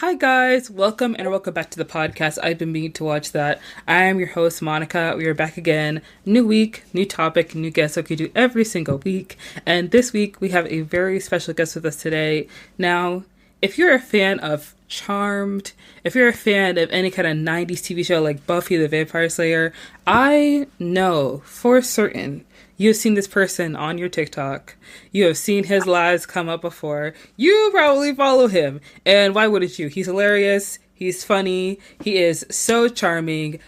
Hi guys, welcome back to the podcast. I've been meaning to watch that. I am your host, Monica. We are back again. New week, new topic, new guest like we do every single week. And this week we have a very special guest with us today. Now, if you're a fan of Charmed, if you're a fan of any kind of 90s TV show like Buffy the Vampire Slayer, I know for certain you've seen this person on your TikTok. You have seen his lives come up before. You probably follow him. And why wouldn't you? He's hilarious. He's funny. He is so charming.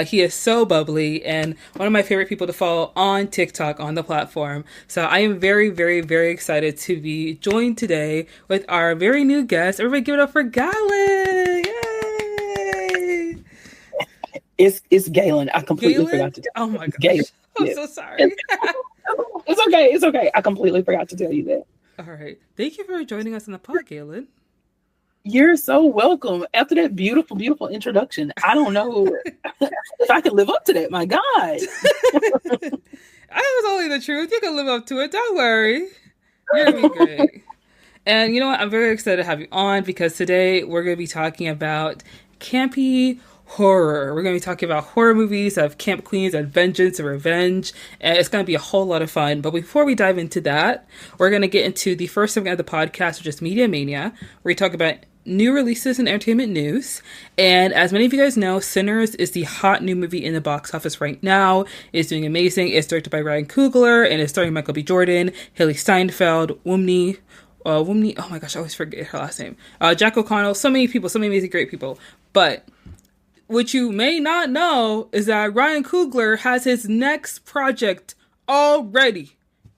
He is so bubbly. And one of my favorite people to follow on TikTok on the platform. So I am very, very, very excited to be joined today with our very new guest. Everybody give it up for Galen. Yay! It's Galen. I completely forgot to tell you. Oh my gosh. Galen. I'm so sorry. It's okay. It's okay. I completely forgot to tell you that. All right. Thank you for joining us on the pod, Galen. You're so welcome. After that beautiful, beautiful introduction, I don't know if I can live up to that. My God. I was only the truth. You can live up to it. Don't worry. You're going to be great. And you know what? I'm very excited to have you on because today we're going to be talking about campy horror. We're going to be talking about horror movies of camp queens and vengeance and revenge, and it's going to be a whole lot of fun. But before we dive into that, we're going to get into the first segment of the podcast, which is Media Mania, where we talk about new releases and entertainment news. And as many of you guys know, Sinners is the hot new movie in the box office right now. It's doing amazing. It's directed by Ryan Coogler, and it's starring Michael B. Jordan, Haley Steinfeld, Wumney, oh my gosh, I always forget her last name, Jack O'Connell, so many people, so many amazing, great people. But what you may not know is that Ryan Coogler has his next project already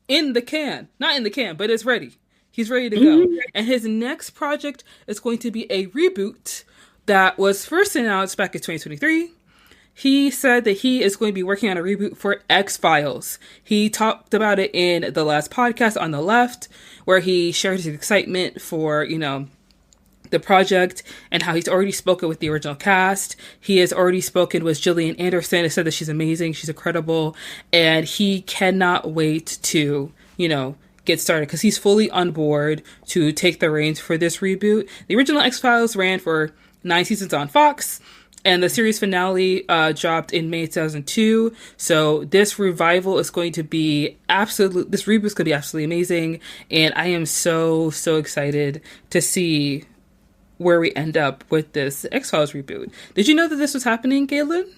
in the can. Not in the can, but it's ready. He's ready to go. And his next project is going to be a reboot that was first announced back in 2023. He said that he is going to be working on a reboot for X-Files. He talked about it in the last podcast on the left, where he shared his excitement for, the project and how he's already spoken with the original cast. He has already spoken with Gillian Anderson and said that she's amazing, she's incredible, and he cannot wait to, get started because he's fully on board to take the reins for this reboot. The original X-Files ran for 9 seasons on Fox, and the series finale dropped in May 2002. So this revival is going to be this reboot is going to be absolutely amazing, and I am so excited to see where we end up with this X-Files reboot. Did you know that this was happening, Galen?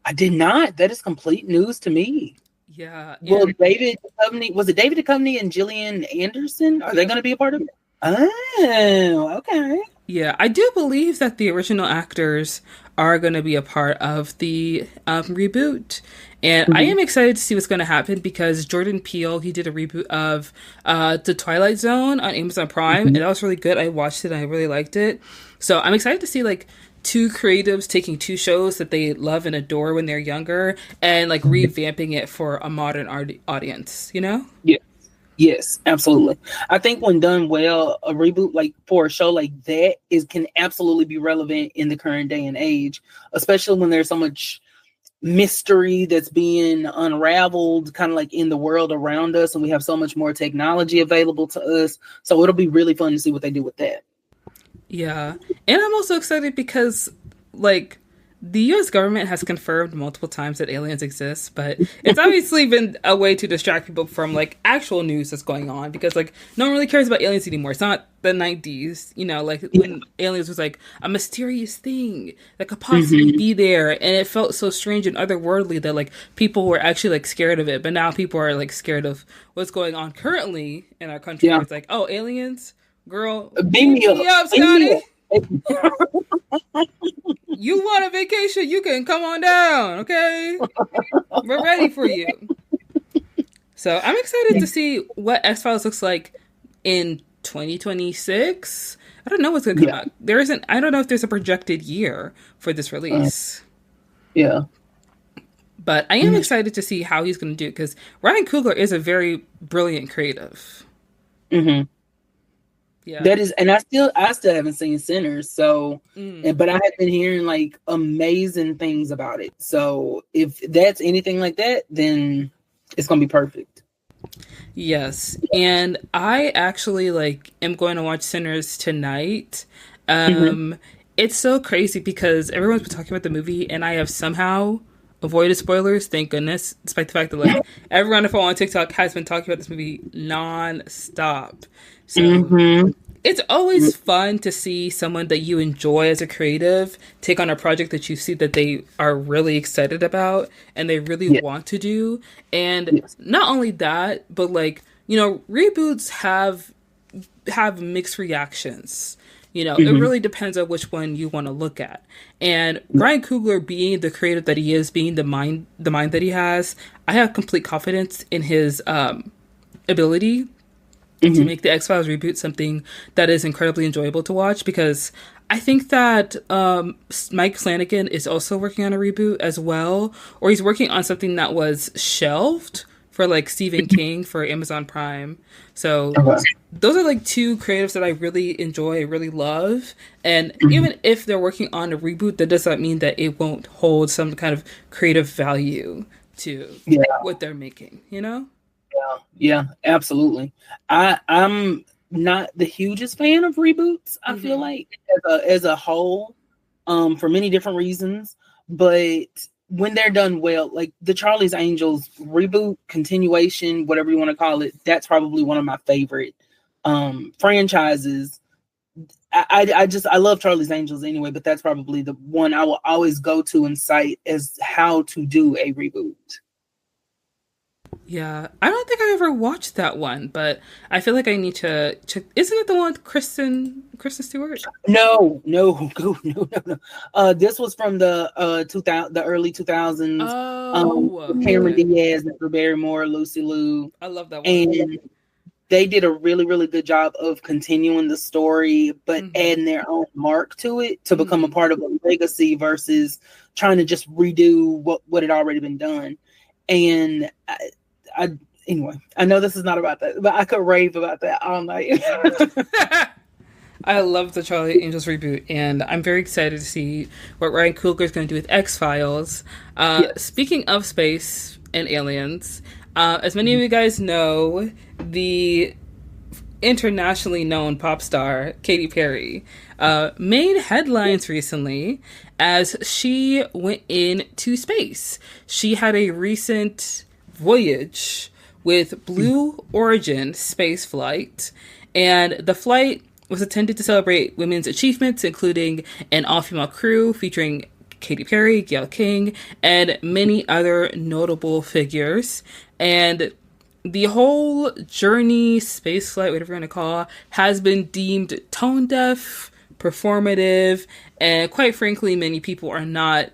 I did not. That is complete news to me. Yeah. Well, David Duchovny and Gillian Anderson? Are they going to be a part of it? Oh, okay. Yeah, I do believe that the original actors are going to be a part of the reboot. And I am excited to see what's going to happen because Jordan Peele, he did a reboot of The Twilight Zone on Amazon Prime. And that was really good. I watched it and I really liked it. So I'm excited to see two creatives taking two shows that they love and adore when they're younger and revamping it for a modern audience, Yeah. Yes, absolutely. I think when done well, a reboot for a show like that can absolutely be relevant in the current day and age, especially when there's so much mystery that's being unraveled kind of in the world around us, and we have so much more technology available to us. So it'll be really fun to see what they do with that. Yeah. And I'm also excited because the U.S. government has confirmed multiple times that aliens exist, but it's obviously been a way to distract people from actual news that's going on because no one really cares about aliens anymore. It's not the 90s, when aliens was a mysterious thing that could possibly be there, and it felt so strange and otherworldly that people were actually scared of it. But now people are scared of what's going on currently in our country. Yeah. It's oh, aliens, girl, beam me up, Scotty. You want a vacation? You can come on down, okay? We're ready for you. So I'm excited to see what X-Files looks like in 2026. I don't know what's going to come out. I don't know if there's a projected year for this release. Yeah. But I am excited to see how he's going to do it because Ryan Coogler is a very brilliant creative. Mm-hmm. Yeah. That is, and I still haven't seen Sinners, so but I have been hearing amazing things about it. So if that's anything like that, then it's gonna be perfect. Yes, and I actually am going to watch Sinners tonight. Mm-hmm. It's so crazy because everyone's been talking about the movie, and I have somehow avoided spoilers. Thank goodness, despite the fact that like everyone I follow on TikTok has been talking about this movie non-stop. So Mm-hmm. it's always fun to see someone that you enjoy as a creative take on a project that you see that they are really excited about and they really Yeah. want to do. And Yes. not only that, but like, reboots have mixed reactions. It Mm-hmm. really depends on which one you want to look at. And Ryan Coogler, being the creative that he is, being the mind that he has, I have complete confidence in his ability to Mm-hmm. make the X Files reboot something that is incredibly enjoyable to watch, because I think that Mike Flanagan is also working on a reboot as well, or he's working on something that was shelved for like Stephen King for Amazon Prime. So Okay. those are like two creatives that I really enjoy, really love. And Mm-hmm. even if they're working on a reboot, that does not mean that it won't hold some kind of creative value to Yeah. what they're making, you know? Yeah, absolutely. I'm not the hugest fan of reboots, I feel Mm-hmm. like, as a whole, for many different reasons. But when they're done well, like the Charlie's Angels reboot, continuation, whatever you want to call it, that's probably one of my favorite franchises. I love Charlie's Angels anyway, but that's probably the one I will always go to and cite as how to do a reboot. Yeah, I don't think I ever watched that one, but I feel like I need to check. Isn't it the one with Kristen Stewart? No, no, no, no, no, no. This was from the 2000, the early 2000s. Oh, Cameron okay. Diaz, Drew Barrymore, Lucy Liu, I love that one. and they did a really, really good job of continuing the story, but Mm-hmm. adding their own mark to it to become a Mm-hmm. part of a legacy versus trying to just redo what had already been done. And I anyway, I know this is not about that, but I could rave about that all night. I love the Charlie Angels reboot, and I'm very excited to see what Ryan Coogler is going to do with X Files. Yes. Speaking of space and aliens, as many of you guys know, the internationally known pop star Katy Perry made headlines recently as she went into space. She had a recent voyage with Blue Origin space flight, and the flight was intended to celebrate women's achievements, including an all-female crew featuring Katy Perry, Gayle King, and many other notable figures. And the whole journey, space flight, whatever you want to call it, has been deemed tone deaf, performative, and quite frankly, many people are not,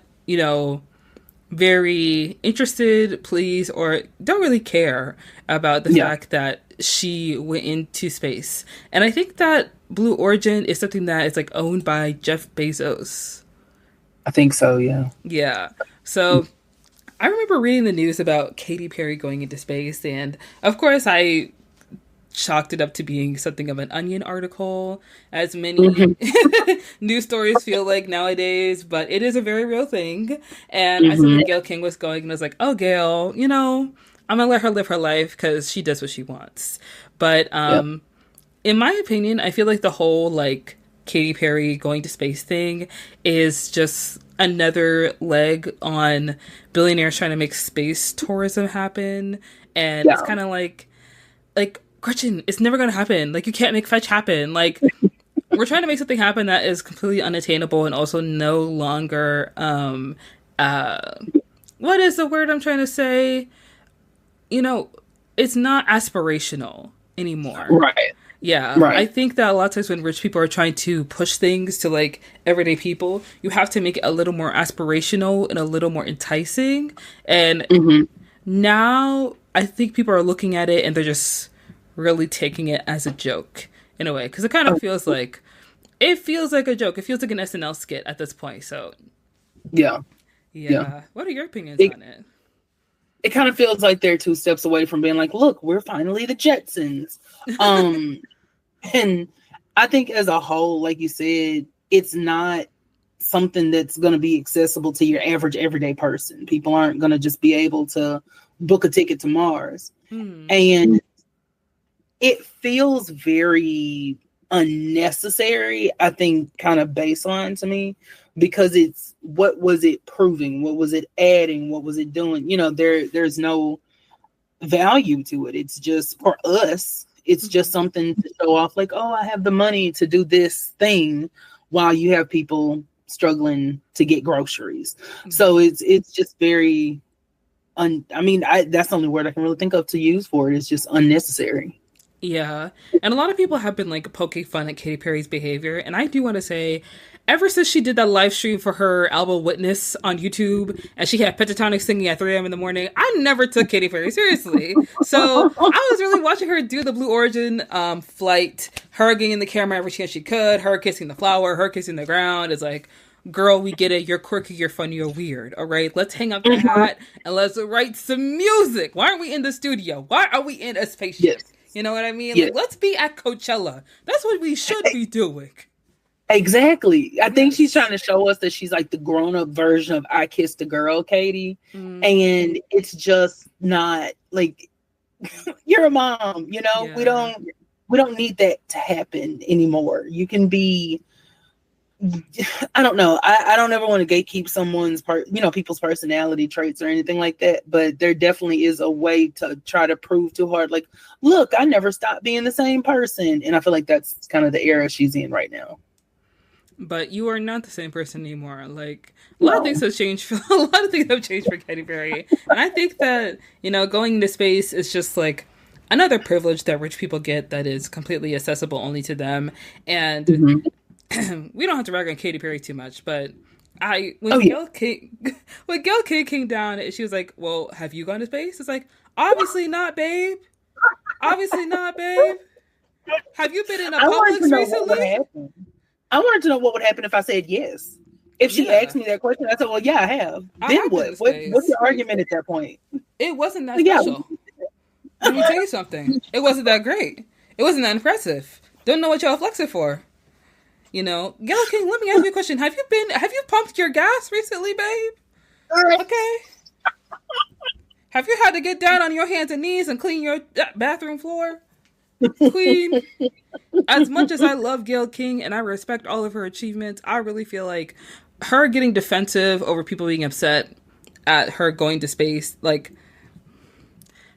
very interested, pleased, or don't really care about the Yeah, fact that she went into space. And I think that Blue Origin is something that is like owned by Jeff Bezos. I think so. Yeah. Yeah. So I remember reading the news about Katy Perry going into space, and of course, I chalked it up to being something of an Onion article, as many Hmm. news stories feel like nowadays, but it is a very real thing. And I saw Hmm. that Gayle King was going, and I was like, oh, Gayle, I'm gonna let her live her life because she does what she wants. But Yep. in my opinion, I feel like the whole like Katy Perry going to space thing is just another leg on billionaires trying to make space tourism happen. And it's Yeah. kind of like Gretchen, it's never gonna happen. Like you can't make fetch happen. Like we're trying to make something happen that is completely unattainable and also no longer uh what is the word I'm trying to say? You know, it's not aspirational anymore. Right. Yeah, I Right. think that a lot of times when rich people are trying to push things to like everyday people, you have to make it a little more aspirational and a little more enticing. And Hmm. now I think people are looking at it and they're just really taking it as a joke in a way because it feels like a joke. It feels like an SNL skit at this point. So Yeah. Yeah. yeah, what are your opinions It on it? it kind of feels like they're two steps away from being like, look, we're finally the Jetsons. Um, and I think as a whole, like you said, it's not something that's going to be accessible to your average everyday person. People aren't going to just be able to book a ticket to Mars. Hmm. And it feels very unnecessary, I think, kind of baseline to me, because it's, what was it proving? What was it adding? What was it doing? You know, there's no value to it. It's just, for us, it's just something to show off, like, oh, I have the money to do this thing, while you have people struggling to get groceries. So it's just very that's the only word I can really think of to use for it. It's just unnecessary. Yeah. And a lot of people have been like poking fun at Katy Perry's behavior. And I do want to say, ever since she did that live stream for her album Witness on YouTube, and she had Pentatonic singing at 3 a.m. in the morning, I never took Katy Perry seriously. So I was really watching her do the Blue Origin flight, her getting in the camera every chance she could, her kissing the flower, her kissing the ground. It's like, girl, we get it. You're quirky, you're funny, you're weird. All right, let's hang up the hat and let's write some music. Why aren't we in the studio? Why are we in a spaceship? Yes. You know what I mean? Yes. Like, let's be at Coachella. That's what we should be doing. Exactly. I think she's trying to show us that she's like the grown-up version of I Kissed a Girl, Katie. And it's just not like, you're a mom, you know? Yeah. We don't need that to happen anymore. You can be, I don't know. I don't ever want to gatekeep someone's people's personality traits or anything like that. But there definitely is a way to try to prove too hard. Like, look, I never stopped being the same person. And I feel like that's kind of the era she's in right now. But you are not the same person anymore. Like, a lot of things have changed. A lot of things have changed for Katy Perry. And I think that, going into space is just like another privilege that rich people get that is completely accessible only to them. And we don't have to rag on Katy Perry too much, but when Gail King came down, she was like, well, have you gone to space? It's like, obviously not, babe. Obviously not, babe. Have you been in a Publix recently? I wanted to know what would happen if I said yes. If she asked me that question, I said, well, yeah, I have. Then what? What's the argument at that point? It wasn't that special. Let me tell you something. It wasn't that great. It wasn't that impressive. Don't know what y'all flexing for. Gail King, let me ask you a question. Have you pumped your gas recently, babe? Okay. Have you had to get down on your hands and knees and clean your bathroom floor? Queen. As much as I love Gail King and I respect all of her achievements, I really feel like her getting defensive over people being upset at her going to space, like,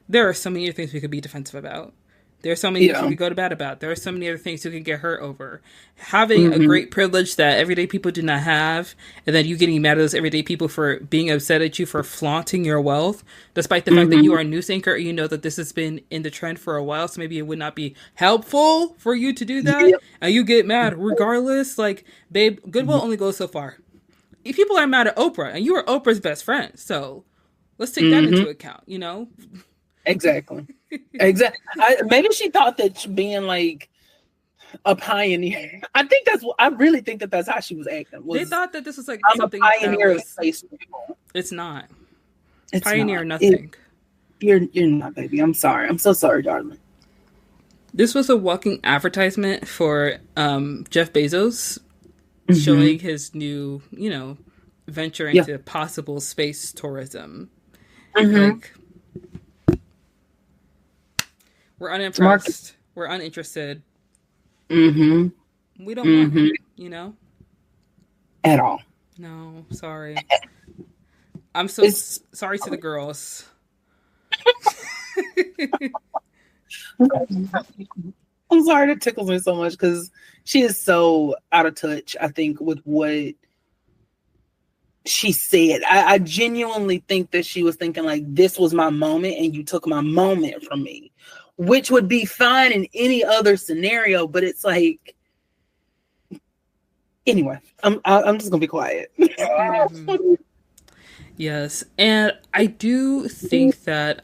there are so many other things we could be defensive about. There are so many things we could go to bat about. There are so many other things you can get hurt over. Having a great privilege that everyday people do not have, and then you getting mad at those everyday people for being upset at you for flaunting your wealth, despite the fact that you are a news anchor and you know that this has been in the trend for a while, so maybe it would not be helpful for you to do that, and you get mad regardless. Like, babe, goodwill only goes so far. If people are mad at Oprah, and you are Oprah's best friend, so let's take that into account, Exactly. Maybe she thought that being like a pioneer. I really think that that's how she was acting. They thought that this was like I'm something. A pioneer of space people. It's not. It's pioneer not. Nothing. You're not, baby. I'm sorry. I'm so sorry, darling. This was a walking advertisement for Jeff Bezos showing his new, venture into possible space tourism. Like, we're unimpressed. We're uninterested. We don't want it, At all. No, sorry. I'm so sorry to the girls. I'm sorry that tickles me so much because she is so out of touch, I think, with what she said. I genuinely think that she was thinking like, this was my moment and you took my moment from me, which would be fine in any other scenario, but it's like, anyway, I'm just gonna be quiet. Yes, and I do think that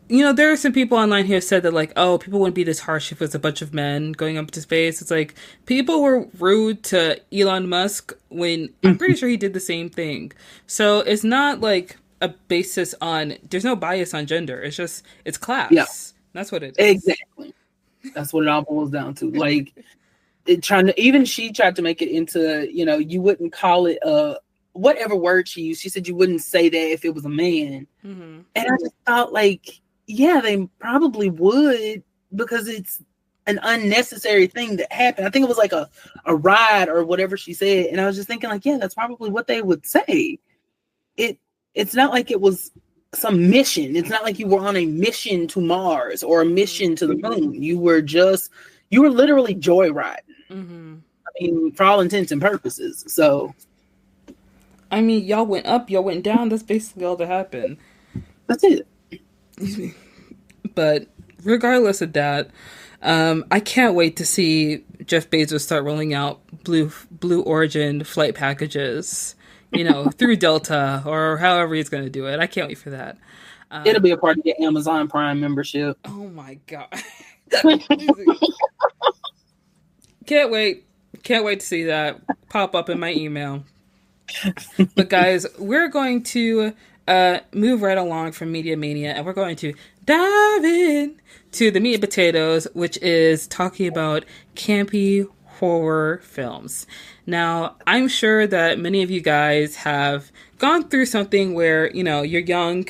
there are some people online who have said that, like, oh, people wouldn't be this harsh if it was a bunch of men going up to space. It's like, people were rude to Elon Musk when I'm pretty sure he did the same thing. So it's not like a basis on, there's no bias on gender. It's class. Yeah. That's what it is. Exactly. That's what it all boils down to. Like, she tried to make it into, you wouldn't call it whatever word she used. She said you wouldn't say that if it was a man. And I just thought, like, yeah, they probably would, because an unnecessary thing that happened. I think it was like a ride or whatever she said. And I was just thinking like, yeah, that's probably what they would say. It's not like it was some mission. It's not like you were on a mission to Mars or a mission to the moon. You were literally joyriding. Mm-hmm. I mean, for all intents and purposes. So, I mean, y'all went up, y'all went down. That's basically all that happened. That's it. But regardless of that, I can't wait to see Jeff Bezos start rolling out Blue Origin flight packages, through Delta or however he's going to do it. I can't wait for that. It'll be a part of your Amazon Prime membership. Oh my God. Can't wait. Can't wait to see that pop up in my email. But guys, we're going to move right along from Media Mania, and we're going to dive in to the meat and potatoes, which is talking about campy horror films. Now, I'm sure that many of you guys have gone through something where, you're young,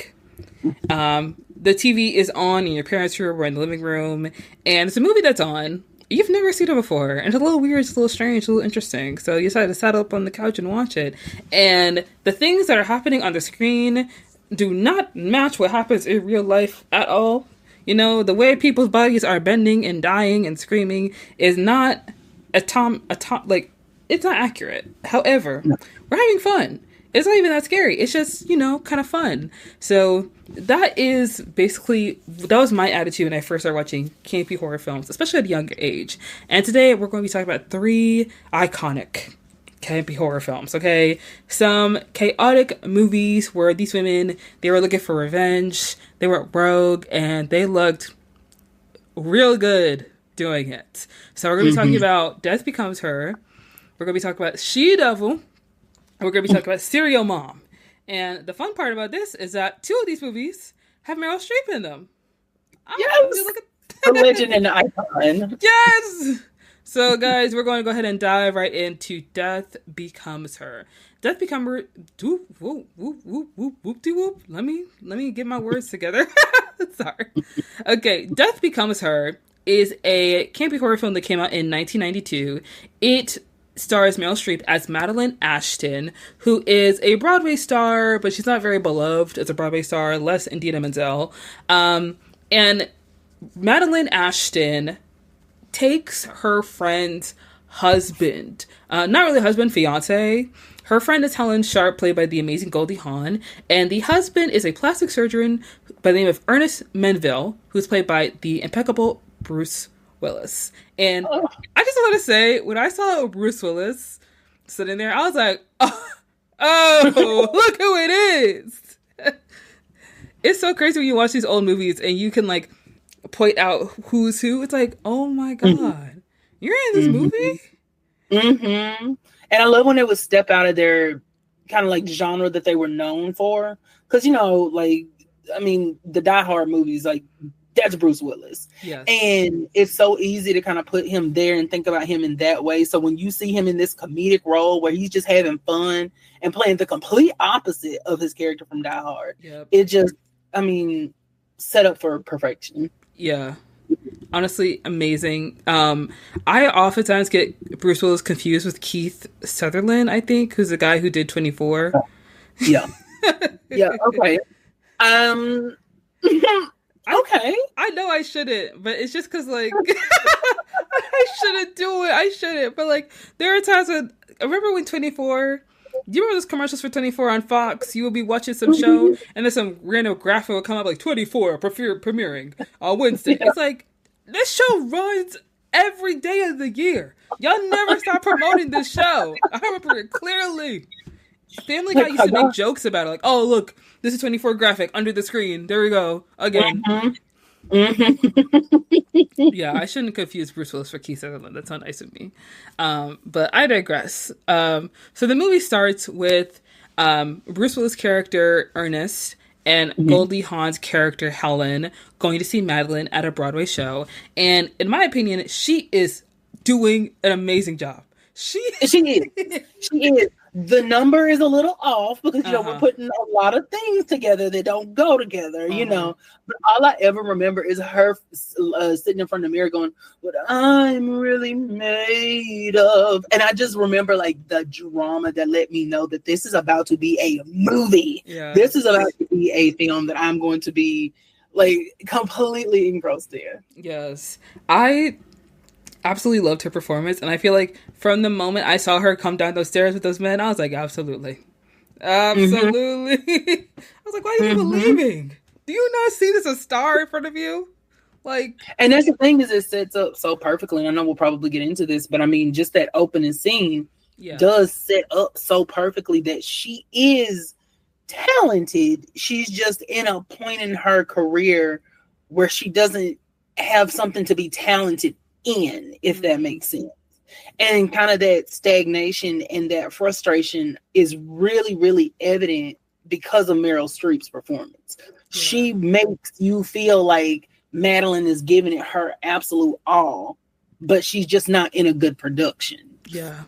the TV is on in your parents' room or in the living room, and it's a movie that's on. You've never seen it before, and it's a little weird, it's a little strange, a little interesting. So you decide to saddle up on the couch and watch it. And the things that are happening on the screen do not match what happens in real life at all. The way people's bodies are bending and dying and screaming is not it's not accurate. However, we're having fun. It's not even that scary. It's just, kind of fun. So that was my attitude when I first started watching campy horror films, especially at a younger age. And today we're going to be talking about 3 iconic campy horror films, okay? Some chaotic movies where these women, they were looking for revenge, they were rogue, and they looked real good doing it. So we're going to be talking about Death Becomes Her. We're going to be talking about She-Devil. We're going to be talking about Serial Mom. And the fun part about this is that 2 of these movies have Meryl Streep in them. Yes! The legend and the icon. Yes! So, guys, we're going to go ahead and dive right into Death Becomes Her. Death Becomes Her... Whoop-de-whoop. Let me get my words together. Sorry. Okay, Death Becomes Her is a campy horror film that came out in 1992. It stars Meryl Streep as Madeline Ashton, who is a Broadway star, but she's not very beloved as a Broadway star, less Idina Menzel. And Madeline Ashton takes her friend's husband, not really husband, fiance. Her friend is Helen Sharp, played by the amazing Goldie Hawn, and the husband is a plastic surgeon by the name of Ernest Menville, who's played by the impeccable Bruce Willis. And I just want to say, when I saw Bruce Willis sitting there, I was like, oh, look who it is. It's so crazy when you watch these old movies and you can point out who's who. It's like, oh my God, you're in this movie? Mm-hmm. And I love when they would step out of their kind of genre that they were known for. Because, the Die Hard movies, that's Bruce Willis. Yes. And it's so easy to kind of put him there and think about him in that way. So when you see him in this comedic role where he's just having fun and playing the complete opposite of his character from Die Hard, it just, set up for perfection. Yeah. Honestly, amazing. I oftentimes get Bruce Willis confused with Keith Sutherland, I think, who's the guy who did 24. Yeah. Yeah, okay. Okay. I know I shouldn't, but it's just because, I shouldn't do it. I shouldn't. But, there are times when, I remember when 24, do you remember those commercials for 24 on Fox? You will be watching some show, and then some random graphic will come up 24 premiering on Wednesday. Yeah. It's this show runs every day of the year. Y'all never stop promoting this show. I remember it clearly. Family Guy used to make jokes about it, oh, look, this is 24 graphic under the screen. There we go. Again. Yeah, I shouldn't confuse Bruce Willis for Keith Sutherland. That's not nice of me. But I digress. So the movie starts with Bruce Willis' character, Ernest, and Goldie Hawn's character, Helen, going to see Madeline at a Broadway show. And in my opinion, she is doing an amazing job. She is. the number is a little off because we're putting a lot of things together that don't go together, but all I ever remember is her sitting in front of the mirror going, "What I'm really made of," and I just remember like the drama that let me know that this is about to be a movie. This is about to be a film that I'm going to be like completely engrossed in. Yes, I absolutely loved her performance, and I feel like from the moment I saw her come down those stairs with those men, I was like, absolutely. I was like, why are you even leaving? Do you not see this a star in front of you? Like, and that's the thing, is it sets up so perfectly. I know we'll probably get into this, but I mean, just that opening scene does set up so perfectly that she is talented. She's just in a point in her career where she doesn't have something to be talented in, if that makes sense. And kind of that stagnation and that frustration is really, really evident because of Meryl Streep's performance. She makes you feel like Madeline is giving it her absolute all, but she's just not in a good production. Yeah,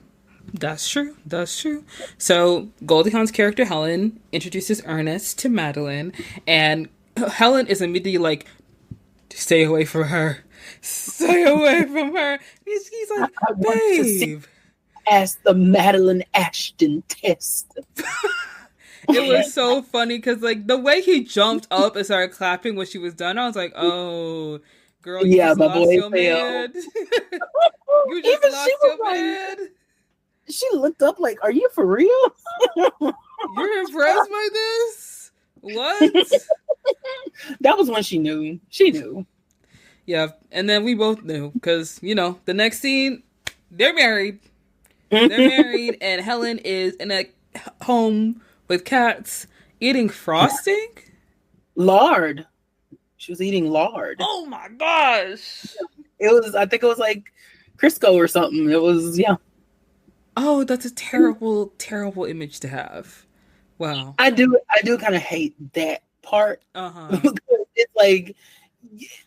that's true. That's true. So Goldie Hawn's character Helen introduces Ernest to Madeline, and Helen is immediately like, stay away from her. Stay away from her. He's like, babe. As the Madeline Ashton test. It was so funny because like the way he jumped up and started clapping when she was done, I was like, oh, girl, you just lost your man. You just lost your man. She looked up like, are you for real? You're impressed by this? What? That was when she knew. She knew. Yeah, and then we both knew because, the next scene, they're married. They're married, and Helen is in a home with cats eating frosting? Lard. She was eating lard. Oh my gosh. I think it was like Crisco or something. It was, yeah. Oh, that's a terrible, terrible image to have. Wow. I do kind of hate that part. It's like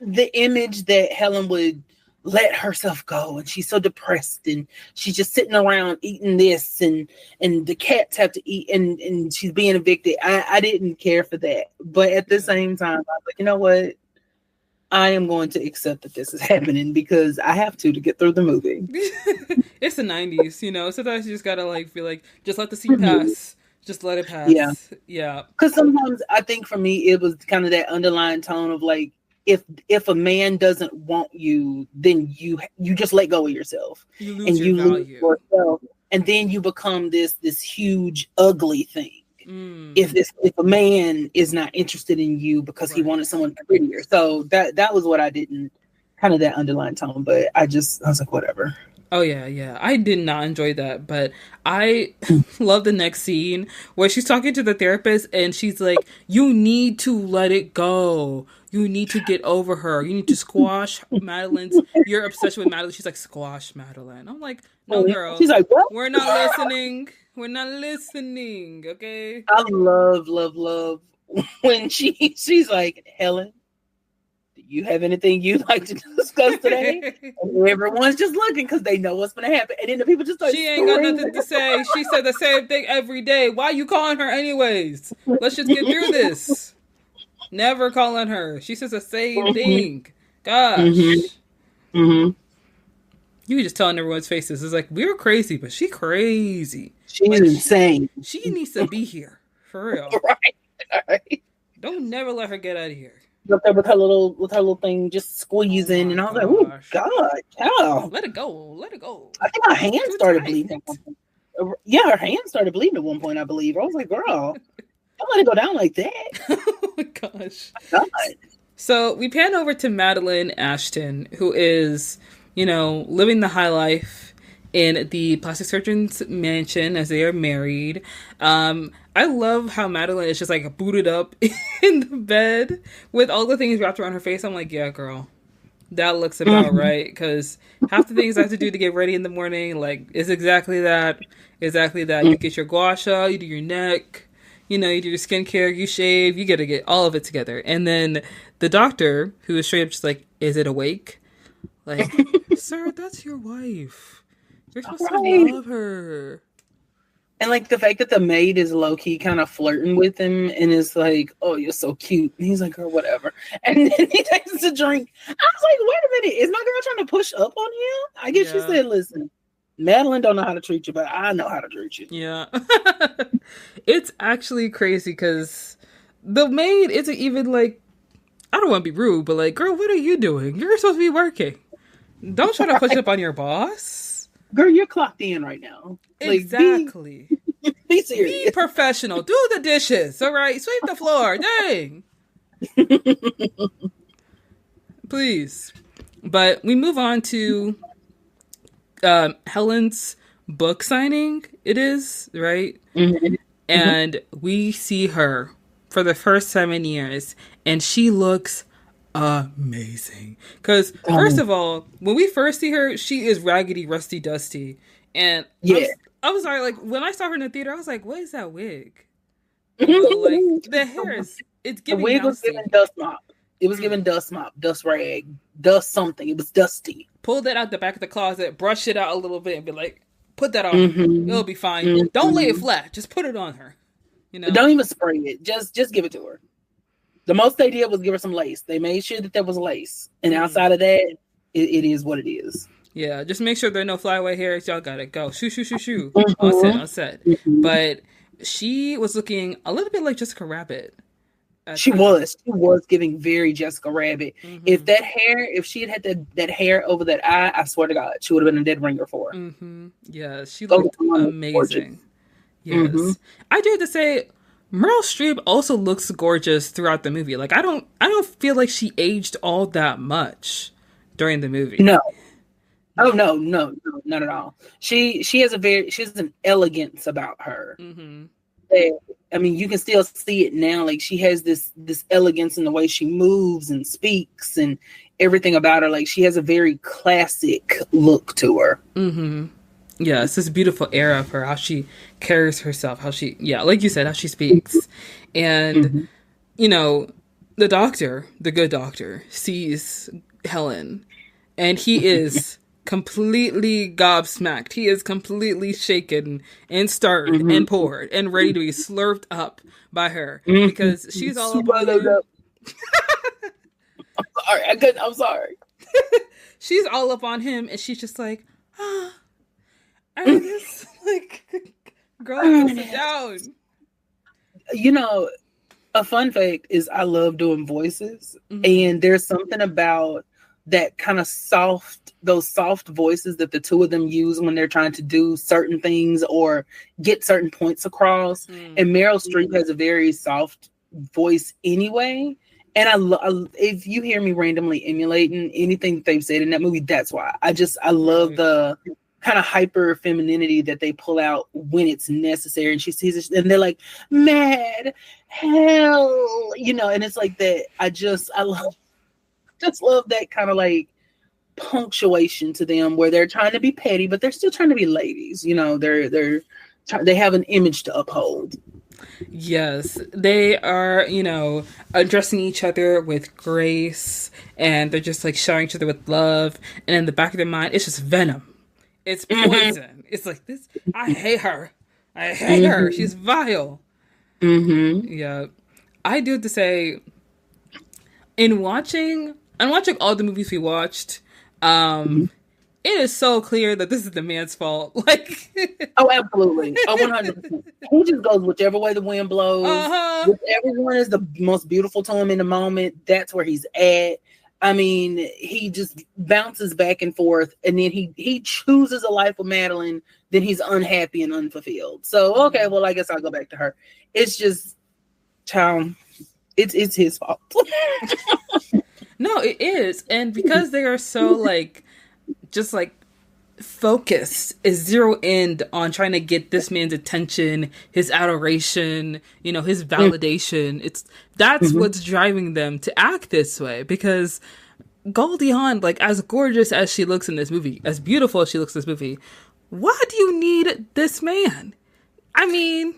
the image that Helen would let herself go, and she's so depressed, and she's just sitting around eating this, and the cats have to eat, and she's being evicted. I didn't care for that, but at the same time, I was like, you know what? I am going to accept that this is happening because I have to get through the movie. It's the 90s, sometimes you just gotta like feel like just let the scene pass. Just let it pass. Yeah. Because sometimes I think for me it was kind of that underlying tone of like, if a man doesn't want you, then you just let go of yourself. You lose your value. Lose yourself, and then you become this huge ugly thing. If a man is not interested in you because he wanted someone prettier. So that was what I didn't, kind of that underlying tone, but I was like, whatever. Oh, yeah. I did not enjoy that, but I love the next scene where she's talking to the therapist and she's like, you need to let it go. You need to get over her. You need to squash Madeline's, your obsession with Madeline. She's like, squash Madeline. I'm like, no, girl. She's like, what? We're not listening. We're not listening, okay? I love when she's like, Helen, you have anything you'd like to discuss today? And everyone's just looking because they know what's going to happen. And then the people just start She ain't got nothing to say. She said the same thing every day. Why you calling her anyways? Let's just get through this. Never calling her. She says the same thing. Gosh. You just telling everyone's faces. It's like, we're crazy, but she crazy. She's like, insane. She needs to be here. For real. Right. Don't never let her get out of here. Up there with her little thing just squeezing, and I was like, "Oh God, cow! Let it go! I think my hand started bleeding. Yeah, her hand started bleeding at one point. I believe. I was like, "Girl, don't let it go down like that." Oh my gosh! God. So we pan over to Madeline Ashton, who is, living the high life in the plastic surgeon's mansion as they are married. I love how Madeline is just like booted up in the bed with all the things wrapped around her face. I'm like, yeah, girl, that looks about right. Because half the things I have to do to get ready in the morning, like, is exactly that. You get your gua sha, you do your neck, you do your skincare, you shave, you got to get all of it together. And then the doctor, who is straight up just like, is it awake? Like, sir, that's your wife. You're supposed to love her. And like the fact that the maid is low key kind of flirting with him and is like, "Oh, you're so cute." And he's like, "Girl, whatever." And then he takes a drink. I was like, "Wait a minute, is my girl trying to push up on him?" I guess she said, "Listen, Madeline don't know how to treat you, but I know how to treat you." Yeah. It's actually crazy because the maid isn't even like, I don't want to be rude, but like, girl, what are you doing? You're supposed to be working. Don't try to push up on your boss. Girl, you're clocked in right now. Exactly. Like, be serious. Be professional. Do the dishes. All right. Sweep the floor. Dang. Please. But we move on to Helen's book signing. It is, right? Mm-hmm. And we see her for the first time in years, and she looks amazing. Because first of all, when we first see her, she is raggedy, rusty, dusty, and I was sorry. Like when I saw her in the theater, I was like, "What is that wig?" Like the hair it's giving. The wig was giving dust mop. It was giving dust mop, dust rag, dust something. It was dusty. Pull that out the back of the closet, brush it out a little bit, and be like, "Put that on. It'll be fine. Don't lay it flat. Just put it on her. You know, don't even spray it. Just give it to her." The most they did was give her some lace. They made sure that there was lace. And outside of that, it is what it is. Yeah, just make sure there are no flyaway hairs. Y'all got to go. Shoo, shoo, shoo, shoo. On set. But she was looking a little bit like Jessica Rabbit. She was giving very Jessica Rabbit. If she had that hair over that eye, I swear to God, she would have been a dead ringer for her. Yeah, she looked amazing. Yes. I do have to say, Meryl Streep also looks gorgeous throughout the movie. Like I don't feel like she aged all that much during the movie. No. Oh no, not at all. She has an elegance about her. I mean, you can still see it now. Like she has this elegance in the way she moves and speaks and everything about her. Like she has a very classic look to her. Yeah, it's this beautiful air of her, how she carries herself, how she, like you said, how she speaks. And, you know, the good doctor, sees Helen, and he is completely gobsmacked. He is completely shaken and stirred and poured and ready to be slurped up by her because she's all up on him. I'm sorry. She's all up on him, and she's just like, Ernest, like, girl, sit down. You know, a fun fact is I love doing voices, and there's something about that kind of those soft voices that the two of them use when they're trying to do certain things or get certain points across. And Meryl Streep has a very soft voice anyway. And if you hear me randomly emulating anything that they've said in that movie, that's why. I love the kind of hyper femininity that they pull out when it's necessary. And she sees it and they're like, mad, hell, you know, and it's like that. I love that kind of like punctuation to them where they're trying to be petty, but they're still trying to be ladies. You know, they have an image to uphold. Yes, they are, you know, addressing each other with grace, and they're just like showering each other with love. And in the back of their mind, it's just venom. It's poison. It's like this. I hate her. She's vile. Yeah, I do have to say, in watching all the movies we watched, it is so clear that this is the man's fault. Like, oh, absolutely, 100%. He just goes whichever way the wind blows. Whichever one is the most beautiful to him in the moment, that's where he's at. I mean, he just bounces back and forth, and then he chooses a life with Madeline. Then he's unhappy and unfulfilled. So, okay, well, I guess I'll go back to her. It's just, child, it's his fault. No, it is, and because they are so like, just like focused, is zero end on trying to get this man's attention, his adoration, you know, his validation. That's what's driving them to act this way. Because Goldie Hawn, like, as gorgeous as she looks in this movie, as beautiful as she looks in this movie, why do you need this man? I mean,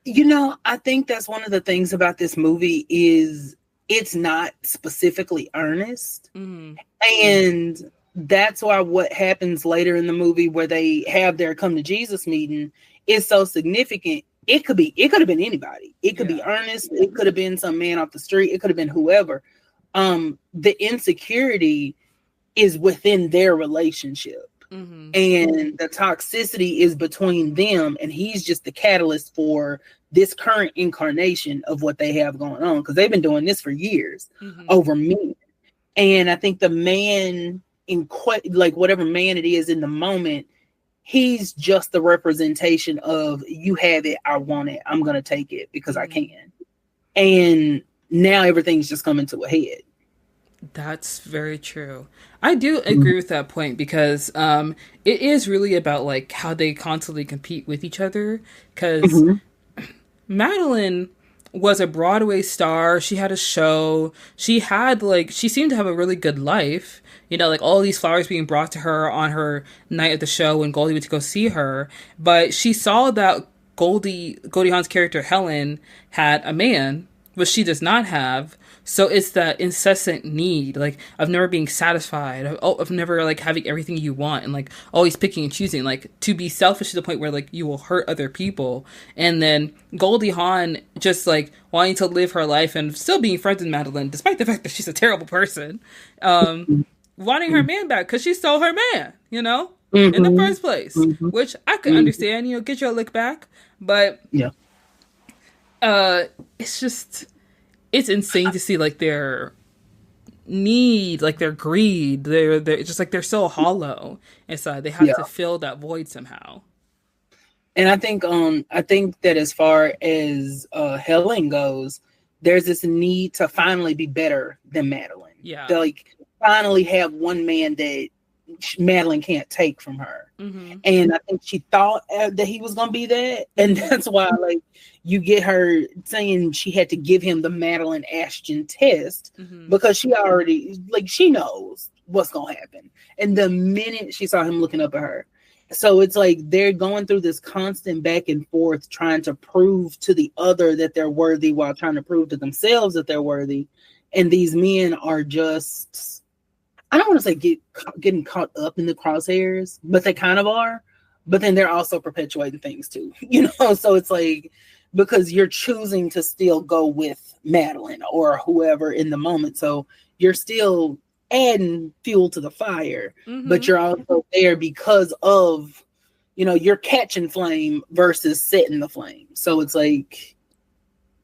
you know, I think that's one of the things about this movie is it's not specifically Ernest, and that's why what happens later in the movie where they have their come to Jesus meeting is so significant. It could have been anybody. It could be Ernest. It could have been some man off the street. It could have been whoever. The insecurity is within their relationship. Mm-hmm. And the toxicity is between them, and he's just the catalyst for this current incarnation of what they have going on, because they've been doing this for years over men. And I think the man like whatever man it is in the moment, he's just the representation of, you have it, I want it, I'm gonna take it because I can. And now everything's just coming to a head. That's very true. I do agree with that point, because it is really about like how they constantly compete with each other. Because Madeline was a Broadway star. She had a show. She seemed to have a really good life. You know, like all these flowers being brought to her on her night at the show when Goldie went to go see her. But she saw that Goldie Hawn's character Helen had a man, which she does not have. So it's that incessant need, like, of never being satisfied, of never, like, having everything you want, and, like, always picking and choosing, like, to be selfish to the point where, like, you will hurt other people. And then Goldie Hawn just, like, wanting to live her life and still being friends with Madeline, despite the fact that she's a terrible person, wanting her man back because she stole her man, you know, in the first place, which I could understand, you know, get your lick back. But it's just... it's insane to see like their need, like their greed, they're just like they're so hollow inside. They have to fill that void somehow. And I think that as far as Helen goes, there's this need to finally be better than Madeline. Yeah, to, like, finally have one man that Madeline can't take from her. And I think she thought that he was gonna be that, and that's why, like, you get her saying she had to give him the Madeline Ashton test, because she already, like, she knows what's gonna happen. And the minute she saw him looking up at her, so it's like they're going through this constant back and forth, trying to prove to the other that they're worthy while trying to prove to themselves that they're worthy. And these men are just, I don't want to say getting caught up in the crosshairs, but they kind of are. But then they're also perpetuating things too, you know? So it's like, because you're choosing to still go with Madeline or whoever in the moment. So you're still adding fuel to the fire, but you're also there because of, you know, you're catching flame versus setting the flame. So it's like,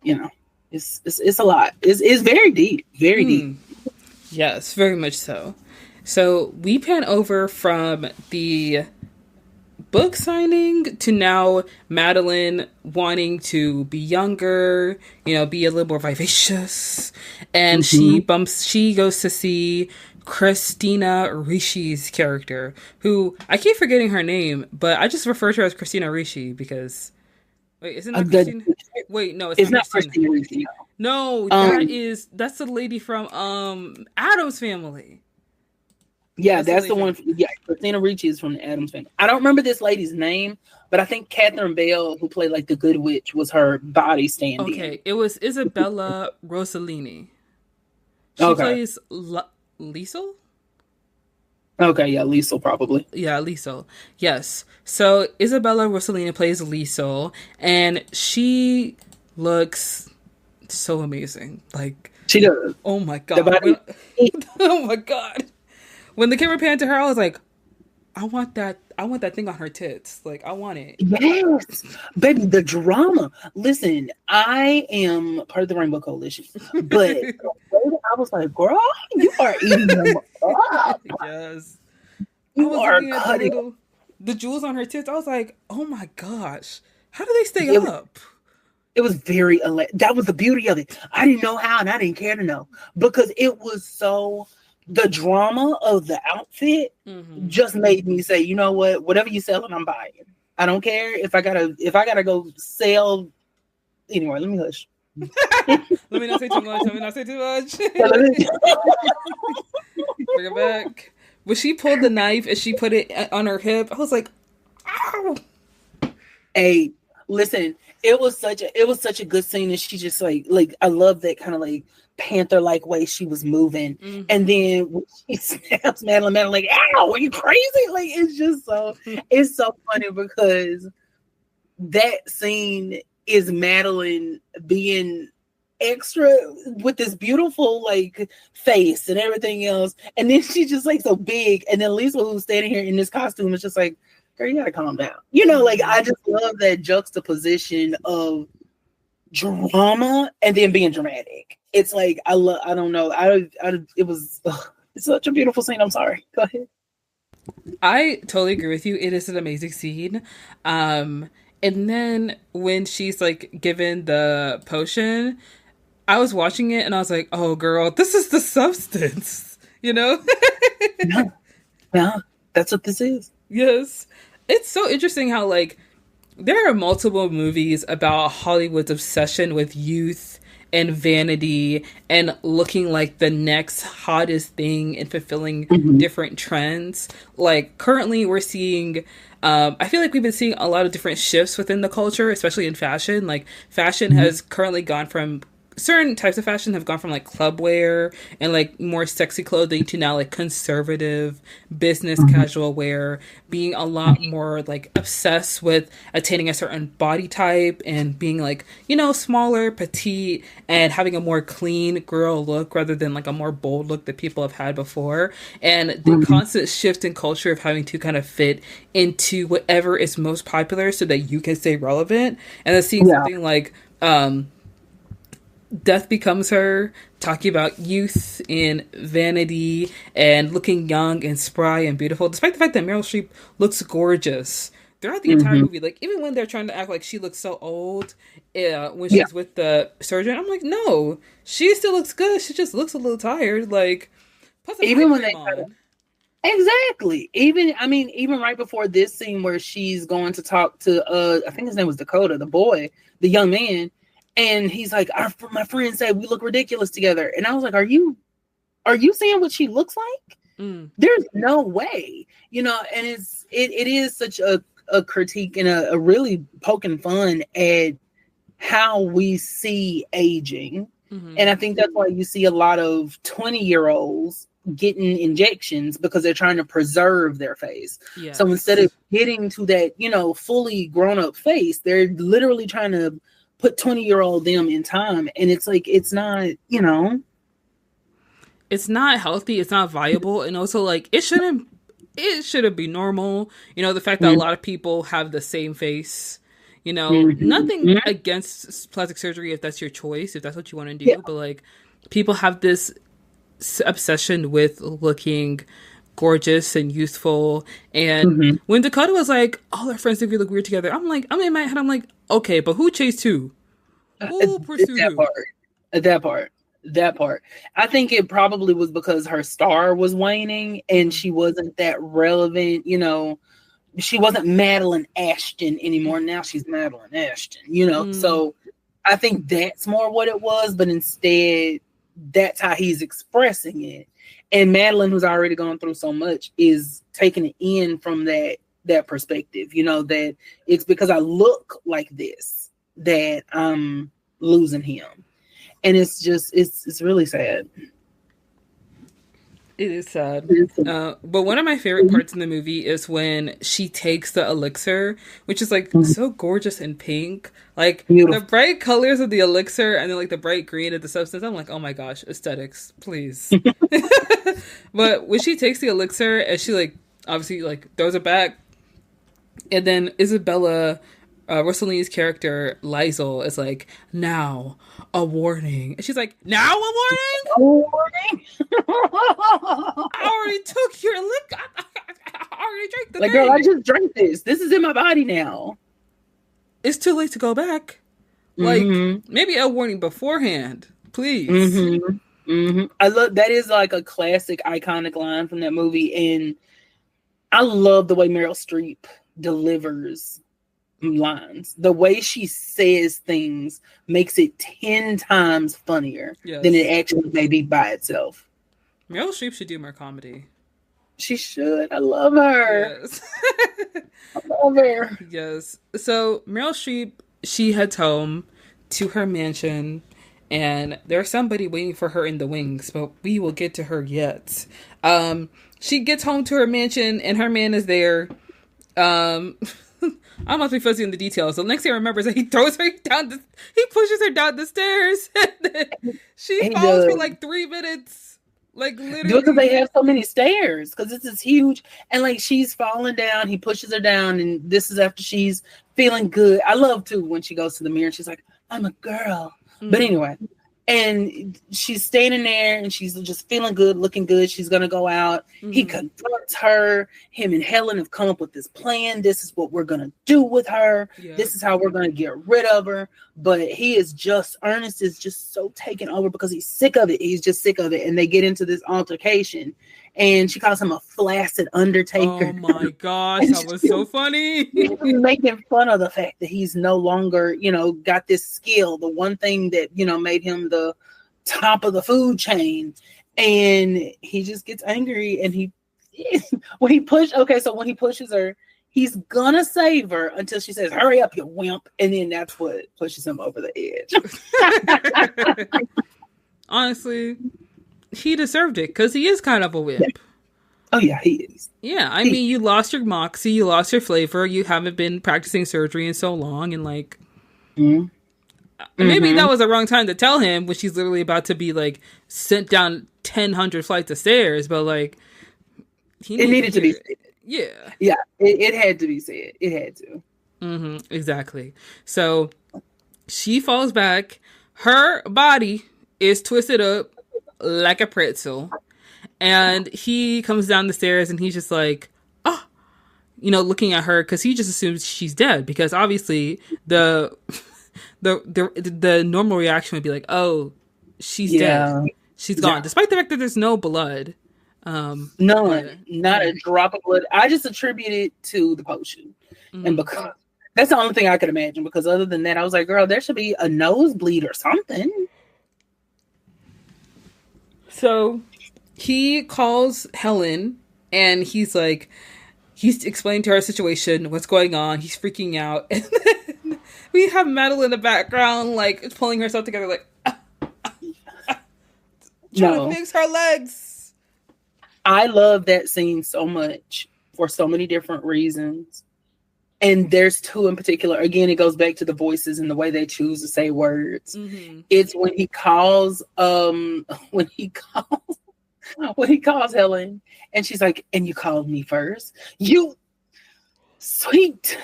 you know, it's a lot. It's very deep, very deep. Yes, very much so. So we pan over from the book signing to now Madeline wanting to be younger, you know, be a little more vivacious. And she goes to see Christina Ricci's character, who I keep forgetting her name, but I just refer to her as Christina Ricci because... Wait, isn't that Christina? Wait, no, it's not Christina Ricci. No, that's the lady from Addams Family. Yeah, that's the one. Yeah, Christina Ricci is from the Addams Family. I don't remember this lady's name, but I think Catherine Bell, who played like the Good Witch, was her body stand-in. Okay, it was Isabella Rossellini. She plays Liesel? Okay, yeah, Liesel probably. Yeah, Liesel. Yes. So Isabella Rossellini plays Liesel, and she looks so amazing. Like, she does. Oh my god. Oh my god. When the camera panned to her, I was like, I want that thing on her tits. Like, I want it. Yes. Baby, the drama. Listen, I am part of the Rainbow Coalition, but I was like, girl, you are eating them up. Yes. You are cutting the jewels on her tits. I was like, oh my gosh. How do they stay up? It was very, that was the beauty of it. I didn't know how, and I didn't care to know, because it was so, the drama of the outfit just made me say, you know what, whatever you selling, I'm buying. I don't care if I gotta go sell. Anyway, let me hush. Let me not say too much. Bring it back. When she pulled the knife and she put it on her hip, I was like, ow. Hey, listen, it was such a good scene, and she just like I love that kind of like panther-like way she was moving. And then when she snaps Madeline like, ow, are you crazy? Like, it's just so, it's so funny because that scene is Madeline being extra with this beautiful like face and everything else, and then she's just like so big, and then Lisa, who's standing here in this costume, is just like, girl, you gotta calm down. You know, like I just love that juxtaposition of drama and then being dramatic. It's like I don't know. It was it's such a beautiful scene. I'm sorry. Go ahead. I totally agree with you. It is an amazing scene. And then when she's like given the potion, I was watching it and I was like, oh girl, this is the substance, you know? Yeah, yeah, that's what this is. Yes. It's so interesting how like there are multiple movies about Hollywood's obsession with youth and vanity and looking like the next hottest thing and fulfilling different trends. Like currently we're seeing I feel like we've been seeing a lot of different shifts within the culture, especially in fashion. Like fashion has currently gone from certain types of fashion have gone from like club wear and like more sexy clothing to now like conservative business casual wear, being a lot more like obsessed with attaining a certain body type and being like, you know, smaller, petite, and having a more clean girl look rather than like a more bold look that people have had before. And the constant shift in culture of having to kind of fit into whatever is most popular so that you can stay relevant. And then seeing something like Death Becomes Her, talking about youth and vanity and looking young and spry and beautiful, despite the fact that Meryl Streep looks gorgeous throughout the entire movie. Like, even when they're trying to act like she looks so old when she's with the surgeon, I'm like, no, she still looks good. She just looks a little tired. Like, put some Even when cream they on. exactly. Even right before this scene where she's going to talk to I think his name was Dakota, the boy, the young man. And he's like, my friend said we look ridiculous together. And I was like, are you seeing what she looks like? There's no way, you know. And it is such a critique and a really poking fun at how we see aging. And I think that's why you see a lot of 20-year-olds getting injections, because they're trying to preserve their face. Yes. So instead of getting to that, you know, fully grown up face, they're literally trying to put 20-year-old them in time. And it's like, it's not, you know, it's not healthy, it's not viable, and also like it shouldn't be normal. You know, the fact that a lot of people have the same face, you know, nothing against plastic surgery if that's your choice, if that's what you want to do, but like people have this obsession with looking gorgeous and youthful. And when Dakota was like, all our friends think we look weird together, I'm in my head, I'm like, okay, but who chased who? Who pursued who? That part. I think it probably was because her star was waning and she wasn't that relevant, you know. She wasn't Madeline Ashton anymore. Now she's Madeline Ashton, you know. So I think that's more what it was, but instead that's how he's expressing it. And Madeline, who's already gone through so much, is taking it in from that perspective, you know, that it's because I look like this that I'm losing him. And it's just, it's really sad. It is sad. But one of my favorite parts in the movie is when she takes the elixir, which is like so gorgeous and pink. Like beautiful. The bright colors of the elixir and then like the bright green of the substance. I'm like, oh my gosh, aesthetics, please. But when she takes the elixir and she like obviously like throws it back, and then Isabella Rossellini's character Liesel is like, now a warning, and she's like, now a warning? A warning? I already took your liquor. I already drank the like, thing. girl, I just drank this. This is in my body now. It's too late to go back. Like, maybe a warning beforehand, please. I love that. Is like a classic, iconic line from that movie, and I love the way Meryl Streep delivers lines. The way she says things makes it 10 times funnier than it actually may be by itself. Meryl Streep should do more comedy. She should. I love her. Yes. I love her. Yes. So Meryl Streep, she heads home to her mansion, and there's somebody waiting for her in the wings, but we will get to her yet. She gets home to her mansion, and her man is there. I'm not too fuzzy in the details. The next thing I remember is that he throws her down. He pushes her down the stairs, and then she He falls for does. like 3 minutes. Like Because they literally. have so many stairs, because this is huge, and like she's falling down, he pushes her down, and this is after she's feeling good. I love too when she goes to the mirror and she's like, I'm a girl. But anyway, and she's standing there and she's just feeling good, looking good. She's gonna go out. He confronts her. Him and Helen have come up with this plan. This is what we're gonna do with her. Yeah. This is how we're gonna get rid of her. But Ernest is just so taken over because he's sick of it. He's just sick of it. And they get into this altercation. And she calls him a flaccid undertaker. Oh my gosh, that was so funny. Making fun of the fact that he's no longer, got this skill, the one thing that, made him the top of the food chain. And he just gets angry and when he pushes her, he's gonna save her until she says, hurry up, you wimp. And then that's what pushes him over the edge. Honestly, he deserved it because he is kind of a wimp. Yeah. Oh yeah, he is. Yeah, I mean, you lost your moxie, you lost your flavor, you haven't been practicing surgery in so long, and like, maybe that was the wrong time to tell him when she's literally about to be like sent down 1,000 flights of stairs, but like, it needed to be said. Yeah, it had to be said. It had to. Exactly. So she falls back. Her body is twisted up like a pretzel. And he comes down the stairs and he's just like, looking at her because he just assumes she's dead because obviously the normal reaction would be like, oh, she's dead. She's gone. Despite the fact that there's no blood. None. Not a drop of blood. I just attribute it to the potion. And because that's the only thing I could imagine because other than that, I was like, girl, there should be a nosebleed or something. So he calls Helen and he's explaining to her situation, what's going on. He's freaking out. And then we have Madeline in the background, like pulling herself together, like trying to fix her legs. I love that scene so much for so many different reasons. And there's two in particular. Again, it goes back to the voices and the way they choose to say words. It's when he calls Helen and she's like, and you called me first, you sweet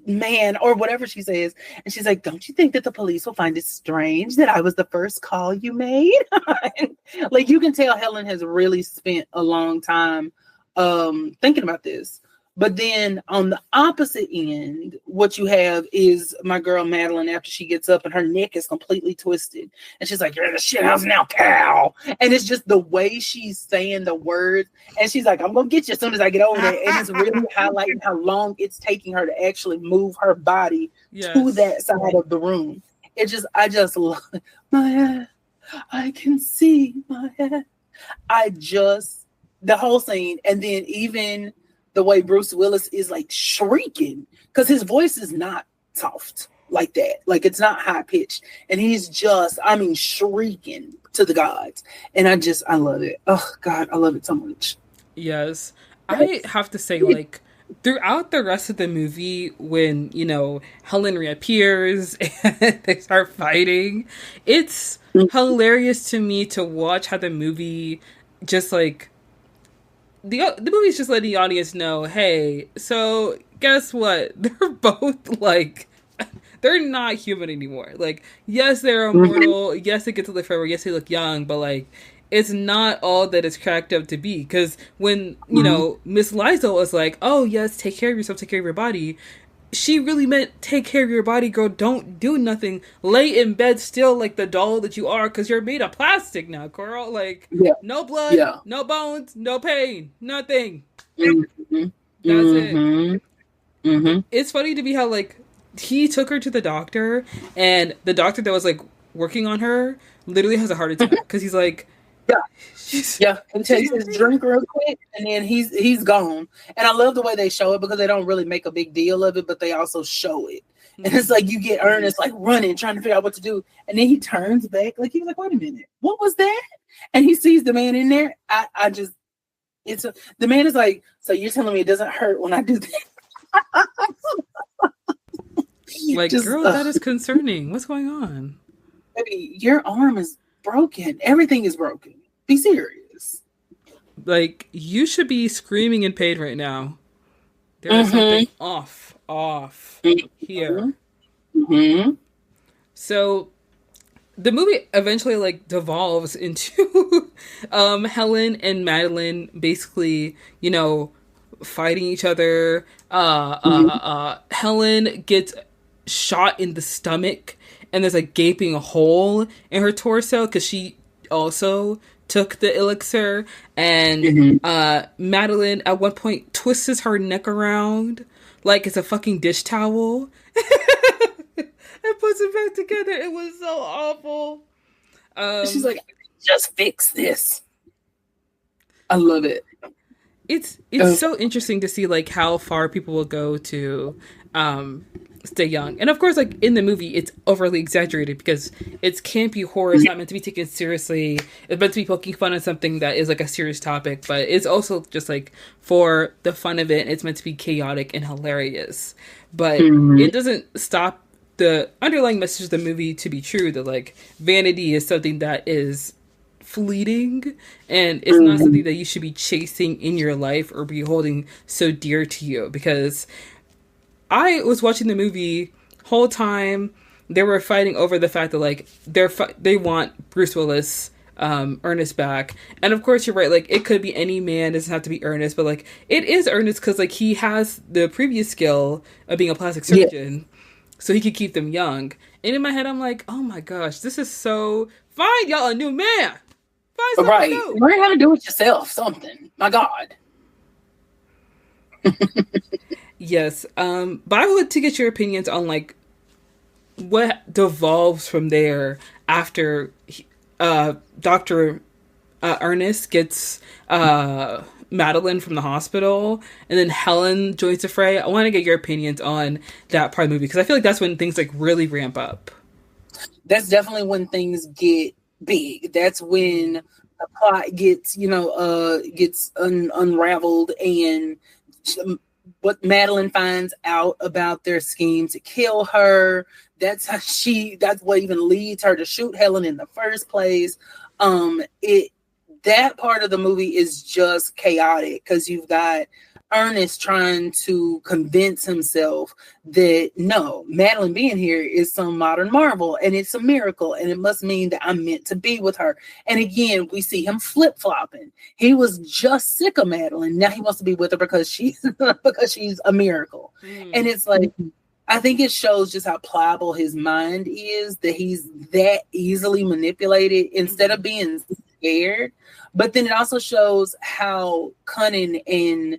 man, or whatever she says. And she's like, don't you think that the police will find it strange that I was the first call you made? Like, you can tell Helen has really spent a long time thinking about this. But then on the opposite end, what you have is my girl Madeline after she gets up and her neck is completely twisted. And she's like, you're in the shit house now, pal. And it's just the way she's saying the words. And she's like, I'm going to get you as soon as I get over there. And it's really highlighting how long it's taking her to actually move her body to that side of the room. I just love it. My head, I can see my head. The whole scene. And then even the way Bruce Willis is like shrieking because his voice is not soft like that. Like, it's not high pitched. And he's just, shrieking to the gods. And I love it. Oh God, I love it so much. Yes. I have to say, like, throughout the rest of the movie, when, Helen reappears and they start fighting, it's hilarious to me to watch how the movie just like, the movie's just letting the audience know, hey, so guess what? They're both like, they're not human anymore. Like, yes, they're immortal. Yes, they get to live forever. Yes, they look young, but like, it's not all that it's cracked up to be. Because when, Miss Liza was like, oh, yes, take care of yourself, take care of your body, she really meant take care of your body, girl. Don't do nothing. Lay in bed still like the doll that you are because you're made of plastic now, girl. Like, no blood, no bones, no pain, nothing. That's it. It's funny to me how, like, he took her to the doctor and the doctor that was, like, working on her literally has a heart attack because he's like, and takes his drink real quick and then he's gone. And I love the way they show it because they don't really make a big deal of it, but they also show it. And it's like you get Ernest like running, trying to figure out what to do, and then he turns back like he's like, wait a minute, what was that? And he sees the man in there. The man is like, so you're telling me it doesn't hurt when I do that? Like, Just, girl, that is concerning. What's going on? baby, your arm is broken. Everything is broken. Be serious. Like, you should be screaming in pain right now. There is something Mm-hmm. off Mm-hmm. here. Mm-hmm. So the movie eventually like devolves into Helen and Madeline basically, fighting each other. Helen gets shot in the stomach, and there's a gaping hole in her torso because she also took the elixir. And Mm-hmm. Madeline at one point twists her neck around like it's a fucking dish towel. And puts it back together. It was so awful. She's like, just fix this. I love it. It's so interesting to see like how far people will go to stay young. And of course, like in the movie, it's overly exaggerated because it's campy horror. It's not meant to be taken seriously. It's meant to be poking fun at something that is like a serious topic, but it's also just like for the fun of it. It's meant to be chaotic and hilarious, but it doesn't stop the underlying message of the movie to be true. That like vanity is something that is fleeting, and it's not something that you should be chasing in your life or be holding so dear to you. Because I was watching the movie whole time they were fighting over the fact that like they want Bruce Willis, Ernest back. And of course you're right, like it could be any man, it doesn't have to be Ernest, but like it is Ernest because like he has the previous skill of being a plastic surgeon, so he could keep them young. And in my head I'm like, oh my gosh, this is so find y'all a new man. Find something Right. new. Learn how to do it yourself. Something. My God. Yes. But I would like to get your opinions on like what devolves from there after Dr. Ernest gets Madeline from the hospital, and then Helen joins the fray. I want to get your opinions on that part of the movie because I feel like that's when things like really ramp up. That's definitely when things get big. That's when the plot gets, unraveled, and what Madeline finds out about their scheme to kill her. That's what even leads her to shoot Helen in the first place. That part of the movie is just chaotic because you've got Ernest trying to convince himself that no, Madeline being here is some modern marvel and it's a miracle and it must mean that I'm meant to be with her. And again, we see him flip-flopping. He was just sick of Madeline. Now he wants to be with her because she's a miracle. And it's like, I think it shows just how pliable his mind is, that he's that easily manipulated instead of being scared. But then it also shows how cunning and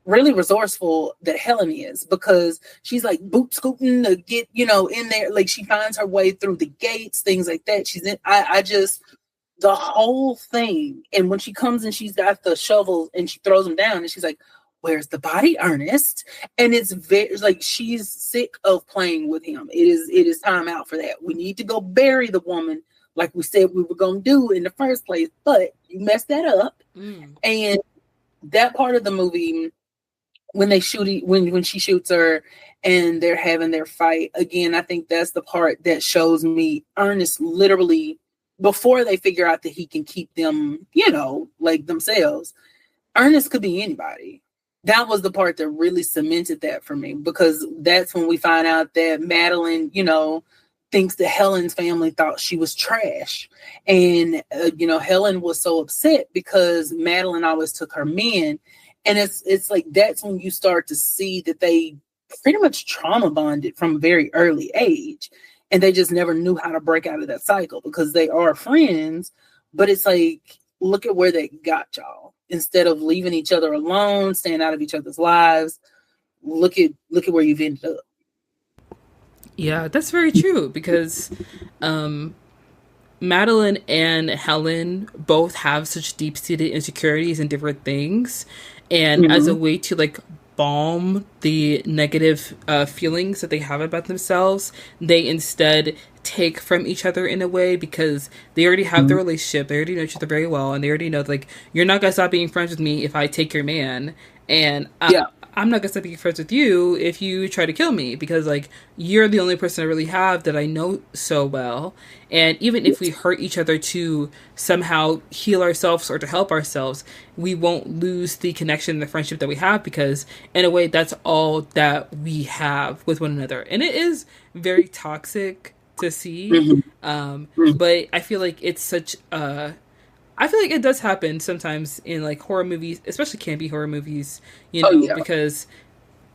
really resourceful that Helen is, because she's like boot scooting to get, in there. Like she finds her way through the gates, things like that. She's in, the whole thing. And when she comes and she's got the shovels and she throws them down and she's like, where's the body, Ernest? And it's like she's sick of playing with him. It is time out for that. We need to go bury the woman like we said we were going to do in the first place, but you messed that up. And that part of the movie, when she shoots her and they're having their fight again, I think that's the part that shows me Ernest literally, before they figure out that he can keep them, like themselves, Ernest could be anybody. That was the part that really cemented that for me, because that's when we find out that Madeline, thinks that Helen's family thought she was trash. And, Helen was so upset because Madeline always took her men. And it's like, that's when you start to see that they pretty much trauma bonded from a very early age. And they just never knew how to break out of that cycle because they are friends. But it's like, look at where they got y'all. Instead of leaving each other alone, staying out of each other's lives, look at where you've ended up. Yeah, that's very true because Madeline and Helen both have such deep-seated insecurities and different things. And as a way to like balm the negative feelings that they have about themselves, they instead take from each other in a way, because they already have the relationship, they already know each other very well, and they already know, like, you're not gonna stop being friends with me if I take your man, and I'm not gonna stop being friends with you if you try to kill me, because, like, you're the only person I really have that I know so well, and even if we hurt each other to somehow heal ourselves or to help ourselves, we won't lose the connection, the friendship that we have, because in a way that's all that we have with one another, and it is very toxic to see. But I feel like it's such I feel like it does happen sometimes in, like, horror movies, especially campy horror movies, you know, because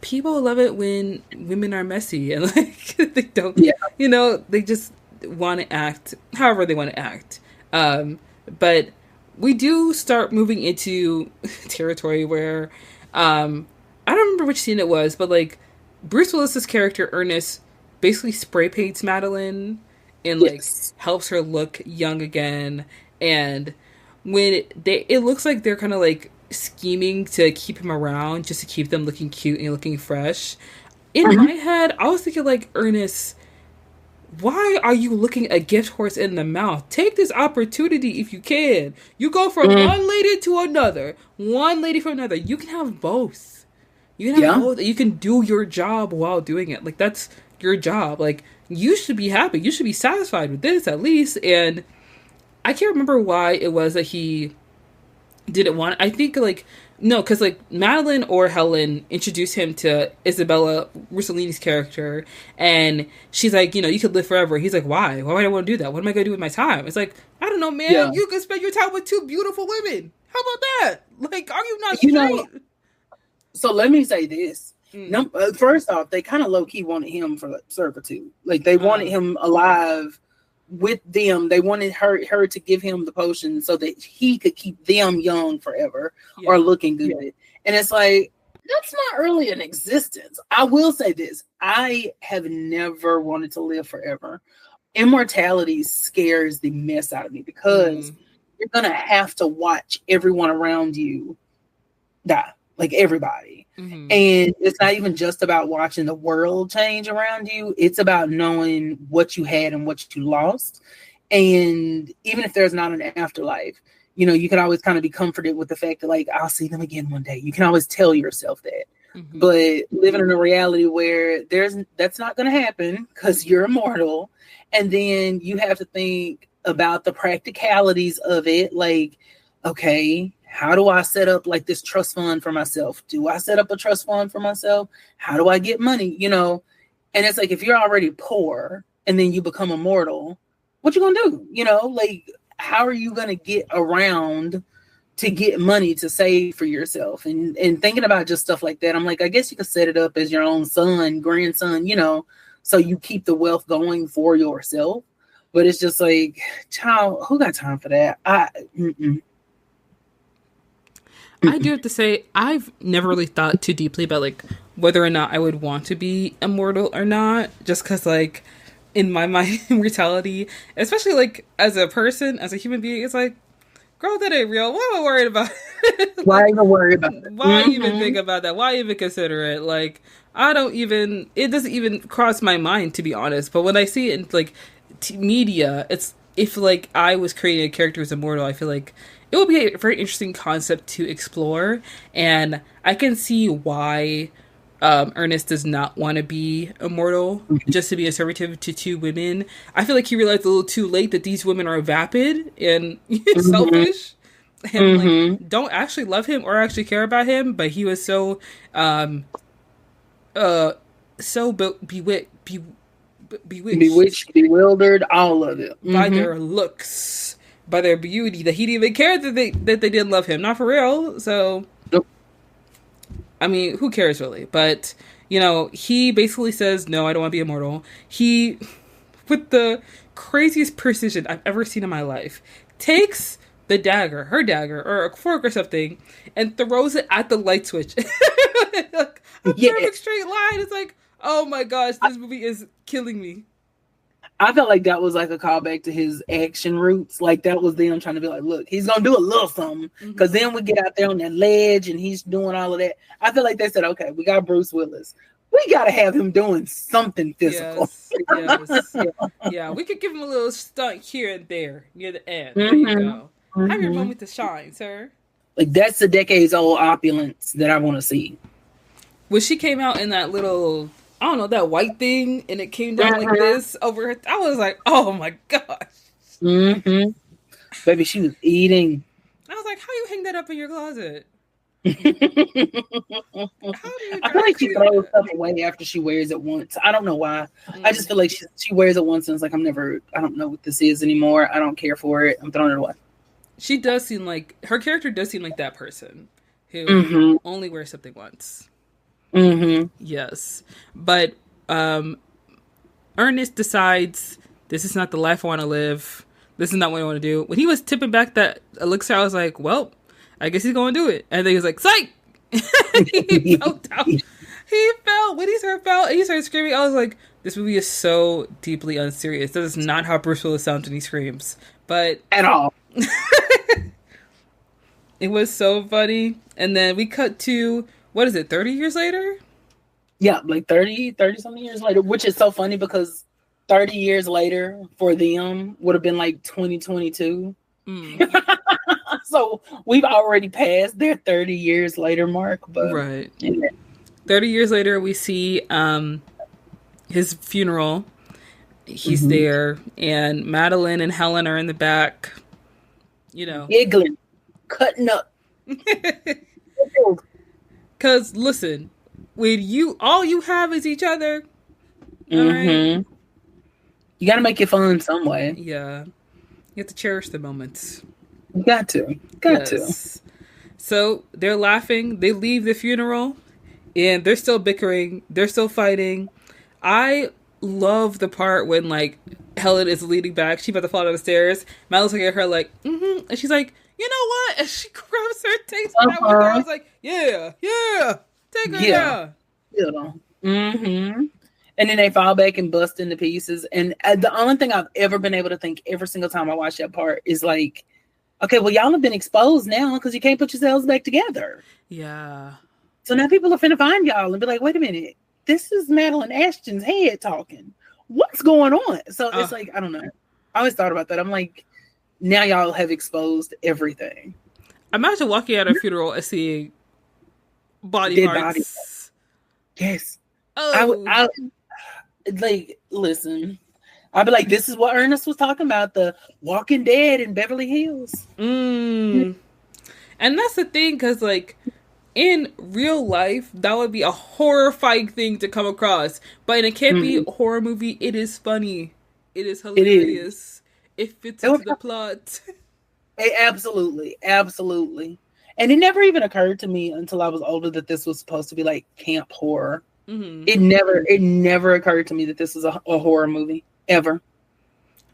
people love it when women are messy and, like, they don't, you know, they just want to act however they want to act. But we do start moving into territory where I don't remember which scene it was, but, like, Bruce Willis's character Ernest basically spray paints Madeline and, like, helps her look young again. And when it looks like they're kind of, like, scheming to keep him around just to keep them looking cute and looking fresh. In my head, I was thinking, like, Ernest, why are you looking a gift horse in the mouth? Take this opportunity if you can. You go from one lady to another, one lady from another. You can have both. You can have both. You can do your job while doing it. Like, that's your job. Like, you should be happy. You should be satisfied with this at least. And I can't remember why it was that he didn't want. I think, like, no, because, like, Madeline or Helen introduced him to Isabella Rossellini's character, and she's like, you know, you could live forever. He's like, why? Why would I want to do that? What am I going to do with my time? It's like, I don't know, man. Yeah. You could spend your time with 2 beautiful women. How about that? Like, are you not straight? Know, so let me say this. First off, they kind of low-key wanted him for, like, servitude. Like, they wanted him alive with them. They wanted her to give him the potion so that he could keep them young forever or looking good. And it's like, that's not really an existence. I will say this. I have never wanted to live forever. Immortality scares the mess out of me, because you're going to have to watch everyone around you die. Like, everybody. And it's not even just about watching the world change around you. It's about knowing what you had and what you lost. And even if there's not an afterlife, you know, you can always kind of be comforted with the fact that, like, I'll see them again one day. You can always tell yourself that. But living in a reality where that's not going to happen because you're immortal. And then you have to think about the practicalities of it. Like, okay, how do I set up, like, this trust fund for myself? Do I set up a trust fund for myself? How do I get money? You know, and it's like, if you're already poor and then you become immortal, what you gonna do? You know, like, how are you gonna get around to get money to save for yourself? And thinking about just stuff like that, I'm like, I guess you could set it up as your own son, grandson, you know, so you keep the wealth going for yourself. But it's just like, child, who got time for that? I do have to say, I've never really thought too deeply about, like, whether or not I would want to be immortal or not, just because, like, in my mind, mortality, especially, like, as a person, as a human being, it's like, girl, that ain't real. Why am I worried about it? Like, why even worry about it? Why even think about that? Why even consider it? Like, it doesn't even cross my mind, to be honest. But when I see it in, like, media, it's, if, like, I was creating a character who's immortal, I feel like it will be a very interesting concept to explore, and I can see why Ernest does not want to be immortal, just to be a servitude to 2 women. I feel like he realized a little too late that these women are vapid and selfish, and like, don't actually love him or actually care about him. But he was so bewitched, bewildered, all of it by their looks, by their beauty, that he didn't even care that they didn't love him. Not for real. So, I mean, who cares really? But, you know, he basically says, no, I don't want to be immortal. He, with the craziest precision I've ever seen in my life, takes the dagger, her dagger, or a fork or something, and throws it at the light switch. Like, a perfect straight line. It's like, oh my gosh, this movie is killing me. I felt like that was like a callback to his action roots. Like, that was them trying to be like, look, he's going to do a little something. Because then we get out there on that ledge and he's doing all of that. I feel like they said, okay, we got Bruce Willis. We gotta have him doing something physical. Yes, yes. Yeah, we could give him a little stunt here and there near the end. There you Mm-hmm. go. Have your Mm-hmm. moment to shine, sir. Like that's the decades old opulence that I want to see. When she came out in that little, I don't know, that white thing, and it came down like Mm-hmm. this over her, I was like, oh my gosh. Mm-hmm. Baby, she was eating. I was like, how you hang that up in your closet? I How do you feel dry like she clean throws that? stuff away after she wears it once. I don't know why. I just Mm. feel like she wears it once and it's like I don't know what this is anymore. I don't care for it. I'm throwing it away. She does seem like, her character does seem like that person who Mm-hmm. only wears something once. Mm-hmm. Yes. But Ernest decides this is not the life I want to live. This is not what I want to do. When he was tipping back that elixir, I was like, well, I guess he's going to do it. And then he was like, psych! He fell down. He fell. When he started screaming, I was like, this movie is so deeply unserious. That is not how Bruce Willis sounds when he screams. But At all. it was so funny. And then we cut to, what is it, 30 years later? Yeah, like 30 something years later, which is so funny because 30 years later for them would have been like 2022. Mm. So we've already passed their 30 years later mark. But Right. yeah. 30 years later, we see his funeral. He's Mm-hmm. there, and Madeline and Helen are in the back. You know. Giggling, cutting up. Because, listen, when all you have is each other, all right? Mm-hmm. You got to make it fun some way. Yeah. You have to cherish the moments. You got to. Got to. So they're laughing. They leave the funeral, and they're still bickering. They're still fighting. I love the part when, like, Helen is leading back. She's about to fall down the stairs. Madeline's looking at her like, mm-hmm. And she's like, you know what? And she grabs her, takes her out with her. I was like, yeah, take her down. Yeah. Mm-hmm. And then they fall back and bust into pieces. And the only thing I've ever been able to think every single time I watch that part is like, okay, well, y'all have been exposed now because you can't put yourselves back together. Yeah. So now people are finna find y'all and be like, wait a minute, this is Madeline Ashton's head talking. What's going on? So it's like, I don't know. I always thought about that. I'm like, now y'all have exposed everything. Imagine walking at a funeral and seeing body Dead parts. bodies. Yes. Oh. I like, listen. I'd be like, this is what Ernest was talking about, the Walking Dead in Beverly Hills. And that's the thing, because, like, in real life, that would be a horrifying thing to come across. But in a campy horror movie, it is funny. It is hilarious. It fits into the plot. Absolutely. Absolutely. And it never even occurred to me until I was older that this was supposed to be like camp horror. Mm-hmm. It never occurred to me that this was a horror movie. Ever.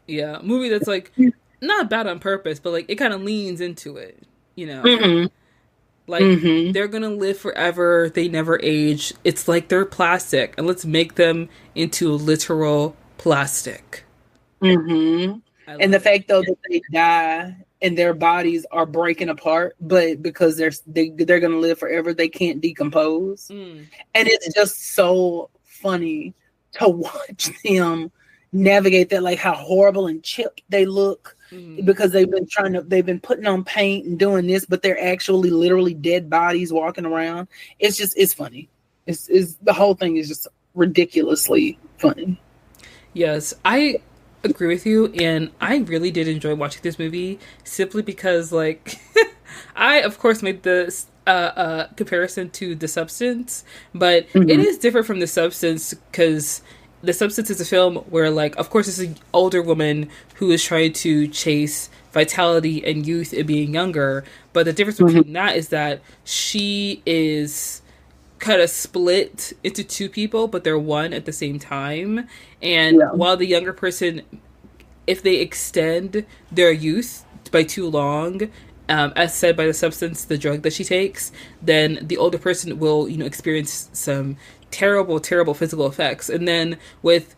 Yeah. A movie that's like, not bad on purpose, but like it kind of leans into it. You know? Mm-hmm. Like, they're gonna live forever. They never age. It's like they're plastic. And let's make them into literal plastic. Mm-hmm. And the fact, though, that they die and their bodies are breaking apart, but because they're gonna live forever, they can't decompose. And it's just so funny to watch them navigate that, like how horrible and chipped they look. Because they've been putting on paint and doing this, but they're actually literally dead bodies walking around. It's funny. It's the whole thing is just ridiculously funny. Yes, I agree with you, and I really did enjoy watching this movie simply because, like, I of course made this comparison to The Substance, but it is different from The Substance because The Substance is a film where, like, of course, it's an older woman who is trying to chase vitality and youth and being younger. But the difference between that is that she is kind of split into two people, but they're one at the same time. And while the younger person, if they extend their youth by too long, as said by The Substance, the drug that she takes, then the older person will, experience some terrible physical effects. And then with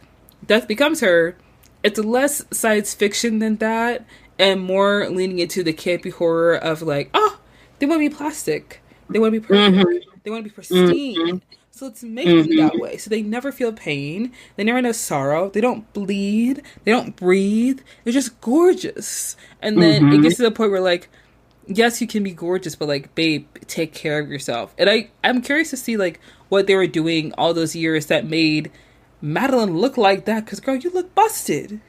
Death Becomes Her, it's less science fiction than that and more leaning into the campy horror of like, oh, they want to be plastic, they want to be perfect, they want to be pristine. So So let's make them that way. So they never feel pain. They never know sorrow. They don't bleed. They don't breathe. They're just gorgeous. And then it gets to the point where, like, yes, you can be gorgeous, but, like, babe, take care of yourself. And I'm curious to see, like, what they were doing all those years that made Madeline look like that. Because, girl, you look busted.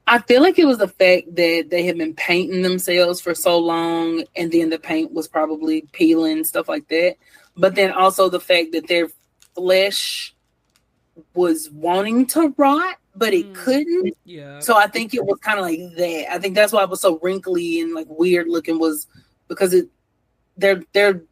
I feel like it was the fact that they had been painting themselves for so long, and then the paint was probably peeling, stuff like that. But then also the fact that their flesh was wanting to rot, but it couldn't. Yeah. So I think it was kind of like that. I think that's why it was so wrinkly and like weird looking, was because they're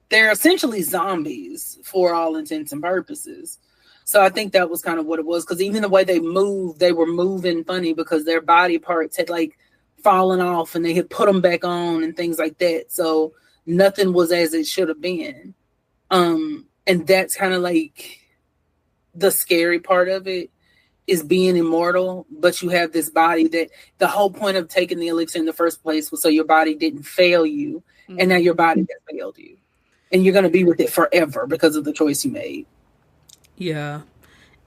essentially zombies for all intents and purposes. So I think that was kind of what it was, because even the way they moved, they were moving funny because their body parts had like fallen off and they had put them back on and things like that. So nothing was as it should have been. And that's kind of like the scary part of it, is being immortal, but you have this body that the whole point of taking the elixir in the first place was so your body didn't fail you. And now your body has failed you. And you're going to be with it forever because of the choice you made. Yeah.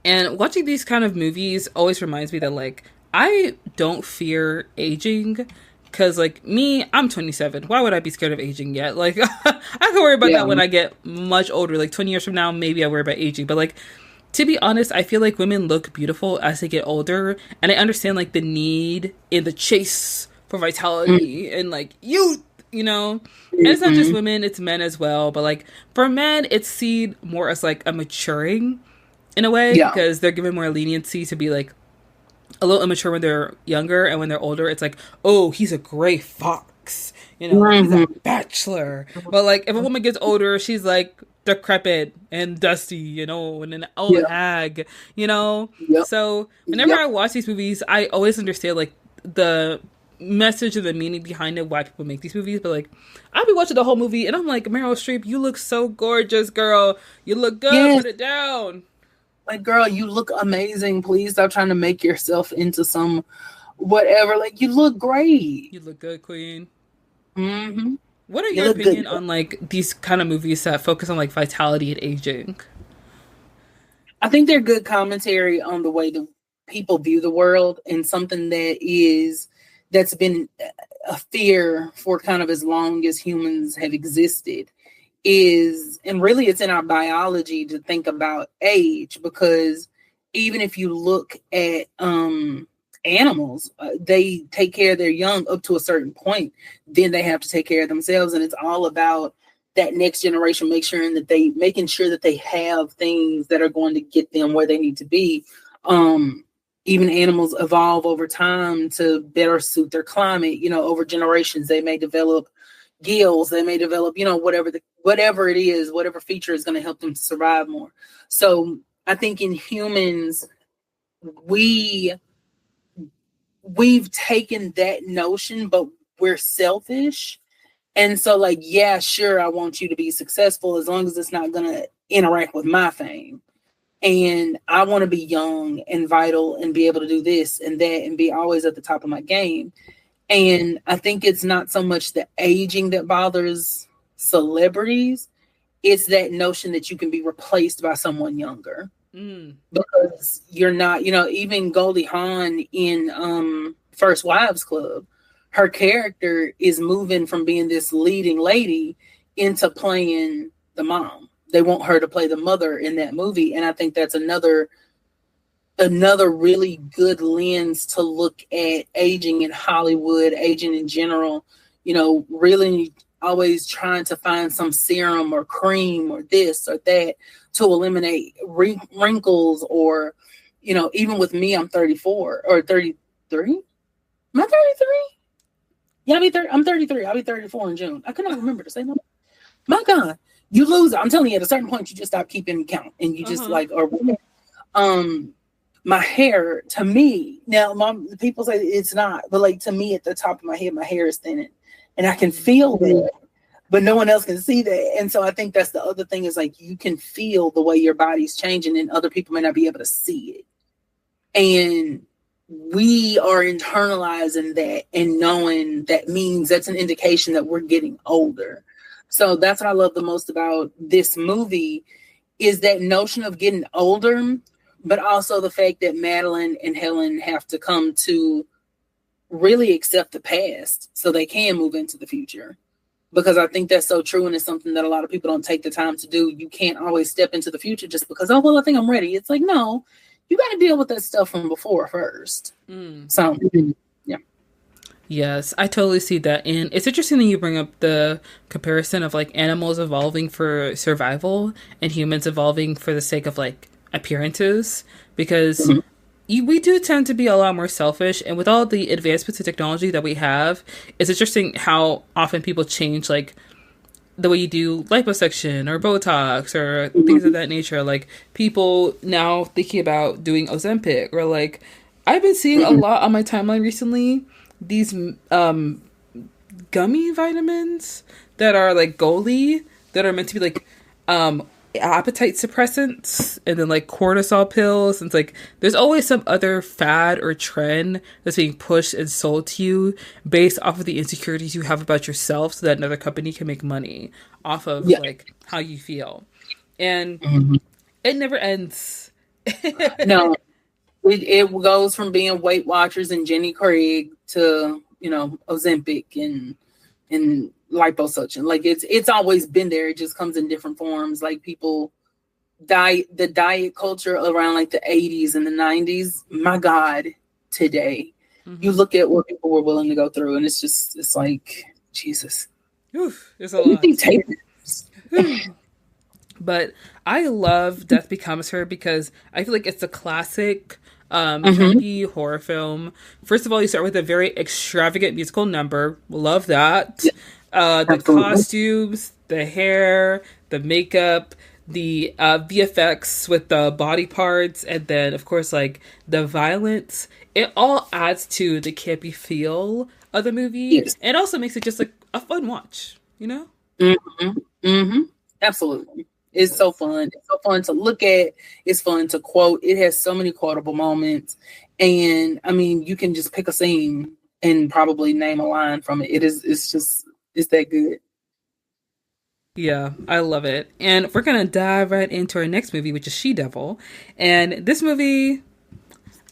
And watching these kind of movies always reminds me that, like, I don't fear aging. Because, like, me, I'm 27. Why would I be scared of aging yet? Like, I can worry about that when I get much older. Like, 20 years from now, maybe I worry about aging. But, like, to be honest, I feel like women look beautiful as they get older. And I understand, like, the need in the chase for vitality and, like, youth, you know? And it's not just women, it's men as well. But, like, for men, it's seen more as, like, a maturing in a way. Because they're given more leniency to be, like, a little immature when they're younger, and when they're older, it's like, oh, he's a gray fox, you know, he's a bachelor. But, like, if a woman gets older, she's, like, decrepit and dusty, you know, and an old hag, you know? So whenever I watch these movies, I always understand, like, the message and the meaning behind it, why people make these movies. But, like, I'll be watching the whole movie, and I'm like, Meryl Streep, you look so gorgeous, girl. You look good, put it down. Like, girl, you look amazing. Please stop trying to make yourself into some whatever. Like, you look great. You look good, queen. Mm-hmm. What are your opinion on, like, these kind of movies that focus on, like, vitality and aging? I think they're good commentary on the way the people view the world, and something that's been a fear for kind of as long as humans have existed. And really it's in our biology to think about age, because even if you look at animals, they take care of their young up to a certain point, then they have to take care of themselves. And it's all about that next generation, making sure that they have things that are going to get them where they need to be. Even animals evolve over time to better suit their climate. You know, over generations, they may develop gills, they may develop, you know, whatever it is, whatever feature is going to help them to survive more. So I think in humans, we've taken that notion, but we're selfish. And so, like, yeah, sure, I want you to be successful as long as it's not going to interact with my fame. And I want to be young and vital and be able to do this and that and be always at the top of my game. And I think it's not so much the aging that bothers celebrities. It's that notion that you can be replaced by someone younger. Because you're not, you know, even Goldie Hawn in First Wives Club, her character is moving from being this leading lady into playing the mom. They want her to play the mother in that movie. And I think that's another really good lens to look at aging in Hollywood, aging in general, you know, really always trying to find some serum or cream or this or that to eliminate wrinkles, or, you know, even with me, I'm 34 or 33. Am I 33? Yeah, I'm 33. I'll be 34 in June. I could not remember to say no. My God, you lose it. I'm telling you, at a certain point, you just stop keeping count, and you just like, or my hair, to me, now people say it's not, but like to me, at the top of my head, my hair is thinning, and I can feel that, but no one else can see that. And so I think that's the other thing, is like, you can feel the way your body's changing, and other people may not be able to see it. And we are internalizing that and knowing that means that's an indication that we're getting older. So that's what I love the most about this movie, is that notion of getting older, but also the fact that Madeline and Helen have to come to really accept the past so they can move into the future. Because I think that's so true, and it's something that a lot of people don't take the time to do. You can't always step into the future just because, oh, well, I think I'm ready. It's like, no, you got to deal with that stuff from before first. So, yeah. Yes, I totally see that. And it's interesting that you bring up the comparison of like animals evolving for survival and humans evolving for the sake of like appearances, because we do tend to be a lot more selfish. And with all the advancements in technology that we have, it's interesting how often people change like the way you do liposuction or Botox or things of that nature. Like people now thinking about doing Ozempic, or like I've been seeing a lot on my timeline recently, these gummy vitamins that are like Goldie, that are meant to be like appetite suppressants, and then like cortisol pills. And it's like there's always some other fad or trend that's being pushed and sold to you based off of the insecurities you have about yourself, so that another company can make money off of like how you feel. And it never ends. No, it goes from being Weight Watchers and Jenny Craig to, you know, Ozempic and liposuction. Like it's always been there. It just comes in different forms. Like people the diet culture around like the 80s and the 90s. My God, today you look at what people were willing to go through, and it's like, Jesus. Oof, it's a lot. But I love Death Becomes Her because I feel like it's a classic campy horror film. First of all, you start with a very extravagant musical number. Love that. The costumes, the hair, the makeup, the VFX with the body parts, and then of course like the violence. It all adds to the campy feel of the movie, and also makes it just like a fun watch, you know? Absolutely. It's so fun. It's so fun to look at. It's fun to quote. It has so many quotable moments. And I mean, you can just pick a scene and probably name a line from it. It's that good. Yeah, I love it. And we're going to dive right into our next movie, which is She-Devil. And this movie,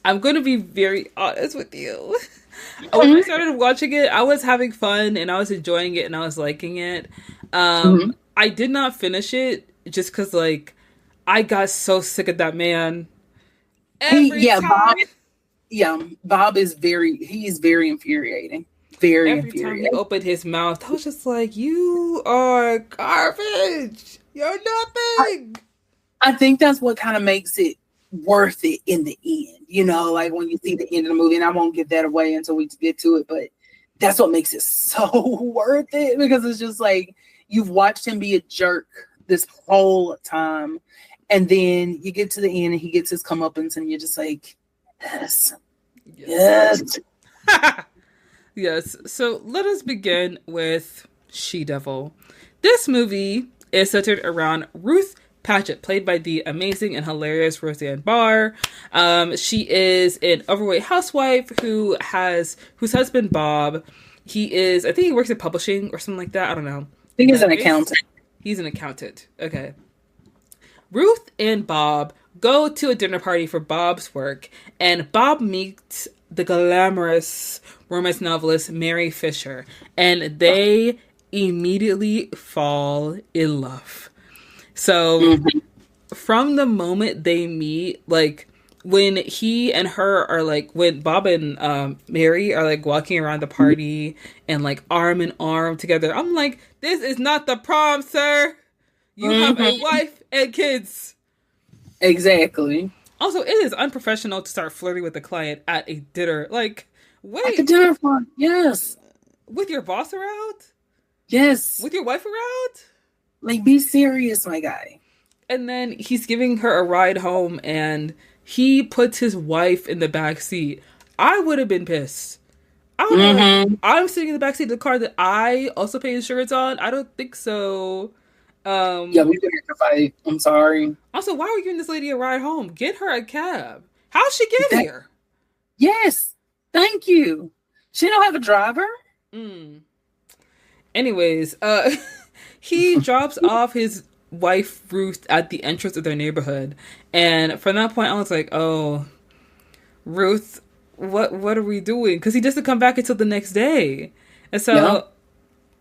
I'm going to be very honest with you. When I started watching it, I was having fun and I was enjoying it and I was liking it. I did not finish it just because, like, I got so sick of that man. Bob is very infuriating. Every time he opened his mouth, I was just like, you are garbage. You're nothing. I think that's what kind of makes it worth it in the end. You know, like when you see the end of the movie, and I won't give that away until we get to it, but that's what makes it so worth it, because it's just like, you've watched him be a jerk this whole time, and then you get to the end and he gets his comeuppance, and you're just like, yes. Yes. So let us begin with She-Devil. This movie is centered around Ruth Patchett, played by the amazing and hilarious Roseanne Barr. She is an overweight housewife whose husband Bob, I think he works in publishing or something like that. I don't know. I think he's an accountant. He's an accountant. Okay. Ruth and Bob go to a dinner party for Bob's work, and Bob meets the glamorous romance novelist Mary Fisher, and they immediately fall in love. So from the moment they meet, like when he and her are like, when Bob and Mary are like walking around the party and like arm in arm together, I'm like, this is not the prom, sir. You have a wife and kids. Exactly. Also, it is unprofessional to start flirting with a client at a dinner. Like, wait. At the dinner party, yes. With your boss around? Yes. With your wife around? Like, be serious, my guy. And then he's giving her a ride home, and he puts his wife in the back seat. I would have been pissed. I'm sitting in the back seat of the car that I also pay insurance on. I don't think so. We didn't have to fight. I'm sorry. Also, why are you giving this lady a ride home? Get her a cab. How'd she get here? Yes. Thank you. She don't have a driver. Anyways, he drops off his wife Ruth at the entrance of their neighborhood. And from that point, I was like, oh, Ruth, what are we doing? Because he doesn't come back until the next day. And so, Yeah.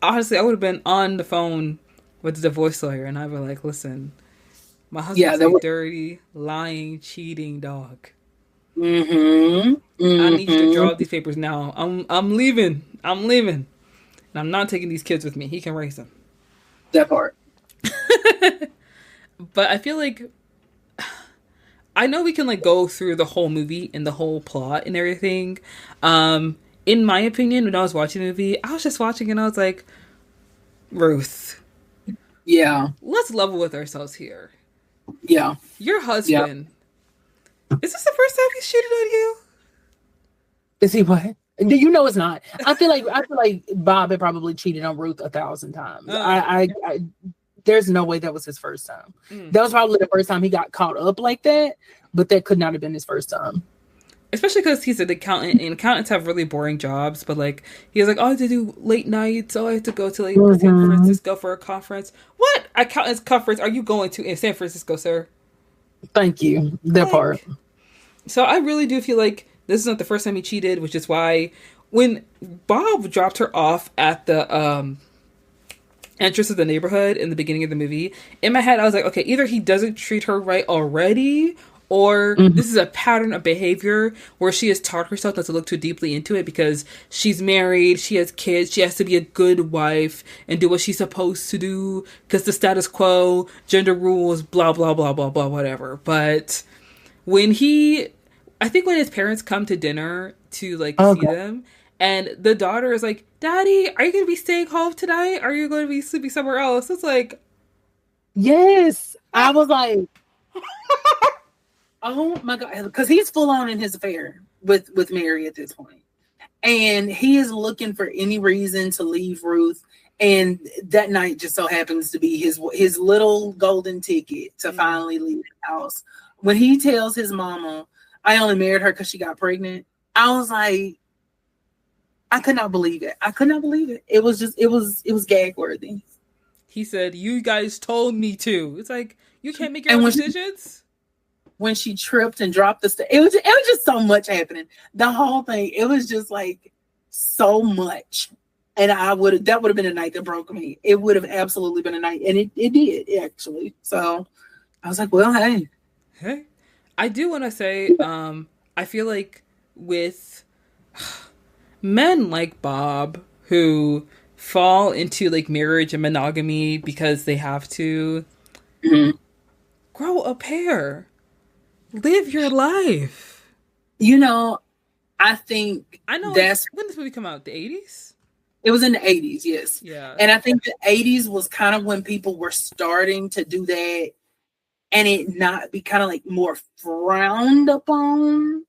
honestly, I would have been on the phone with the divorce lawyer, and I'd be like, listen, my Yeah, husband's that a was. dirty, lying, cheating dog. Mm-hmm. I need you to draw Mm-hmm. up these papers now. I'm leaving. I'm leaving. And I'm not taking these kids with me. He can raise them. That part. But I feel like I know we can like go through the whole movie and the whole plot and everything. In my opinion, when I was watching the movie, I was just watching and I was like, Ruth, Yeah. let's level with ourselves here. Yeah. Your Yeah. husband, is this the first time he's cheated on you? Is he what? You know it's not. I feel like Bob had probably cheated on Ruth 1,000 times. I there's no way that was his first time. That was probably the first time he got caught up like that, but that could not have been his first time. Especially because he's an accountant, and accountants have really boring jobs. But like, he was like, "Oh, I have to do late nights. Oh, I have to go to like San Francisco for a conference." What accountants conference are you going to in San Francisco, sir? Thank you. That part. So I really do feel like this is not the first time he cheated, which is why when Bob dropped her off at the entrance of the neighborhood in the beginning of the movie, in my head I was like, okay, either he doesn't treat her right already, or this is a pattern of behavior where she has taught herself not to look too deeply into it because she's married, she has kids, she has to be a good wife and do what she's supposed to do because the status quo, gender rules, blah, blah, blah, blah, blah, whatever. But when I think when his parents come to dinner to like see them, and the daughter is like, Daddy, are you going to be staying home tonight? Are you going to be sleeping somewhere else? It's like, yes. I was like, oh my God. Because he's full on in his affair with Mary at this point. And he is looking for any reason to leave Ruth. And that night just so happens to be his little golden ticket to finally leave the house. When he tells his mama, I only married her because she got pregnant, I was like, I could not believe it. I could not believe it. It was gag worthy. He said, you guys told me to. It's like, you can't make your own decisions. When she tripped and dropped the stairs, it was just so much happening. The whole thing, it was just like so much. And that would have been a night that broke me. It would have absolutely been a night. And it did, actually. So I was like, well, hey. Hey. I do want to say, I feel like with men like Bob who fall into like marriage and monogamy because they have to, grow a pair, live your life. You know, I think I know that's when this movie come out, the 80s. It was in the 80s, yes. Yeah. And I think the 80s was kind of when people were starting to do that and it not be kind of like more frowned upon.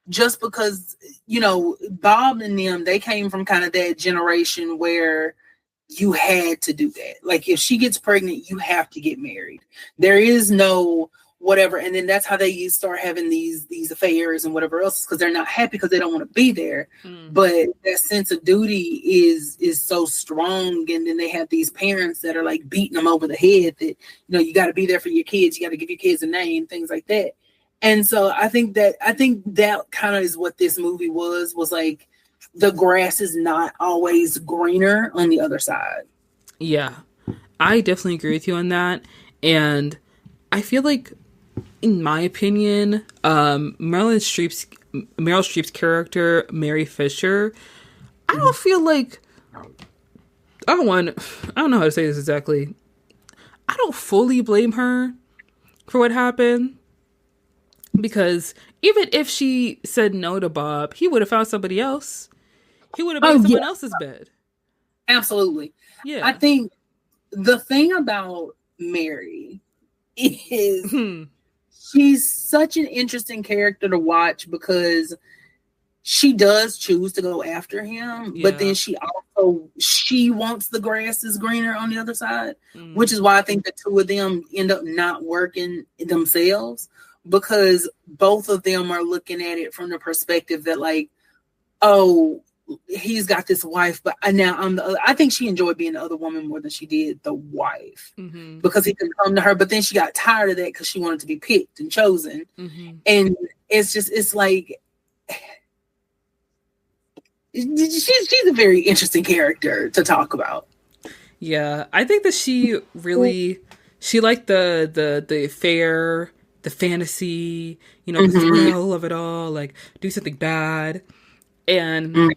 Just because, you know, Bob and them, they came from kind of that generation where you had to do that. Like if she gets pregnant, you have to get married. There is no whatever. And then that's how they start having these affairs and whatever else, because they're not happy because they don't want to be there. But that sense of duty is so strong. And then they have these parents that are like beating them over the head that, you know, you got to be there for your kids. You got to give your kids a name, things like that. And so I think that kind of is what this movie was like, the grass is not always greener on the other side. Yeah, I definitely agree with you on that. And I feel like, in my opinion, Meryl Streep's character, Mary Fisher, I don't feel like, I don't know how to say this exactly. I don't fully blame her for what happened. Because even if she said no to Bob, he would have found somebody else. He would have made someone else's bed. Absolutely. Yeah. I think the thing about Mary is she's such an interesting character to watch because she does choose to go after him, but then she wants the grass is greener on the other side, which is why I think the two of them end up not working themselves. Because both of them are looking at it from the perspective that like, oh, he's got this wife, but now I think she enjoyed being the other woman more than she did the wife, because he could come to her. But then she got tired of that because she wanted to be picked and chosen, and it's like she's a very interesting character to talk about. Yeah, I think that she liked the affair, the fantasy, the thrill of it all, like do something bad. And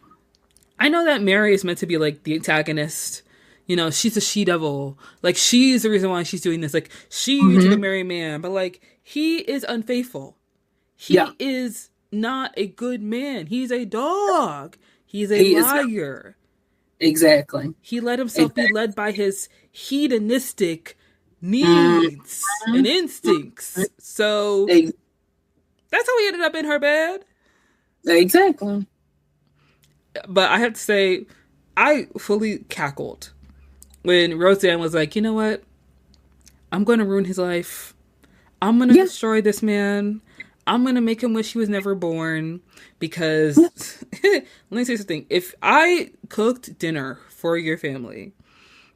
I know that Mary is meant to be like the antagonist. She's a she-devil. Like, she's the reason why she's doing this. Like, she took a married man, but like, he is unfaithful. He is not a good man. He's a dog. He's a liar. Exactly. He let himself be led by his hedonistic needs and instincts. So that's how he ended up in her bed. Exactly. But I have to say, I fully cackled when Roseanne was like, you know what? I'm going to ruin his life. I'm going to destroy this man. I'm going to make him wish he was never born. Because, let me say something. If I cooked dinner for your family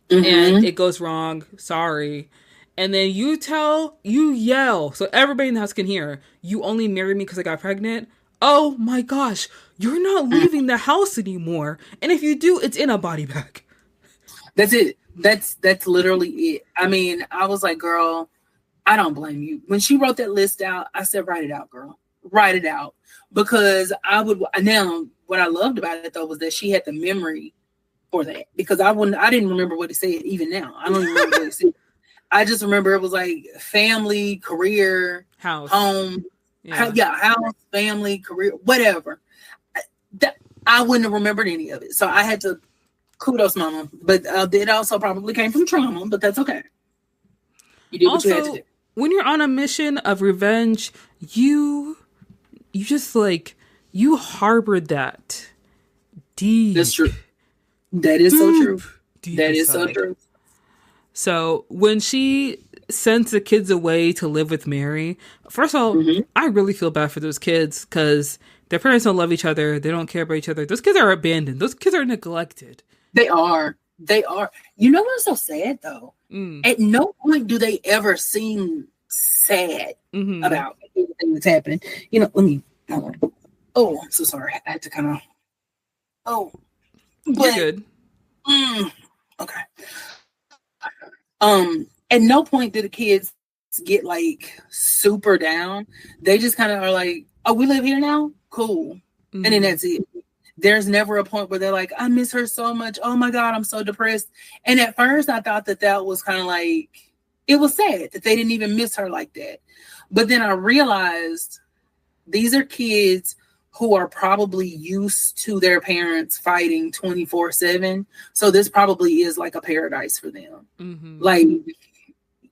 and it goes wrong, sorry, and then you yell, so everybody in the house can hear, you only married me because I got pregnant. Oh my gosh, you're not leaving the house anymore. And if you do, it's in a body bag. That's it. That's literally it. I mean, I was like, girl, I don't blame you. When she wrote that list out, I said, write it out, girl. Write it out. Because now what I loved about it though was that she had the memory for that. Because I didn't remember what it said even now. I don't even remember what it said. I just remember it was like family, career, house, home. House, family, career, whatever. I wouldn't have remembered any of it. So I had to kudos, mama. But it also probably came from trauma, but that's okay. You did what you had to do. When you're on a mission of revenge, you just like, you harbored that deep. That's true. That is so true. That is so true. So when she sends the kids away to live with Mary, first of all, I really feel bad for those kids because their parents don't love each other. They don't care about each other. Those kids are abandoned. Those kids are neglected. They are. You know what's so sad though? At no point do they ever seem sad about anything that's happening. Let me. Oh, I'm so sorry. I had to kind of. Oh, you're good. Okay. At no point do the kids get like super down. They just kind of are like, oh, we live here now? Cool. And then that's it. There's never a point where they're like, I miss her so much. Oh my God, I'm so depressed. And at first I thought that was kind of like, it was sad that they didn't even miss her like that. But then I realized these are kids who are probably used to their parents fighting 24/7. So this probably is like a paradise for them. Like,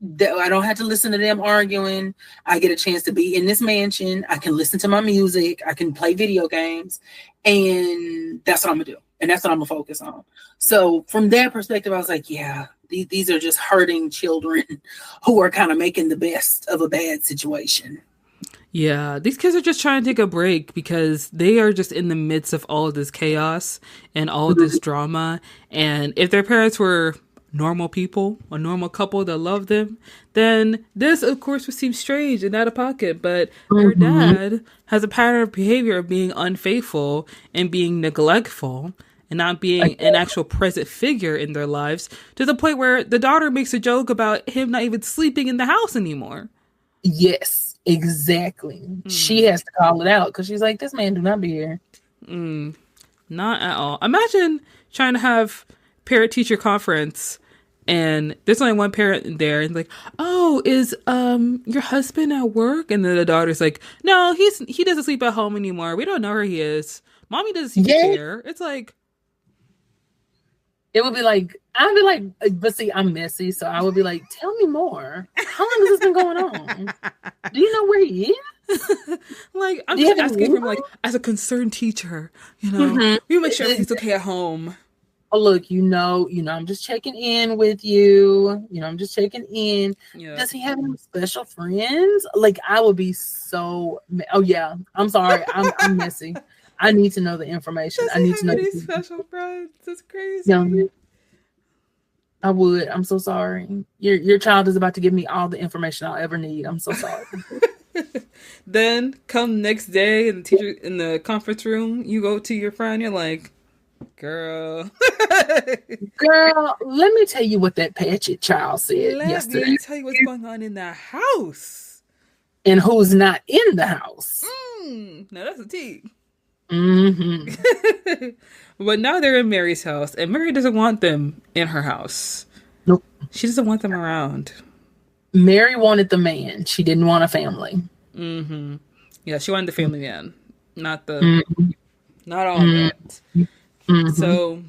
I don't have to listen to them arguing. I get a chance to be in this mansion. I can listen to my music. I can play video games. And that's what I'm going to do. And that's what I'm going to focus on. So from that perspective, I was like, yeah, these are just hurting children who are kind of making the best of a bad situation. Yeah, these kids are just trying to take a break because they are just in the midst of all of this chaos and all of this drama. And if their parents were normal people, a normal couple that loved them, then this, of course, would seem strange and out of pocket. But her dad has a pattern of behavior of being unfaithful and being neglectful and not being an actual present figure in their lives, to the point where the daughter makes a joke about him not even sleeping in the house anymore. Yes. Exactly. She has to call it out because she's like, this man do not be here. Not at all. Imagine trying to have parent-teacher conference and there's only one parent there and like, oh, is your husband at work? And then the daughter's like, no, he doesn't sleep at home anymore. We don't know where he is. Mommy doesn't seem to care. It's like, it would be like, I'd be like, but see, I'm messy, so I would be like, tell me more. How long has this been going on? Do you know where he is? Like, I'm just asking from like, as a concerned teacher, you make sure he's okay at home. Oh, look, I'm just checking in with you. I'm just checking in. Yeah. Does he have any special friends? Like, I would be so. Oh yeah, I'm sorry, I'm messy. I need to know the information. Does I he need have to know. any special friends? That's crazy. Young, I would. I'm so sorry. Your child is about to give me all the information I'll ever need. I'm so sorry. Then come next day in the teacher in the conference room, you go to your friend, you're like, girl. Girl, let me tell you what that Patchett child said Let yesterday. me tell you what's going on in the house. And who's not in the house. Now that's a tea. Mm-hmm. But now they're in Mary's house, and Mary doesn't want them in her house. Nope. She doesn't want them around. Mary wanted the man. She didn't want a family. Mm-hmm. Yeah, she wanted the family man, not the, not all that. Mm-hmm. So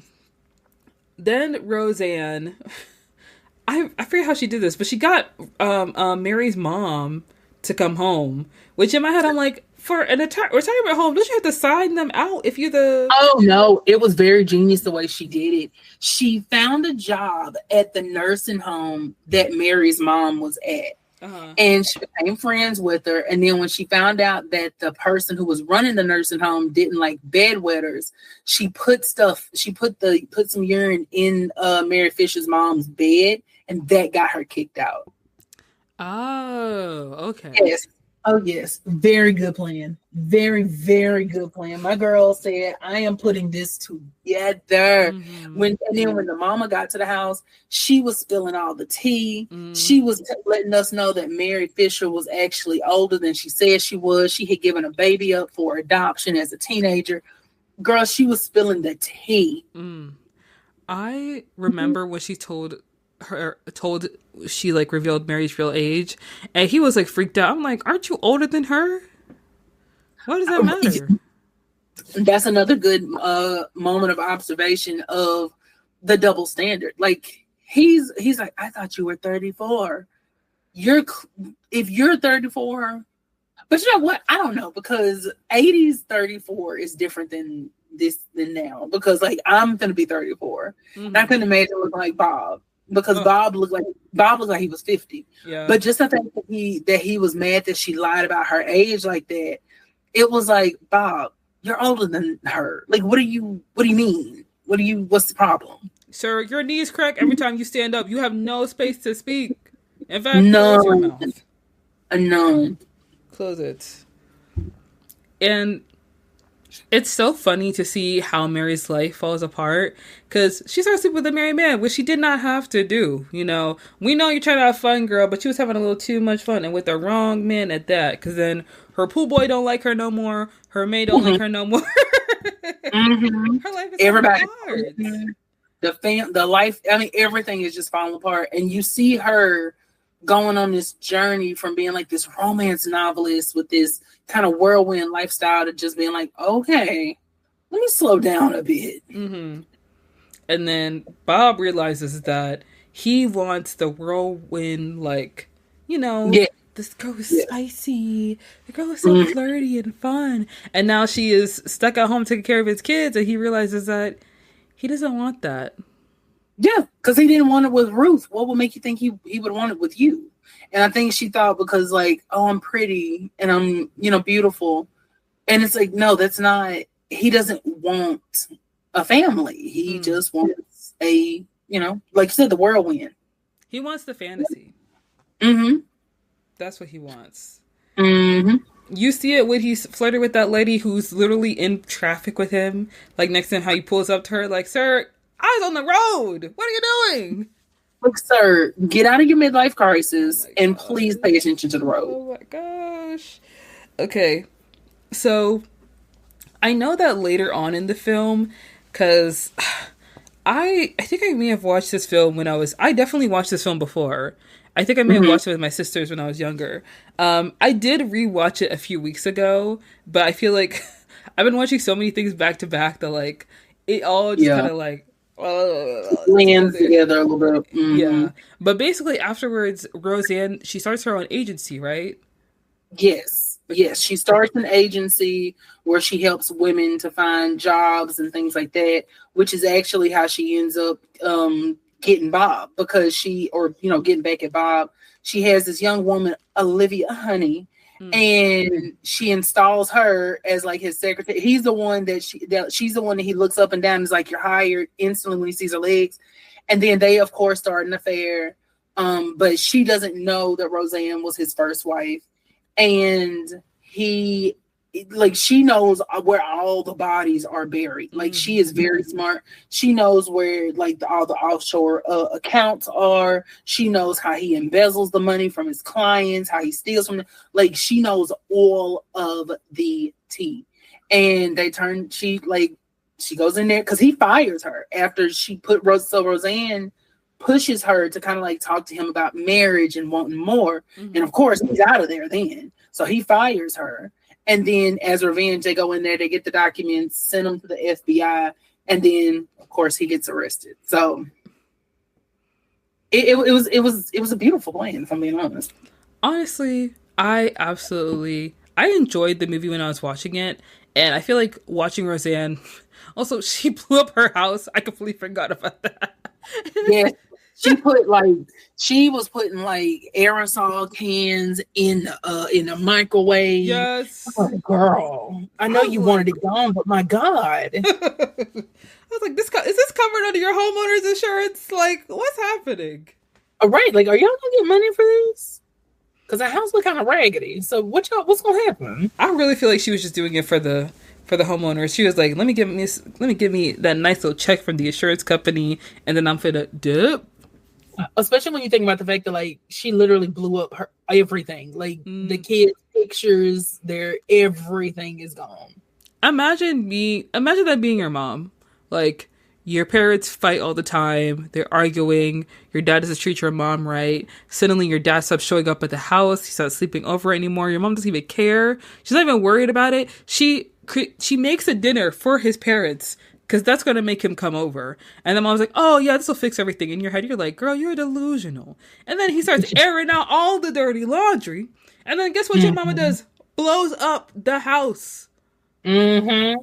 then Roseanne, I forget how she did this, but she got Mary's mom to come home. Which in my head, I'm like, for an retirement home, don't you have to sign them out if you're the? Oh no, it was very genius the way she did it. She found a job at the nursing home that Mary's mom was at. And she became friends with her. And then when she found out that the person who was running the nursing home didn't like bedwetters, she put some urine in Mary Fisher's mom's bed, and that got her kicked out. Oh, okay. Yes. Oh, yes. Very good plan. Very, very good plan. My girl said, I am putting this together. Mm-hmm. And then when the mama got to the house, she was spilling all the tea. Mm-hmm. She was letting us know that Mary Fisher was actually older than she said she was. She had given a baby up for adoption as a teenager. Girl, she was spilling the tea. I remember when she she like revealed Mary's real age, and he was like freaked out. I'm like, aren't you older than her? What does that matter? That's another good moment of observation of the double standard. Like he's like, I thought you were 34. If you're 34, but you know what? I don't know, because 80s 34 is different than now, because like I'm gonna be 34. And I couldn't imagine looking like Bob. Because Bob looked like he was 50. Yeah. But just the fact that he was mad that she lied about her age like that, it was like, Bob, you're older than her. Like, what do you mean? What's the problem? Sir, your knees crack every time you stand up. You have no space to speak. In fact, close your mouth. No. Close it. And it's so funny to see how Mary's life falls apart, because she starts sleeping with a married man, which she did not have to do. You know, we know you're trying to have fun, girl, but she was having a little too much fun, and with the wrong man at that. Because then her pool boy don't like her no more. Her maid don't like her no more. Her life is everybody hard. The life. I mean, everything is just falling apart, and you see her going on this journey from being like this romance novelist with this kind of whirlwind lifestyle to just being like, okay, let me slow down a bit. And then Bob realizes that he wants the whirlwind, like, you know, this girl is spicy. The girl is so flirty and fun. And now she is stuck at home taking care of his kids, and he realizes that he doesn't want that. Yeah, because he didn't want it with Ruth. What would make you think he would want it with you? And I think she thought because, like, oh, I'm pretty and I'm, beautiful. And it's like, no, that's not. He doesn't want a family. He just wants a, like you said, the whirlwind. He wants the fantasy. That's what he wants. You see it when he's flirting with that lady who's literally in traffic with him. Like, next to him, how he pulls up to her, like, sir, I was on the road. What are you doing? Look, sir, get out of your midlife crisis and please pay attention to the road. Oh my gosh. Okay. So I know that later on in the film, because I think I may have watched this film I definitely watched this film before. I think I may have watched it with my sisters when I was younger. I did rewatch it a few weeks ago, but I feel like I've been watching so many things back to back that like it all just kind of like lands together a little bit. Yeah, but basically afterwards, Roseanne, she starts her own agency, right? Yes, she starts an agency where she helps women to find jobs and things like that, which is actually how she ends up getting Bob, because getting back at Bob. She has this young woman, Olivia Honey, and she installs her as like his secretary. He's the one she's the one that he looks up and down and is like, you're hired instantly when he sees her legs. And then they of course start an affair. But she doesn't know that Roseanne was his first wife. And she knows where all the bodies are buried. Like, she is very smart. She knows where like all the offshore accounts are. She knows how he embezzles the money from his clients, how he steals from them. Like, she knows all of the tea. And she goes in there because he fires her after she put Roseanne pushes her to kind of like talk to him about marriage and wanting more. And of course he's out of there then. So he fires her. And then as revenge, they go in there, they get the documents, send them to the FBI. And then of course he gets arrested. So it was a beautiful plan, if I'm being honest. Honestly, I enjoyed the movie when I was watching it. And I feel like watching Roseanne, also she blew up her house. I completely forgot about that. Yeah. She was putting like aerosol cans in a microwave. Yes. Oh, girl, I know you wanted it gone, but my God. I was like, is this covered under your homeowner's insurance? Like, what's happening? All right, like, are y'all gonna get money for this? Because the house look kind of raggedy. So what's gonna happen? I really feel like she was just doing it for the homeowners. She was like, let me give me that nice little check from the insurance company, and then I'm finna dip. Especially when you think about the fact that like she literally blew up her everything. Like the kids' pictures, everything is gone. Imagine that being your mom. Like, your parents fight all the time. They're arguing. Your dad doesn't treat your mom right. Suddenly your dad stops showing up at the house. He's not sleeping over anymore. Your mom doesn't even care. She's not even worried about it. She makes a dinner for his parents because that's going to make him come over. And the mom's like, oh yeah, this will fix everything. In your head, you're like, girl, you're delusional. And then he starts airing out all the dirty laundry. And then guess what your mama does? Blows up the house. I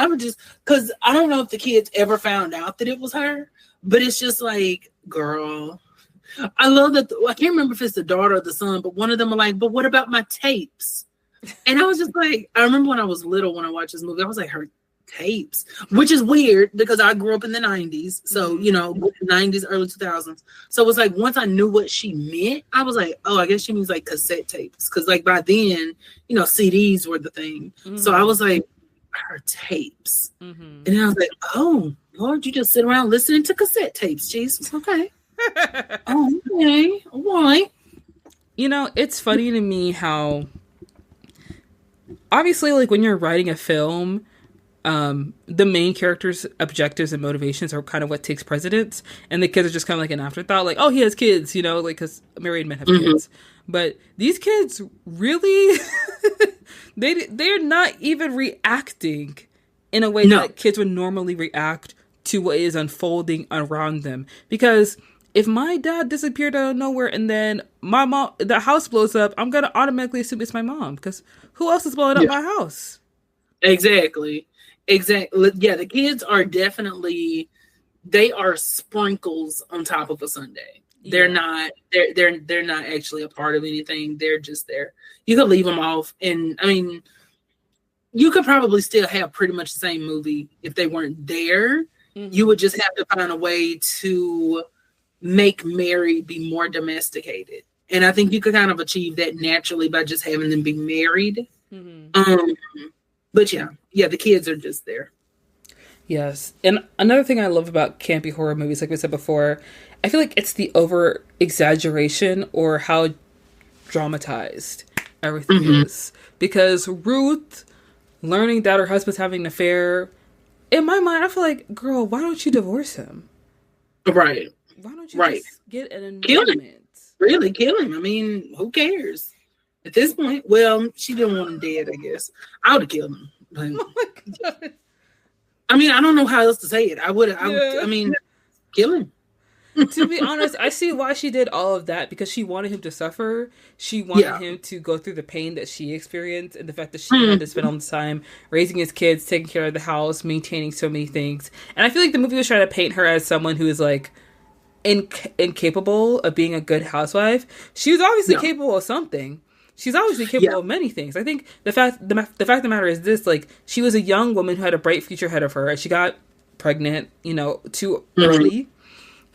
would just, because I don't know if the kids ever found out that it was her, but it's just like, girl, I love that. I can't remember if it's the daughter or the son, but one of them are like, but what about my tapes? And I was just like, I remember when I was little, when I watched this movie, I was like, her tapes, which is weird because I grew up in the 90s. So, 90s, early 2000s. So it was like, once I knew what she meant, I was like, oh, I guess she means like cassette tapes. Because like by then, CDs were the thing. So I was like, her tapes. And then I was like, oh, Lord, you just sit around listening to cassette tapes. Jesus, okay. Oh, okay. All right. It's funny to me how, obviously, like when you're writing a film, the main character's objectives and motivations are kind of what takes precedence, and the kids are just kind of like an afterthought. Like, oh, he has kids, like, because married men have kids. But these kids really, they're not even reacting in a way that kids would normally react to what is unfolding around them. Because if my dad disappeared out of nowhere and then my mom, the house blows up, I'm gonna automatically assume it's my mom, because who else is blowing up my house? Exactly. Yeah, the kids are definitely, they are sprinkles on top of a sundae. They're not actually a part of anything. They're just there. You could leave them off, and I mean, you could probably still have pretty much the same movie if they weren't there. You would just have to find a way to make Mary be more domesticated. And I think you could kind of achieve that naturally by just having them be married. But yeah, the kids are just there. Yes. And another thing I love about campy horror movies, like we said before, I feel like it's the over exaggeration or how dramatized everything is. Because Ruth learning that her husband's having an affair, in my mind, I feel like, girl, why don't you divorce him? Right. Why don't you just get an annulment? Kill him. Really, kill him. I mean, who cares? At this point, well, she didn't want him dead, I guess. I would have killed him. Like, oh my God. I mean, I don't know how else to say it. I would, kill him. To be honest, I see why she did all of that, because she wanted him to suffer. She wanted him to go through the pain that she experienced, and the fact that she had to spend all this time raising his kids, taking care of the house, maintaining so many things. And I feel like the movie was trying to paint her as someone who is like incapable of being a good housewife. She was obviously capable of something, She's obviously capable of many things. I think the fact of the matter is this: like, she was a young woman who had a bright future ahead of her, and she got pregnant, too early,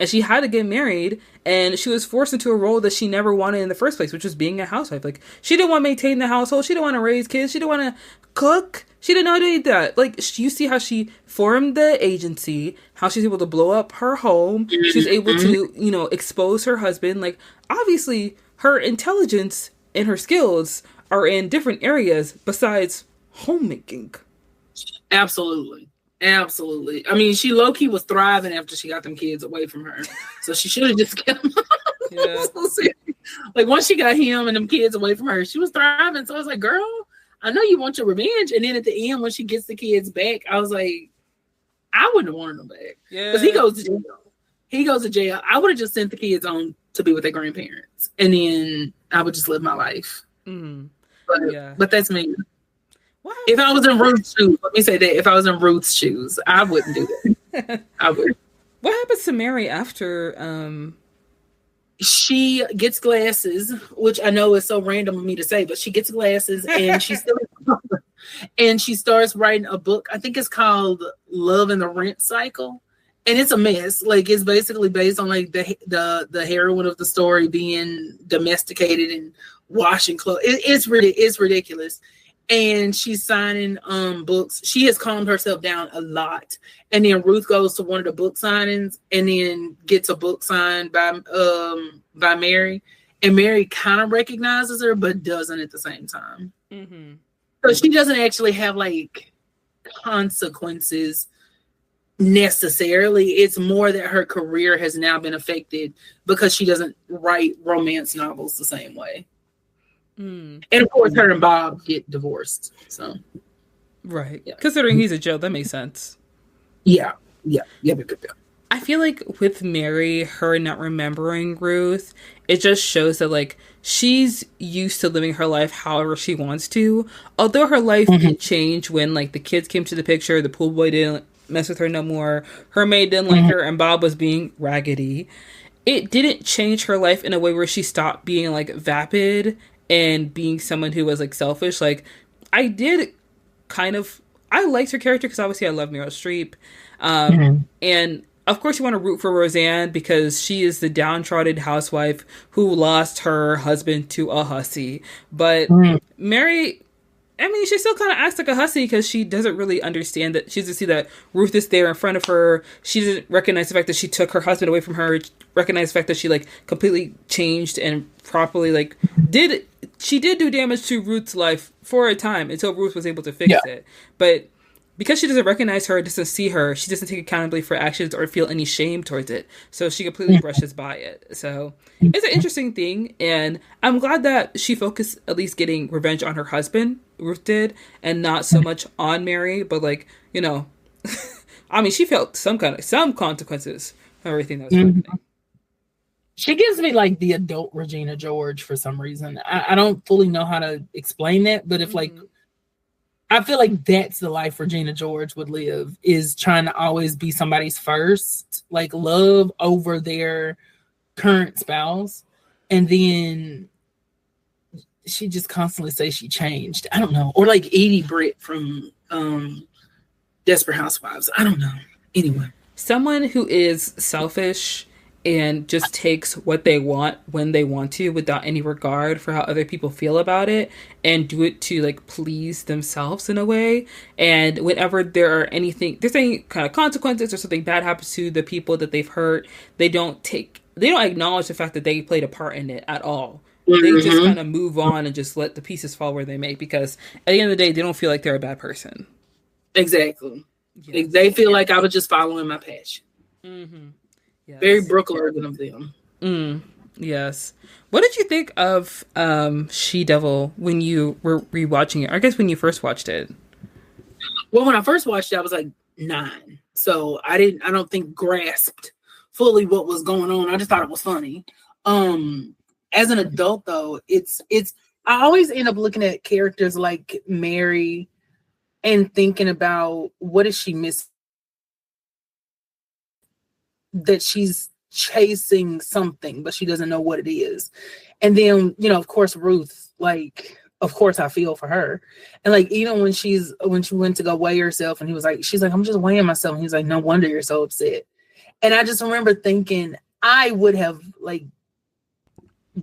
and she had to get married, and she was forced into a role that she never wanted in the first place, which was being a housewife. Like, she didn't want to maintain the household, she didn't want to raise kids, she didn't want to cook, she didn't know how to do that. Like, you see how she formed the agency, how she's able to blow up her home, she's able to, expose her husband. Like, obviously, her intelligence and her skills are in different areas besides homemaking. Absolutely. Absolutely. I mean, she low-key was thriving after she got them kids away from her. So she should have just kept them. Yeah. Like, once she got him and them kids away from her, she was thriving. So I was like, girl, I know you want your revenge. And then at the end, when she gets the kids back, I was like, I wouldn't have wanted them back. Yeah. Because he goes to jail. He goes to jail. I would have just sent the kids on to be with their grandparents. And then I would just live my life. Mm. But that's me. What? If I was in Ruth's shoes, let me say that. If I was in Ruth's shoes, I wouldn't do that. I would. What happens to Mary after? She gets glasses, which I know is so random of me to say, but she gets glasses and she still and she starts writing a book. I think it's called Love and the Rent Cycle, and it's a mess. Like, it's basically based on like the heroine of the story being domesticated and washing clothes. It's ridiculous. And she's signing books. She has calmed herself down a lot. And then Ruth goes to one of the book signings and then gets a book signed by Mary. And Mary kind of recognizes her, but doesn't at the same time. Mm-hmm. So she doesn't actually have like consequences necessarily. It's more that her career has now been affected because she doesn't write romance novels the same way. And of course, her and Bob get divorced. So, right. Yeah. Considering he's a Joe, that makes sense. Yeah. I feel like with Mary, her not remembering Ruth, it just shows that like she's used to living her life however she wants to. Although her life did change when like the kids came to the picture, the pool boy didn't mess with her no more, her maid didn't like her, and Bob was being raggedy. It didn't change her life in a way where she stopped being like vapid and being someone who was like selfish. Like, I liked her character because obviously I love Meryl Streep. And of course you want to root for Roseanne because she is the downtrodden housewife who lost her husband to a hussy. But Mary, I mean, she still kind of acts like a hussy because she doesn't really understand that. She doesn't see that Ruth is there in front of her. She doesn't recognize the fact that she took her husband away from her. Recognize the fact that she like completely changed and properly like did do damage to Ruth's life for a time until Ruth was able to fix it. But because she doesn't recognize her, doesn't see her, she doesn't take accountability for actions or feel any shame towards it. So she completely brushes by it. So it's an interesting thing. And I'm glad that she focused at least getting revenge on her husband, Ruth did, and not so much on Mary. But like, I mean, she felt some consequences for everything that was happening. She gives me like the adult Regina George for some reason. I don't fully know how to explain that, but if like, I feel like that's the life Regina George would live, is trying to always be somebody's first, like love over their current spouse. And then she just constantly says she changed. I don't know. Or like Edie Britt from Desperate Housewives. I don't know. Anyway. Someone who is selfish and just takes what they want when they want to without any regard for how other people feel about it and do it to like please themselves in a way. And whenever there's any kind of consequences or something bad happens to the people that they've hurt, they don't acknowledge the fact that they played a part in it at all. They just kind of move on and just let the pieces fall where they may, because at the end of the day, they don't feel like they're a bad person. Exactly. Yes. They feel like I was just following my passion. Yes. Very Brooke Lurgan of them. Yes. What did you think of She-Devil when you were rewatching it? I guess when you first watched it. Well, when I first watched it, I was like 9. So I don't think grasped fully what was going on. I just thought it was funny. As an adult though, I always end up looking at characters like Mary and thinking about what is she missing that she's chasing something, but she doesn't know what it is. And then, of course, Ruth, like, of course I feel for her. And like, even when she went to go weigh herself and she's like, I'm just weighing myself. And he's like, no wonder you're so upset. And I just remember thinking I would have like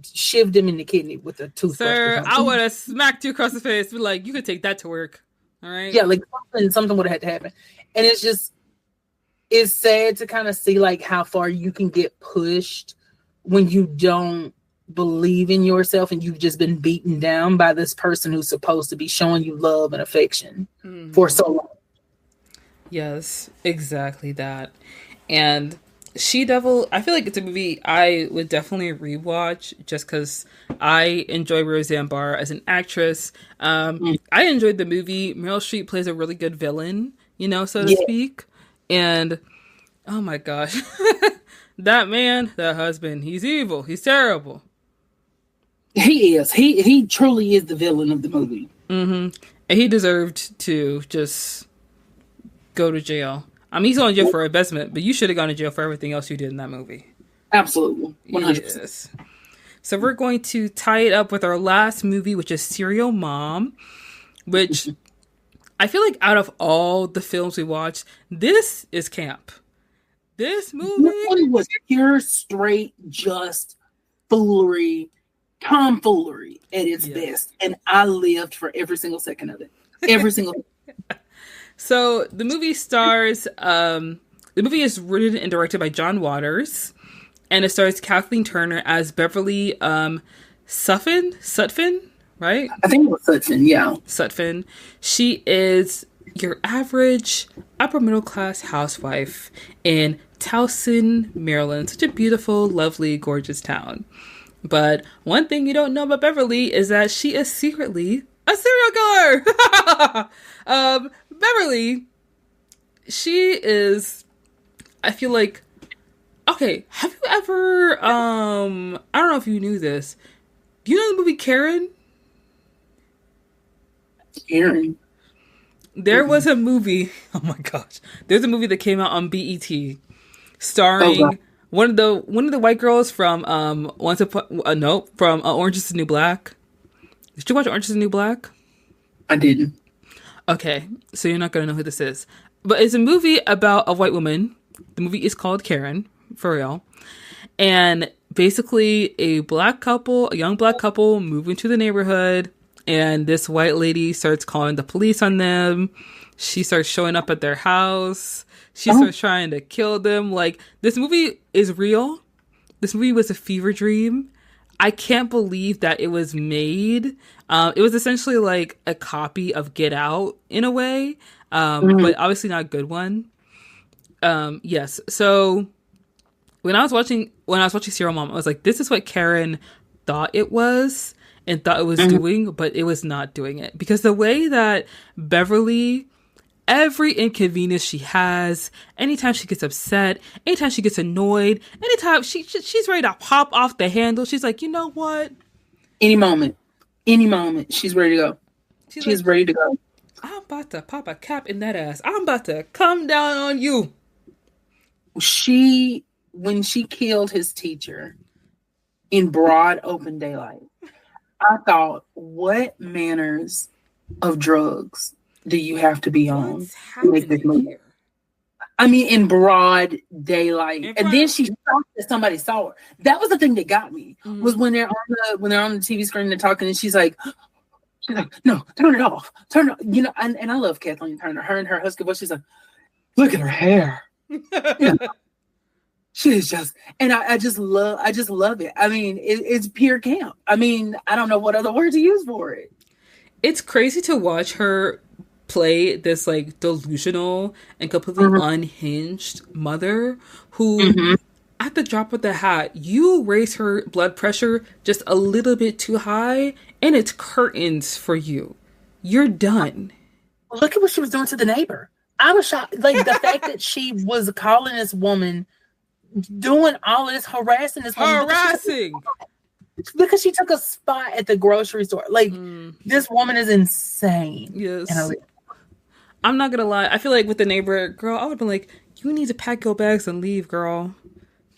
shivved him in the kidney with a toothbrush. Sir, I would have smacked you across the face. Be like, you could take that to work. All right. Yeah, like something would have had to happen. And it's sad to kind of see like how far you can get pushed when you don't believe in yourself and you've just been beaten down by this person who's supposed to be showing you love and affection for so long. Yes, exactly that. And She-Devil, I feel like it's a movie I would definitely rewatch just because I enjoy Roseanne Barr as an actress. I enjoyed the movie. Meryl Streep plays a really good villain, so to speak. And oh my gosh, that man, that husband, he's evil. He's terrible. He is. He truly is the villain of the movie. And he deserved to just go to jail. I mean, he's going to jail for investment, but you should have gone to jail for everything else you did in that movie. Absolutely. 100%. Yes. So we're going to tie it up with our last movie, which is Serial Mom, which I feel like out of all the films we watched, this is camp. This movie was pure, straight, just foolery, tomfoolery at its best. And I lived for every single second of it. Every single So the movie stars, the movie is written and directed by John Waters, and it stars Kathleen Turner as Beverly Sutphin, right? I think it was Sutphin, yeah. Sutphin. She is your average upper middle class housewife in Towson, Maryland. Such a beautiful, lovely, gorgeous town. But one thing you don't know about Beverly is that she is secretly a serial killer. Beverly, she is, I feel like, okay, have you ever, I don't know if you knew this. Do you know the movie Karen? Karen? There was a movie, oh my gosh. There's a movie that came out on BET starring one of the white girls from Orange Is the New Black. Did you watch Orange Is the New Black? I didn't. Okay, so you're not going to know who this is. But it's a movie about a white woman. The movie is called Karen, for real. And basically a young black couple move into the neighborhood, and this white lady starts calling the police on them. She starts showing up at their house. She starts trying to kill them. Like, this movie is real. This movie was a fever dream. I can't believe that it was made. It was essentially like a copy of Get Out in a way, but obviously not a good one. Yes. So when I was watching Serial Mom, I was like, this is what Karen thought it was and thought it was doing, but it was not doing it. Because the way that Beverly, every inconvenience she has, anytime she gets upset, anytime she gets annoyed, anytime she's ready to pop off the handle, she's like, you know what? Any moment, she's ready to go. She's ready to go. I'm about to pop a cap in that ass. I'm about to come down on you. When she killed his teacher in broad open daylight, I thought, what manners of drugs do you have to be on to make this movie? Here? I mean, in broad daylight, and then she thought that somebody saw her. That was the thing that got me. Was when they're on the TV screen, they're talking, and she's like, "No, turn it off, turn it." You know, and I love Kathleen Turner. Her and her husky voice. She's like, "Look at her hair." She's just, and I just love it. I mean, it's pure camp. I mean, I don't know what other word to use for it. It's crazy to watch her play this like delusional and completely unhinged mother who at the drop of the hat, you raise her blood pressure just a little bit too high and it's curtains for you. You're done. Look at what she was doing to the neighbor. I was shocked. Like the fact that she was calling this woman, doing all of this, harassing this woman. Because she took a spot at the grocery store. Like, this woman is insane. Yes. I'm not gonna lie. I feel like with the neighbor girl, I would have been like, you need to pack your bags and leave, girl.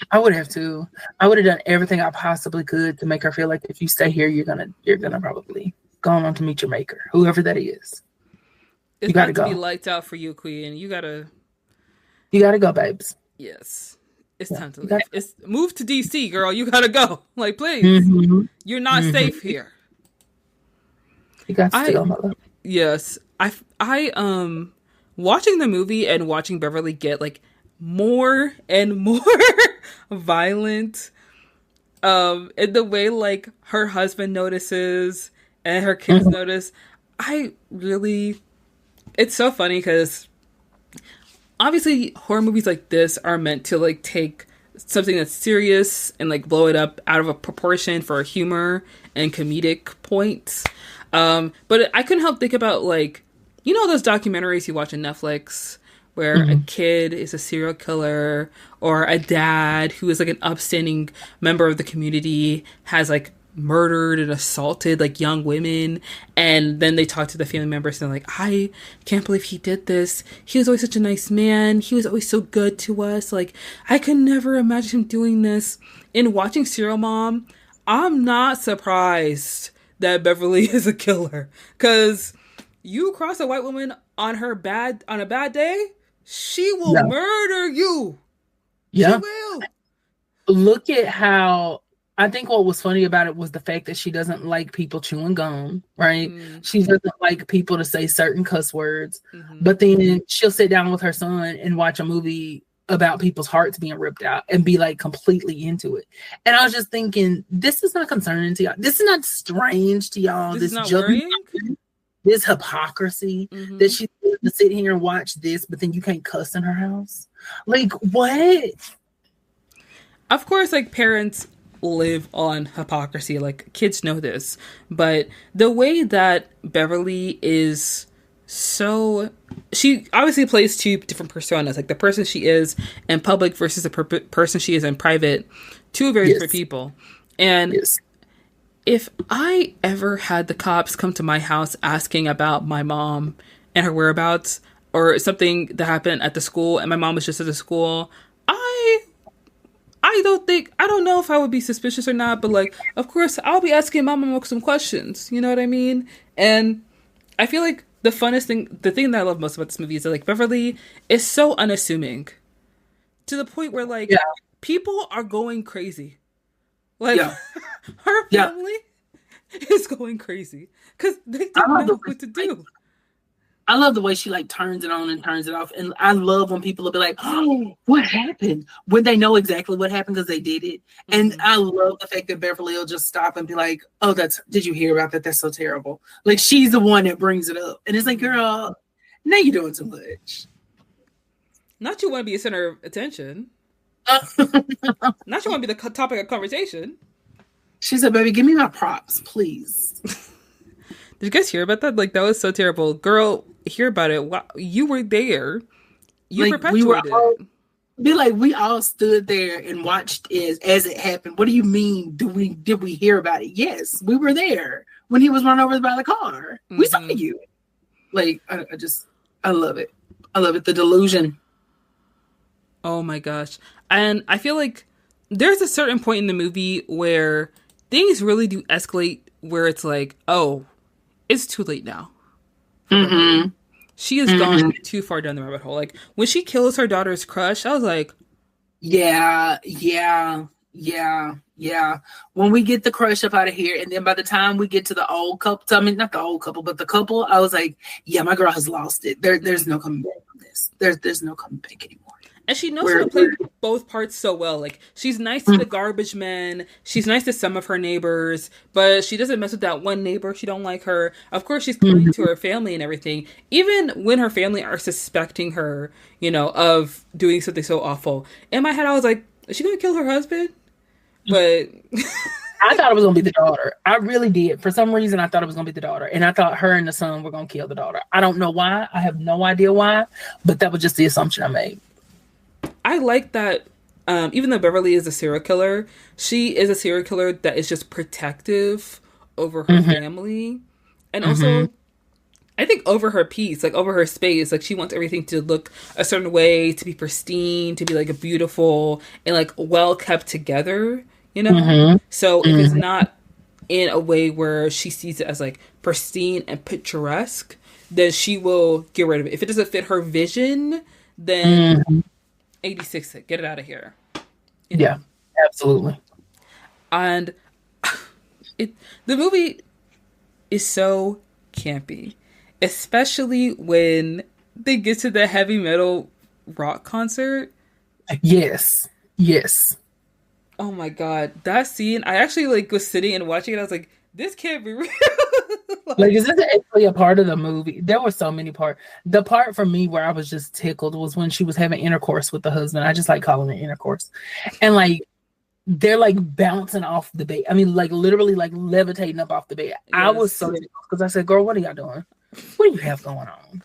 I would have too. I would have done everything I possibly could to make her feel like if you stay here, you're gonna probably go on to meet your maker, whoever that is. It's You gotta about to be go. lights out for you, Queen. You gotta go, babes. Yes. It's Yeah, time to you leave. gotta It's move to DC, girl. You gotta go. Like, go. please. You're not safe here. You got to I go, my love. yes. I watching the movie and watching Beverly get like more and more violent. In the way like her husband notices and her kids notice. I really it's so funny because obviously horror movies like this are meant to like take something that's serious and like blow it up out of a proportion for humor and comedic points. But I couldn't help think about like, you know, those documentaries you watch on Netflix where a kid is a serial killer or a dad who is like an upstanding member of the community has like murdered and assaulted like young women, and then they talk to the family members and they're like, I can't believe he did this. He was always such a nice man. He was always so good to us. Like, I could never imagine him doing this. In watching Serial Mom, I'm not surprised that Beverly is a killer, because you cross a white woman on a bad day, she will murder you. Yeah. She will. Look at how I think what was funny about it was the fact that she doesn't like people chewing gum, right? She doesn't like people to say certain cuss words, but then she'll sit down with her son and watch a movie about people's hearts being ripped out and be like completely into it. And I was just thinking, this is not concerning to y'all. This is not strange to y'all. This is not worrying. This hypocrisy that she's going to sit here and watch this, but then you can't cuss in her house. Like, what? Of course, like, parents live on hypocrisy. Like, kids know this. But the way that Beverly is so... She obviously plays two different personas. Like, the person she is in public versus the person she is in private. Two very different people. And if I ever had the cops come to my house asking about my mom and her whereabouts, or something that happened at the school and my mom was just at the school, I don't know if I would be suspicious or not, but like, of course, I'll be asking my mom some questions. You know what I mean? And I feel like the thing that I love most about this movie is that like Beverly is so unassuming to the point where like people are going crazy. Like her family is going crazy because they don't know what to do. I love the way she like turns it on and turns it off. And I love when people will be like, oh, what happened? When they know exactly what happened because they did it. And I love the fact that Beverly will just stop and be like, oh, did you hear about that? That's so terrible. Like, she's the one that brings it up. And it's like, girl, now you're doing too much. Not you want to be a center of attention. Not you want to be the topic of conversation. She said, baby, give me my props, please. Did you guys hear about that? Like, that was so terrible. Girl, hear about it. Wow, you were there. You like, perpetuated it. Be like, we all stood there and watched it as it happened. What do you mean? Did we hear about it? Yes, we were there when he was run over by the car. We saw you. Like, I love it. I love it. The delusion. Oh my gosh. And I feel like there's a certain point in the movie where things really do escalate, where it's like, oh, it's too late now. She has gone too far down the rabbit hole. Like, when she kills her daughter's crush, I was like, yeah. When we get the crush up out of here, and then by the time we get to the old couple, I mean, not the old couple, but the couple, I was like, yeah, my girl has lost it. There's no coming back from this. There's no coming back anymore. And she knows how to play both parts so well. Like, she's nice to the garbage men. She's nice to some of her neighbors, but she doesn't mess with that one neighbor. She don't like her. Of course, she's kind to her family and everything. Even when her family are suspecting her, you know, of doing something so awful. In my head, I was like, is she going to kill her husband? But I thought it was going to be the daughter. I really did. For some reason, I thought it was going to be the daughter. And I thought her and the son were going to kill the daughter. I don't know why. I have no idea why. But that was just the assumption I made. I like that even though Beverly is a serial killer, she is a serial killer that is just protective over her family. And also, I think over her piece, like over her space, like she wants everything to look a certain way, to be pristine, to be like a beautiful and like well kept together, you know? Mm-hmm. So if it's Mm-hmm. not in a way where she sees it as like pristine and picturesque, then she will get rid of it. If it doesn't fit her vision, then Mm-hmm. 86 it, get it out of here, you Yeah, know? absolutely. And it the movie is so campy, especially when they get to the heavy metal rock concert. Yes. Yes. Oh my god, that scene! I actually like was sitting and watching it. I was like, "This can't be real." Like, Like, is this actually a part of the movie? There were so many parts. The part for me where I was just tickled was when she was having intercourse with the husband. I just like calling it intercourse. And like they're like bouncing off the bed. I mean, like literally like levitating up off the bed. I was yes, so tickled because I said, "Girl, what are y'all doing? What do you have going on?"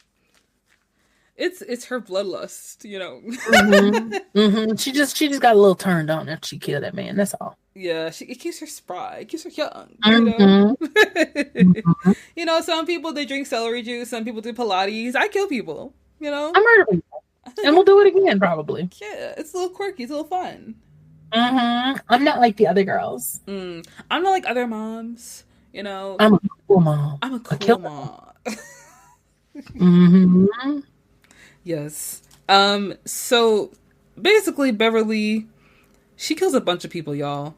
it's her bloodlust, you know. Mm-hmm. Mm-hmm. She just got a little turned on after she killed that man. That's all. Yeah, it keeps her spry, it keeps her young, you know. Mm-hmm. Mm-hmm. You know, some people they drink celery juice, some people do Pilates. I kill people, you know. I murder people, and we'll do it again probably. Yeah, it's a little quirky, it's a little fun. Mm-hmm. I'm not like the other girls. I'm not like other moms, you know. I'm a cool mom. I'm a A cool killer. mom. Mm-hmm. Yes. So basically Beverly, she kills a bunch of people, y'all.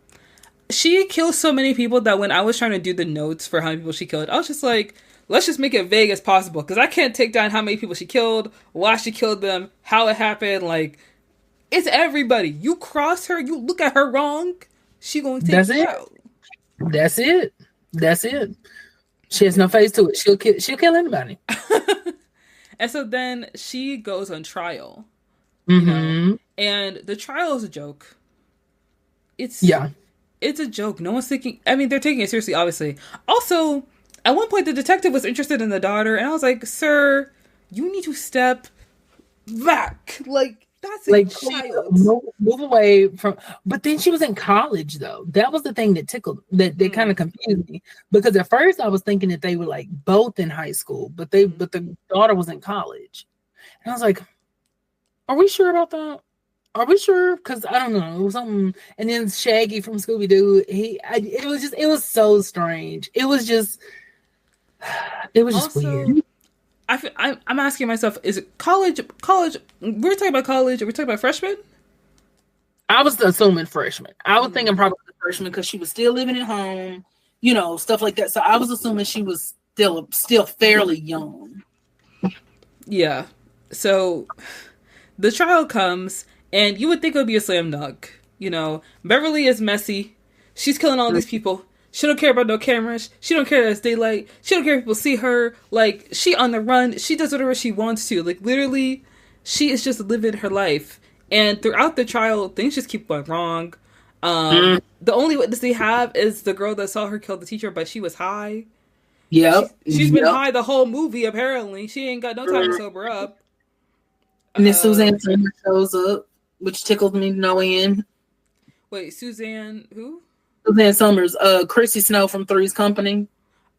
She kills so many people that when I was trying to do the notes for how many people she killed, I was just like, let's just make it vague as possible because I can't take down how many people she killed, why she killed them, how it happened. Like, it's everybody. You cross her, you look at her wrong, she gonna take That's you it. out. That's it. That's it. She has no face to it. She'll kill anybody. And so then she goes on trial, you know, Mm-hmm. and the trial is a joke. It's Yeah. it's a joke. No one's thinking. I mean, they're taking it seriously, obviously. Also, at one point, the detective was interested in the daughter, and I was like, "Sir, you need to step back. Like that's a Like child." move away from. But then she was in college though. That was the thing that tickled that kind Mm, of confused me because at first I was thinking that they were like both in high school, but mm. the daughter was in college, and I was like, "Are we sure about that? Are we sure?" Because I don't know, it was something. And then Shaggy from Scooby Doo, it was so strange. It was just weird. Also, I'm asking myself: is it college? College? We're talking about college. Are we talking about freshmen? I was assuming freshman. I was thinking Mm, probably freshman because she was still living at home, stuff like that. So I was assuming she was still fairly young. yeah. So the trial comes, and you would think it would be a slam dunk. You know, Beverly is messy. She's killing all these people. She don't care about no cameras. She don't care that it's daylight. She don't care if people see her. Like, she on the run. She does whatever she wants to. Like, literally, she is just living her life. And throughout the trial, things just keep going wrong. Mm, The only witness they have is the girl that saw her kill the teacher, but she was high. yep, She's been yep. high the whole movie, apparently. She ain't got no time to sober up. And then Uh, Suzanne Turner shows up, which tickled me no end. Wait, Suzanne, who? Suzanne Summers, Chrissy Snow from Three's Company.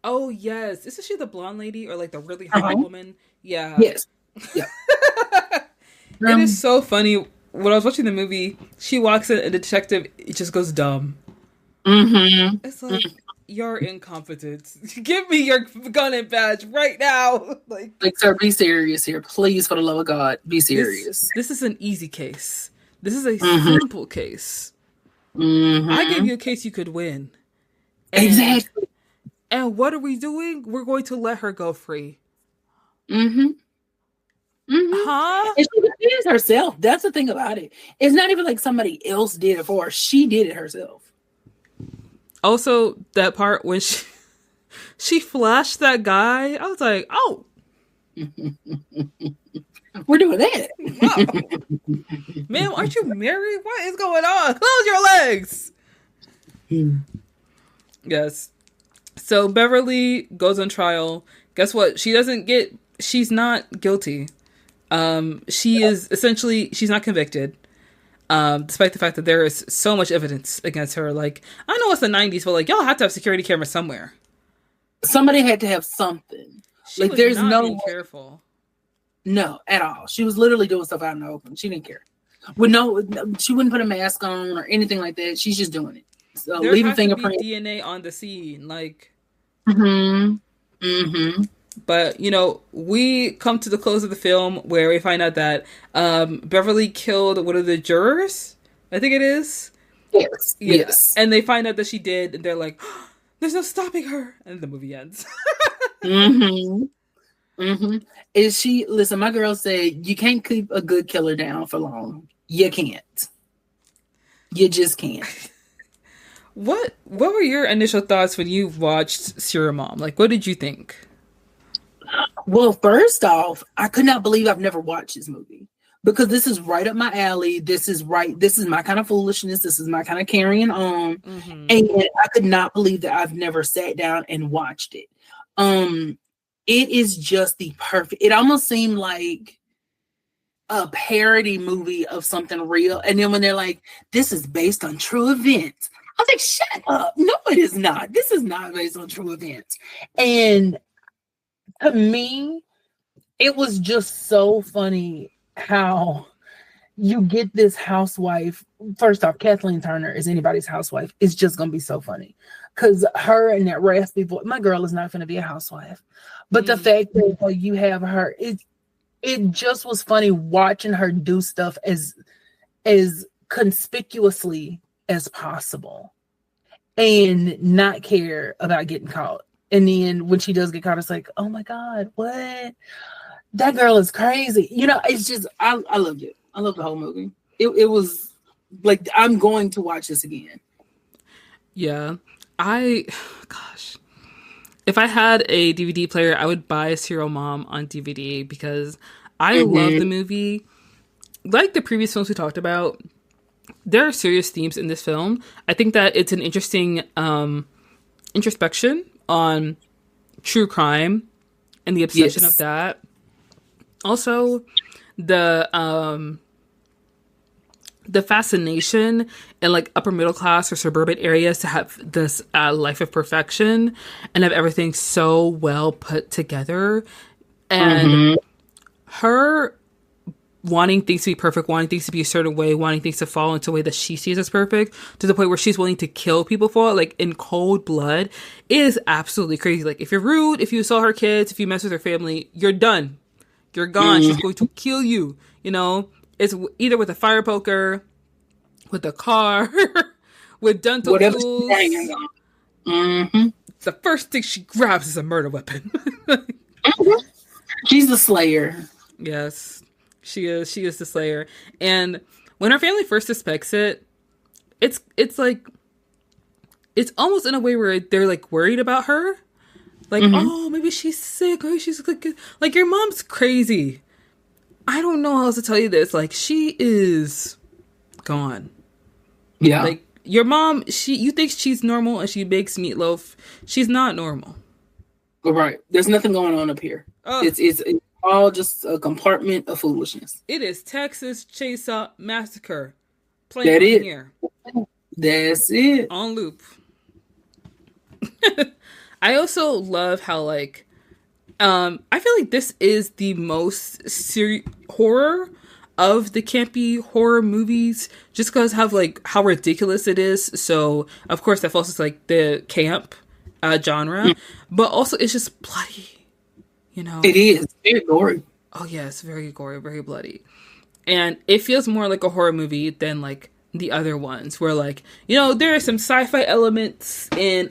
Oh, yes. Isn't she the blonde lady or like the really high Uh-huh. woman? Yeah. Yes. Yep. It is so funny. When I was watching the movie, she walks in and the detective it just goes dumb. Mm-hmm. It's like, you're incompetent. Give me your gun and badge right now. Like, Like, sir, be serious here. Please, for the love of God, be serious. this is an easy case. This is a Mm-hmm. simple case. I Mm-hmm. gave you a case you could win. And Exactly. and what are we doing? We're going to let her go free. Mm-hmm. Mm-hmm. Huh? And she defends herself. That's the thing about it. It's not even like somebody else did it for her. She did it herself. Also, that part when she flashed that guy, I was like, oh, We're doing that. wow. Ma'am, aren't you married? What is going on? Close your legs. Yes. So Beverly goes on trial. Guess what? She's not guilty. She is essentially, she's not convicted. Despite the fact that there is so much evidence against her. Like, I know it's the 90s, but like, y'all have to have security cameras somewhere. Somebody had to have something. She Like was there's not no being way, careful. no at all. She was literally doing stuff out in the open. She didn't care. With she wouldn't put a mask on or anything like that. She's just doing it. So There leaving has to be fingerprints. DNA on the scene, like. Mm-hmm. Mm-hmm. But we come to the close of the film where we find out that Beverly killed one of the jurors. I think it is. Yes. Yeah, Yes. and they find out that she did, and they're like, oh, "There's no stopping her," and the movie ends. Mm-hmm. Mm-hmm. Is she? Listen, my girl said you can't keep a good killer down for long. You can't. You just can't. What were your initial thoughts when you watched Serial Mom? Like, what did you think? Well, first off, I could not believe I've never watched this movie because this is right up my alley. This is my kind of foolishness. This is my kind of carrying on. Mm-hmm. And I could not believe that I've never sat down and watched it. It is just the perfect, it almost seemed like a parody movie of something real. And then when they're like, this is based on true events, I was like, shut up. No, it is not. This is not based on true events. And to me, it was just so funny how you get this housewife. First off, Kathleen Turner is anybody's housewife. It's just going to be so funny because her and that raspy voice, my girl is not going to be a housewife. But the fact that you have her, it just was funny watching her do stuff as conspicuously as possible and not care about getting caught. And then when she does get caught, it's like, oh my God, what? That girl is crazy. It's just, I loved it. I loved the whole movie. It was like, I'm going to watch this again. Yeah. Gosh. If I had a DVD player, I would buy Serial Mom on DVD because I love the movie. Like the previous films we talked about, there are serious themes in this film. I think that it's an interesting introspection on true crime and the obsession of that. Also, the fascination in like upper middle class or suburban areas to have this life of perfection and have everything so well put together, and her wanting things to be perfect, wanting things to be a certain way, wanting things to fall into a way that she sees as perfect, to the point where she's willing to kill people for it, like in cold blood, is absolutely crazy. Like, if you're rude, if you assault her kids, if you mess with her family, you're done. You're gone. She's going to kill you. It's either with a fire poker, with a car, with dental tools. The first thing she grabs is a murder weapon. She's the slayer. Yes. She is the slayer. And when her family first suspects it, it's like, it's almost in a way where they're like worried about her. Like, oh, maybe she's sick. Maybe she's like your mom's crazy. I don't know how else to tell you this. Like, she is gone. Yeah. Like, your mom, you think she's normal and she bakes meatloaf. She's not normal. Right. There's nothing going on up here. It's all just a compartment of foolishness. It is Texas Chainsaw Massacre playing here. That's it. On loop. I also love how, like, I feel like this is the most horror of the campy horror movies, just because of like how ridiculous it is. So of course that falls into like the camp genre, but also it's just bloody. It is very gory. Oh yeah, it's very gory, very bloody, and it feels more like a horror movie than like the other ones, where like there are some sci-fi elements in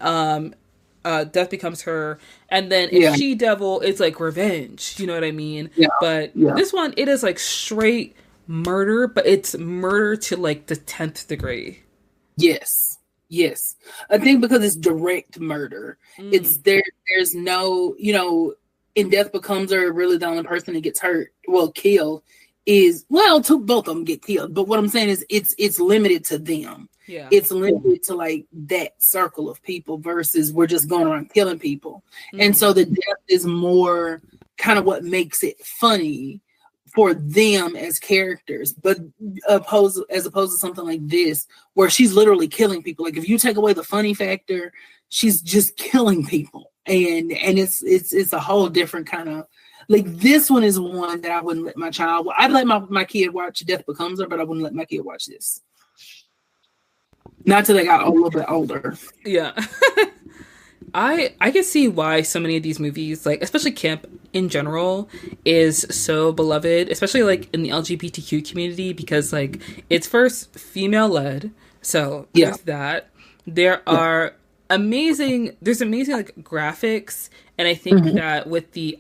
Death Becomes Her, and then in She-Devil, it's like revenge. You know what I mean? Yeah. But this one, it is like straight murder, but it's murder to like the 10th degree. Yes. I think because it's direct murder. It's there's no, in Death Becomes Her, really the only person that gets hurt, killed, is both of them get killed. But what I'm saying is it's limited to them. Yeah. It's limited to like that circle of people versus we're just going around killing people. And so the death is more kind of what makes it funny for them as characters, but as opposed to something like this where she's literally killing people. Like, if you take away the funny factor, she's just killing people. and it's a whole different kind of, like, this one is one that I wouldn't let my child. I'd let my kid watch Death Becomes Her, but I wouldn't let my kid watch this. Not till they got a little bit older. Yeah. I can see why so many of these movies, like especially camp in general, is so beloved, especially like in the LGBTQ community, because like it's first female led. So there's that. There's amazing like graphics, and I think that with the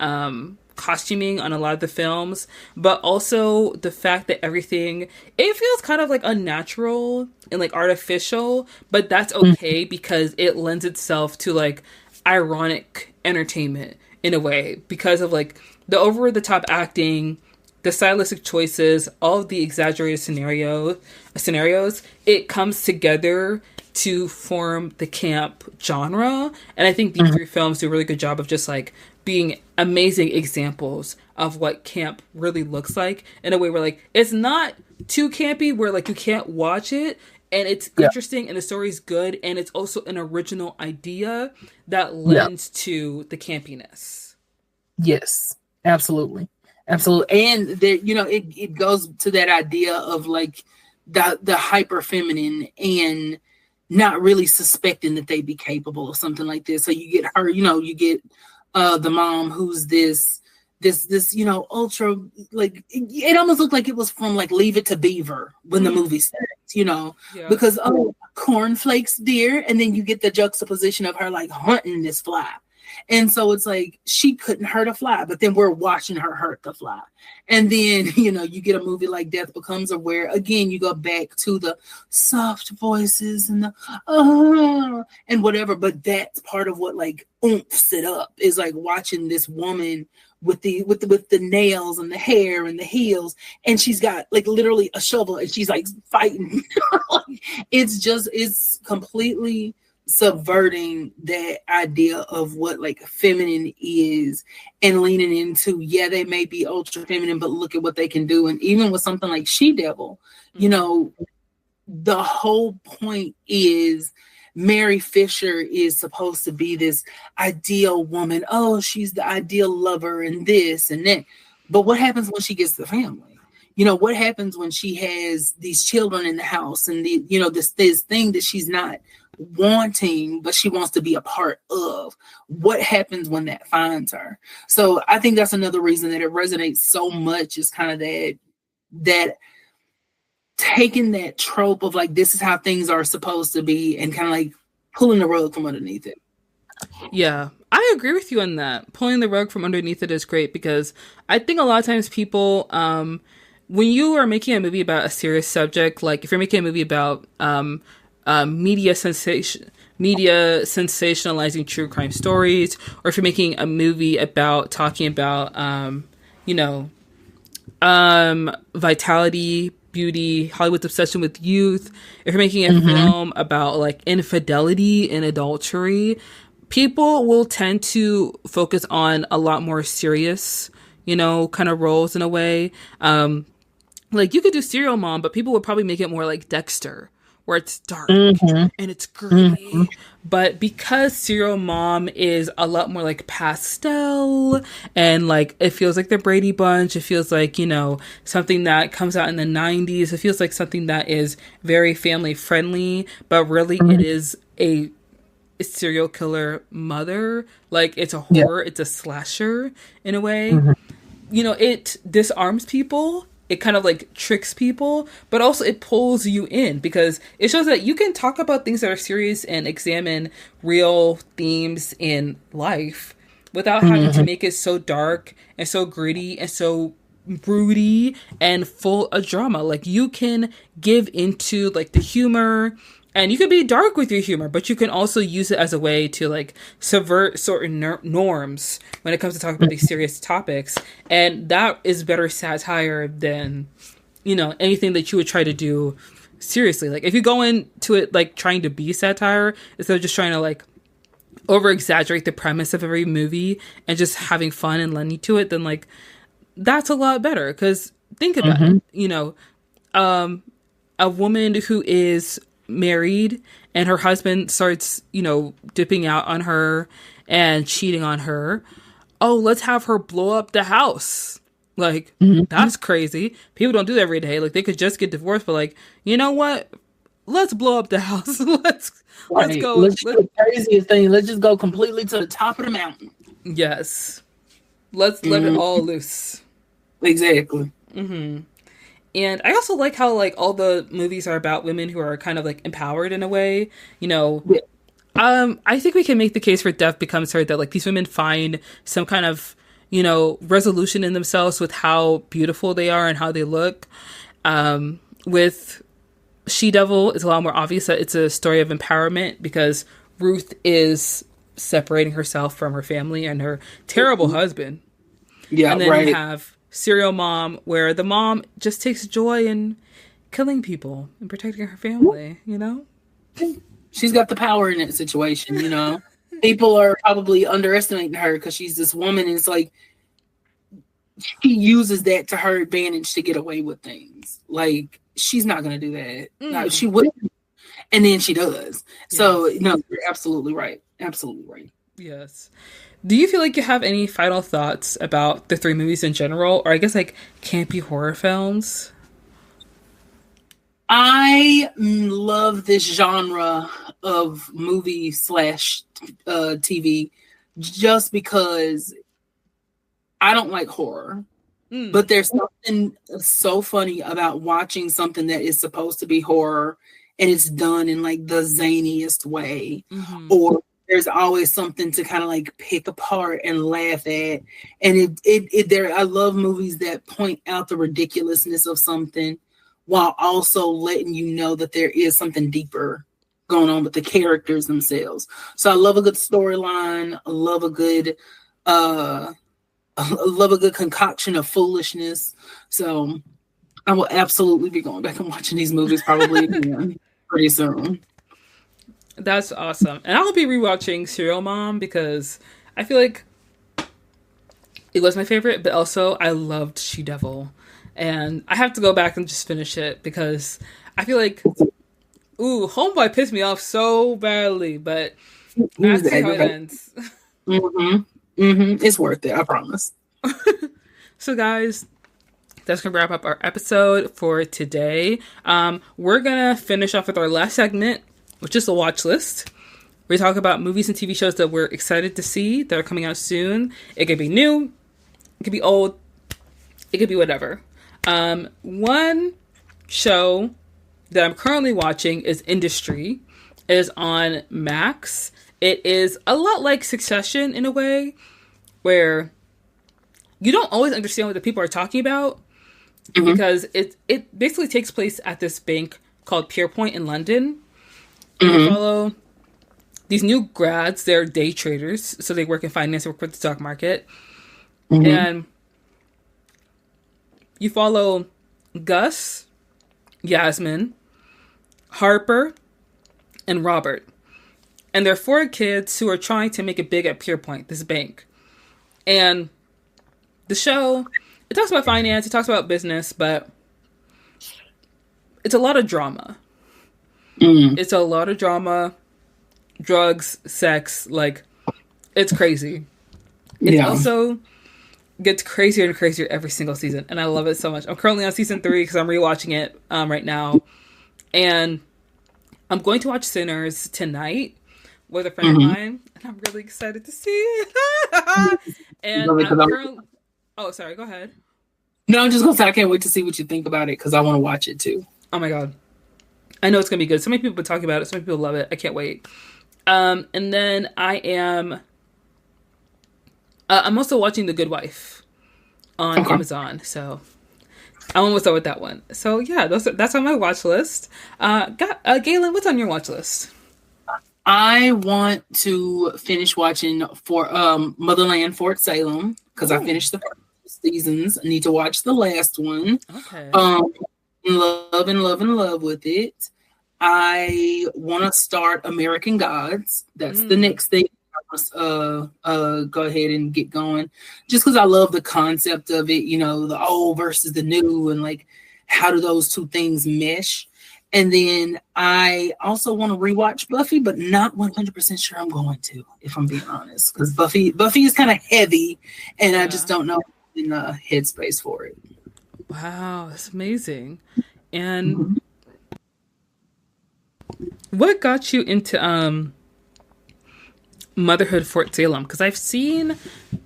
costuming on a lot of the films, but also the fact that everything, it feels kind of like unnatural and like artificial, but that's okay because it lends itself to like ironic entertainment in a way, because of like the over the top acting, the stylistic choices, all of the exaggerated scenarios, it comes together to form the camp genre. And I think these three films do a really good job of just like being amazing examples of what camp really looks like, in a way where like it's not too campy where like you can't watch it, and it's interesting and the story's good, and it's also an original idea that lends to the campiness. Yes, absolutely. Absolutely. And there, you know, it goes to that idea of like the hyper feminine and not really suspecting that they'd be capable of something like this. So you get her, you know, you get the mom who's this, you know, ultra, like, it almost looked like it was from like Leave It to Beaver when the movie starts, you know, because, oh, cornflakes, dear. And then you get the juxtaposition of her like hunting this fly. And so it's like she couldn't hurt a fly, but then we're watching her hurt the fly. And then, you know, you get a movie like Death Becomes Her, where again you go back to the soft voices and the and whatever. But that's part of what like oomphs it up, is like watching this woman with the nails and the hair and the heels, and she's got like literally a shovel and she's like fighting. It's completely subverting that idea of what like feminine is, and leaning into, they may be ultra feminine, but look at what they can do. And even with something like She Devil, you know, the whole point is Mary Fisher is supposed to be this ideal woman. Oh, she's the ideal lover and this and that. But what happens when she gets the family? You know, what happens when she has these children in the house and the, you know, this thing that she's not wanting, but she wants to be a part of? What happens when that finds her? So I think that's another reason that it resonates so much, is kind of that taking that trope of like, this is how things are supposed to be, and kind of like pulling the rug from underneath it. Yeah, I agree with you on that. Pulling the rug from underneath it is great, because I think a lot of times people, when you are making a movie about a serious subject, like if you're making a movie about media sensationalizing true crime stories, or if you're making a movie about talking about vitality, beauty, Hollywood's obsession with youth, if you're making a film about like infidelity and adultery, people will tend to focus on a lot more serious, you know, kind of roles in a way. Like you could do Serial Mom, but people would probably make it more like Dexter, where it's dark and it's gritty. But because Serial Mom is a lot more like pastel, and like it feels like the Brady Bunch, it feels like, you know, something that comes out in the 90s, it feels like something that is very family friendly, but really it is a serial killer mother. Like it's a horror, it's a slasher in a way. You know, it disarms people. It kind of like tricks people, but also it pulls you in, because it shows that you can talk about things that are serious and examine real themes in life without having to make it so dark and so gritty and so broody and full of drama. Like you can give into like the humor, and you can be dark with your humor, but you can also use it as a way to like subvert certain norms when it comes to talking about these serious topics. And that is better satire than, you know, anything that you would try to do seriously. Like if you go into it like trying to be satire, instead of just trying to like over exaggerate the premise of every movie and just having fun and lending to it, then like that's a lot better. Because think about it, you know, a woman who is married and her husband starts, you know, dipping out on her, and cheating on her. Oh, let's have her blow up the house. Like, that's crazy. People don't do that every day. Like, they could just get divorced, but like, you know what? Let's blow up the house. let's go. Let's do the craziest thing. Let's just go completely to the top of the mountain. Yes. Let's let it all loose. Exactly. And I also like how like all the movies are about women who are kind of like empowered in a way. You know, I think we can make the case for Death Becomes Her that like these women find some kind of, you know, resolution in themselves with how beautiful they are and how they look. With She-Devil, it's a lot more obvious that it's a story of empowerment because Ruth is separating herself from her family and her terrible husband. Yeah, and then you have Serial Mom, where the mom just takes joy in killing people and protecting her family, you know? She's got the power in that situation, you know? People are probably underestimating her because she's this woman, and it's like she uses that to her advantage to get away with things. Like, she's not going to do that. No, she wouldn't. And then she does. Yes. So, no, you're absolutely right. Absolutely right. Yes. Do you feel like you have any final thoughts about the three movies in general, or I guess like campy horror films? I love this genre of movie / TV just because I don't like horror. But there's something so funny about watching something that is supposed to be horror and it's done in like the zaniest way. Or there's always something to kind of like pick apart and laugh at. And I love movies that point out the ridiculousness of something while also letting you know that there is something deeper going on with the characters themselves. So I love a good storyline. I love a good concoction of foolishness. So I will absolutely be going back and watching these movies probably again pretty soon. That's awesome. And I'll be rewatching Serial Mom because I feel like it was my favorite, but also I loved She-Devil. And I have to go back and just finish it because I feel like, Homeboy pissed me off so badly, but that's how it ends. It's worth it, I promise. So guys, that's gonna wrap up our episode for today. We're gonna finish off with our last segment, which is the watch list. We talk about movies and TV shows that we're excited to see that are coming out soon. It could be new, it could be old, it could be whatever. One show that I'm currently watching is Industry. It is on Max. It is a lot like Succession in a way, where you don't always understand what the people are talking about because it basically takes place at this bank called Pierpoint in London. You follow these new grads. They're day traders, so they work in finance, work with the stock market. And you follow Gus, Yasmin, Harper, and Robert. And they're 4 kids who are trying to make it big at Pierpoint, this bank. And the show, it talks about finance, it talks about business, but it's a lot of drama. It's a lot of drama, drugs, sex, like, it's crazy. It also gets crazier and crazier every single season, and I love it so much. I'm currently on season 3 because I'm rewatching it right now. And I'm going to watch Sinners tonight with a friend of mine, and I'm really excited to see it. And oh, sorry, go ahead. No, I'm just gonna say I can't wait to see what you think about it because I want to watch it too. Oh my god, I know it's gonna be good. So many people have been talking about it. So many people love it. I can't wait. And then I'm also watching The Good Wife on Amazon. So I almost done with that one. So yeah, that's on my watch list. Galen, what's on your watch list? I want to finish watching for Motherland Fort Salem because I finished the first 2 seasons. I need to watch the last one. Okay. Love with it. I want to start American Gods. That's the next thing. Go ahead and get going just because I love the concept of it, you know, the old versus the new and like how do those two things mesh. And then I also want to rewatch Buffy, but not 100% sure I'm going to, if I'm being honest, because Buffy is kind of heavy, and I just don't know in the headspace for it. Wow, that's amazing. And what got you into Motherhood Fort Salem? Because I've seen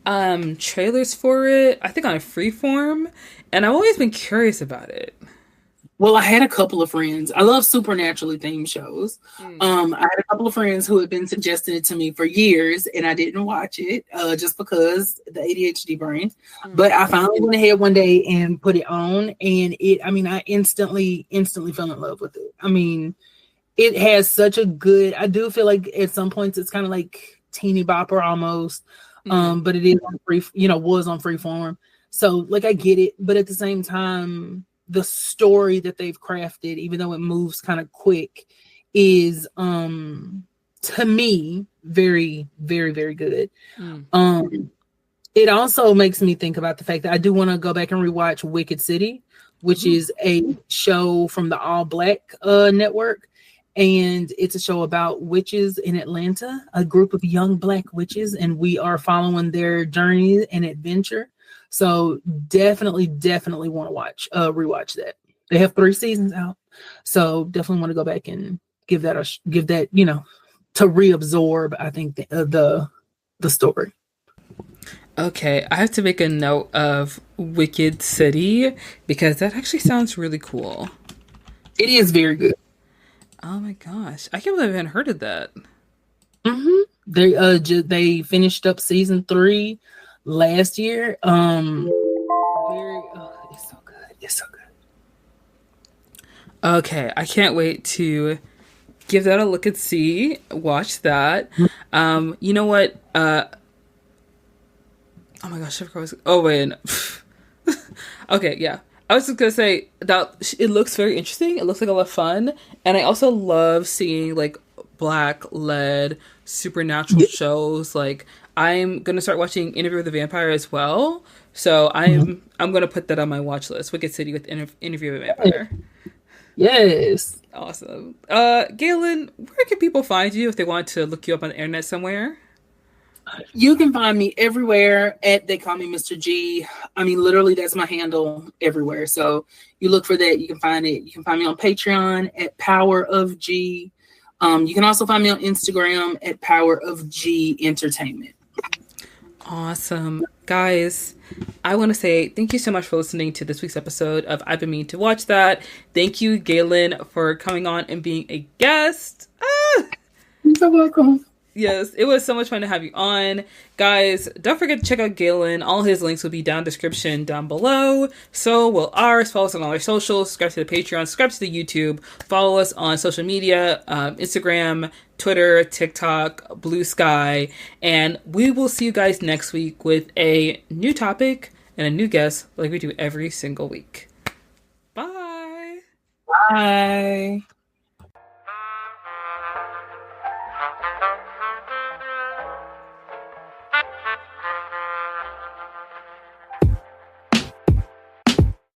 trailers for it, I think on Freeform, and I've always been curious about it. Well, I had a couple of friends. I love supernaturally themed shows. I had a couple of friends who had been suggesting it to me for years, and I didn't watch it just because the ADHD brain. But I finally went ahead one day and put it on, and I instantly fell in love with it. I mean, it has such a good. I do feel like at some points it's kind of like teeny bopper almost, but it is on was on Freeform. So like I get it, but at the same time, the story that they've crafted, even though it moves kind of quick, is to me very, very, very good. It also makes me think about the fact that I do want to go back and rewatch Wicked City, which is a show from the All Black network. And it's a show about witches in Atlanta, a group of young Black witches, and we are following their journey and adventure. So definitely want to rewatch that. They have 3 seasons out, so definitely want to go back and give that to reabsorb. I think the story. Okay, I have to make a note of Wicked City because that actually sounds really cool. It is very good. Oh my gosh, I can't believe I haven't heard of that. They finished up season 3 last year. It's so good. It's so good. Okay, I can't wait to give that a look and see. Watch that. You know what? Oh my gosh, oh wait. Okay, yeah. I was just gonna say that it looks very interesting. It looks like a lot of fun, and I also love seeing like Black-led supernatural shows. Like I'm gonna start watching Interview with the Vampire as well. So I'm gonna put that on my watch list. Wicked City with Interview with the Vampire. Yes. Awesome. Galen, where can people find you if they want to look you up on the internet somewhere? You can find me everywhere at They Call Me Mr. G. I mean, literally, that's my handle everywhere. So you look for that, you can find it. You can find me on Patreon at Power of G. You can also find me on Instagram at Power of G Entertainment. Awesome. Guys, I want to say thank you so much for listening to this week's episode of I've Been Meaning to Watch That. Thank you, Galen, for coming on and being a guest. You're so welcome. Yes, it was so much fun to have you on. Guys, don't forget to check out Galen. All his links will be down in the description down below. So will ours. Follow us on all our socials. Subscribe to the Patreon. Subscribe to the YouTube. Follow us on social media. Instagram, Twitter, TikTok, Blue Sky. And we will see you guys next week with a new topic and a new guest like we do every single week. Bye. Bye.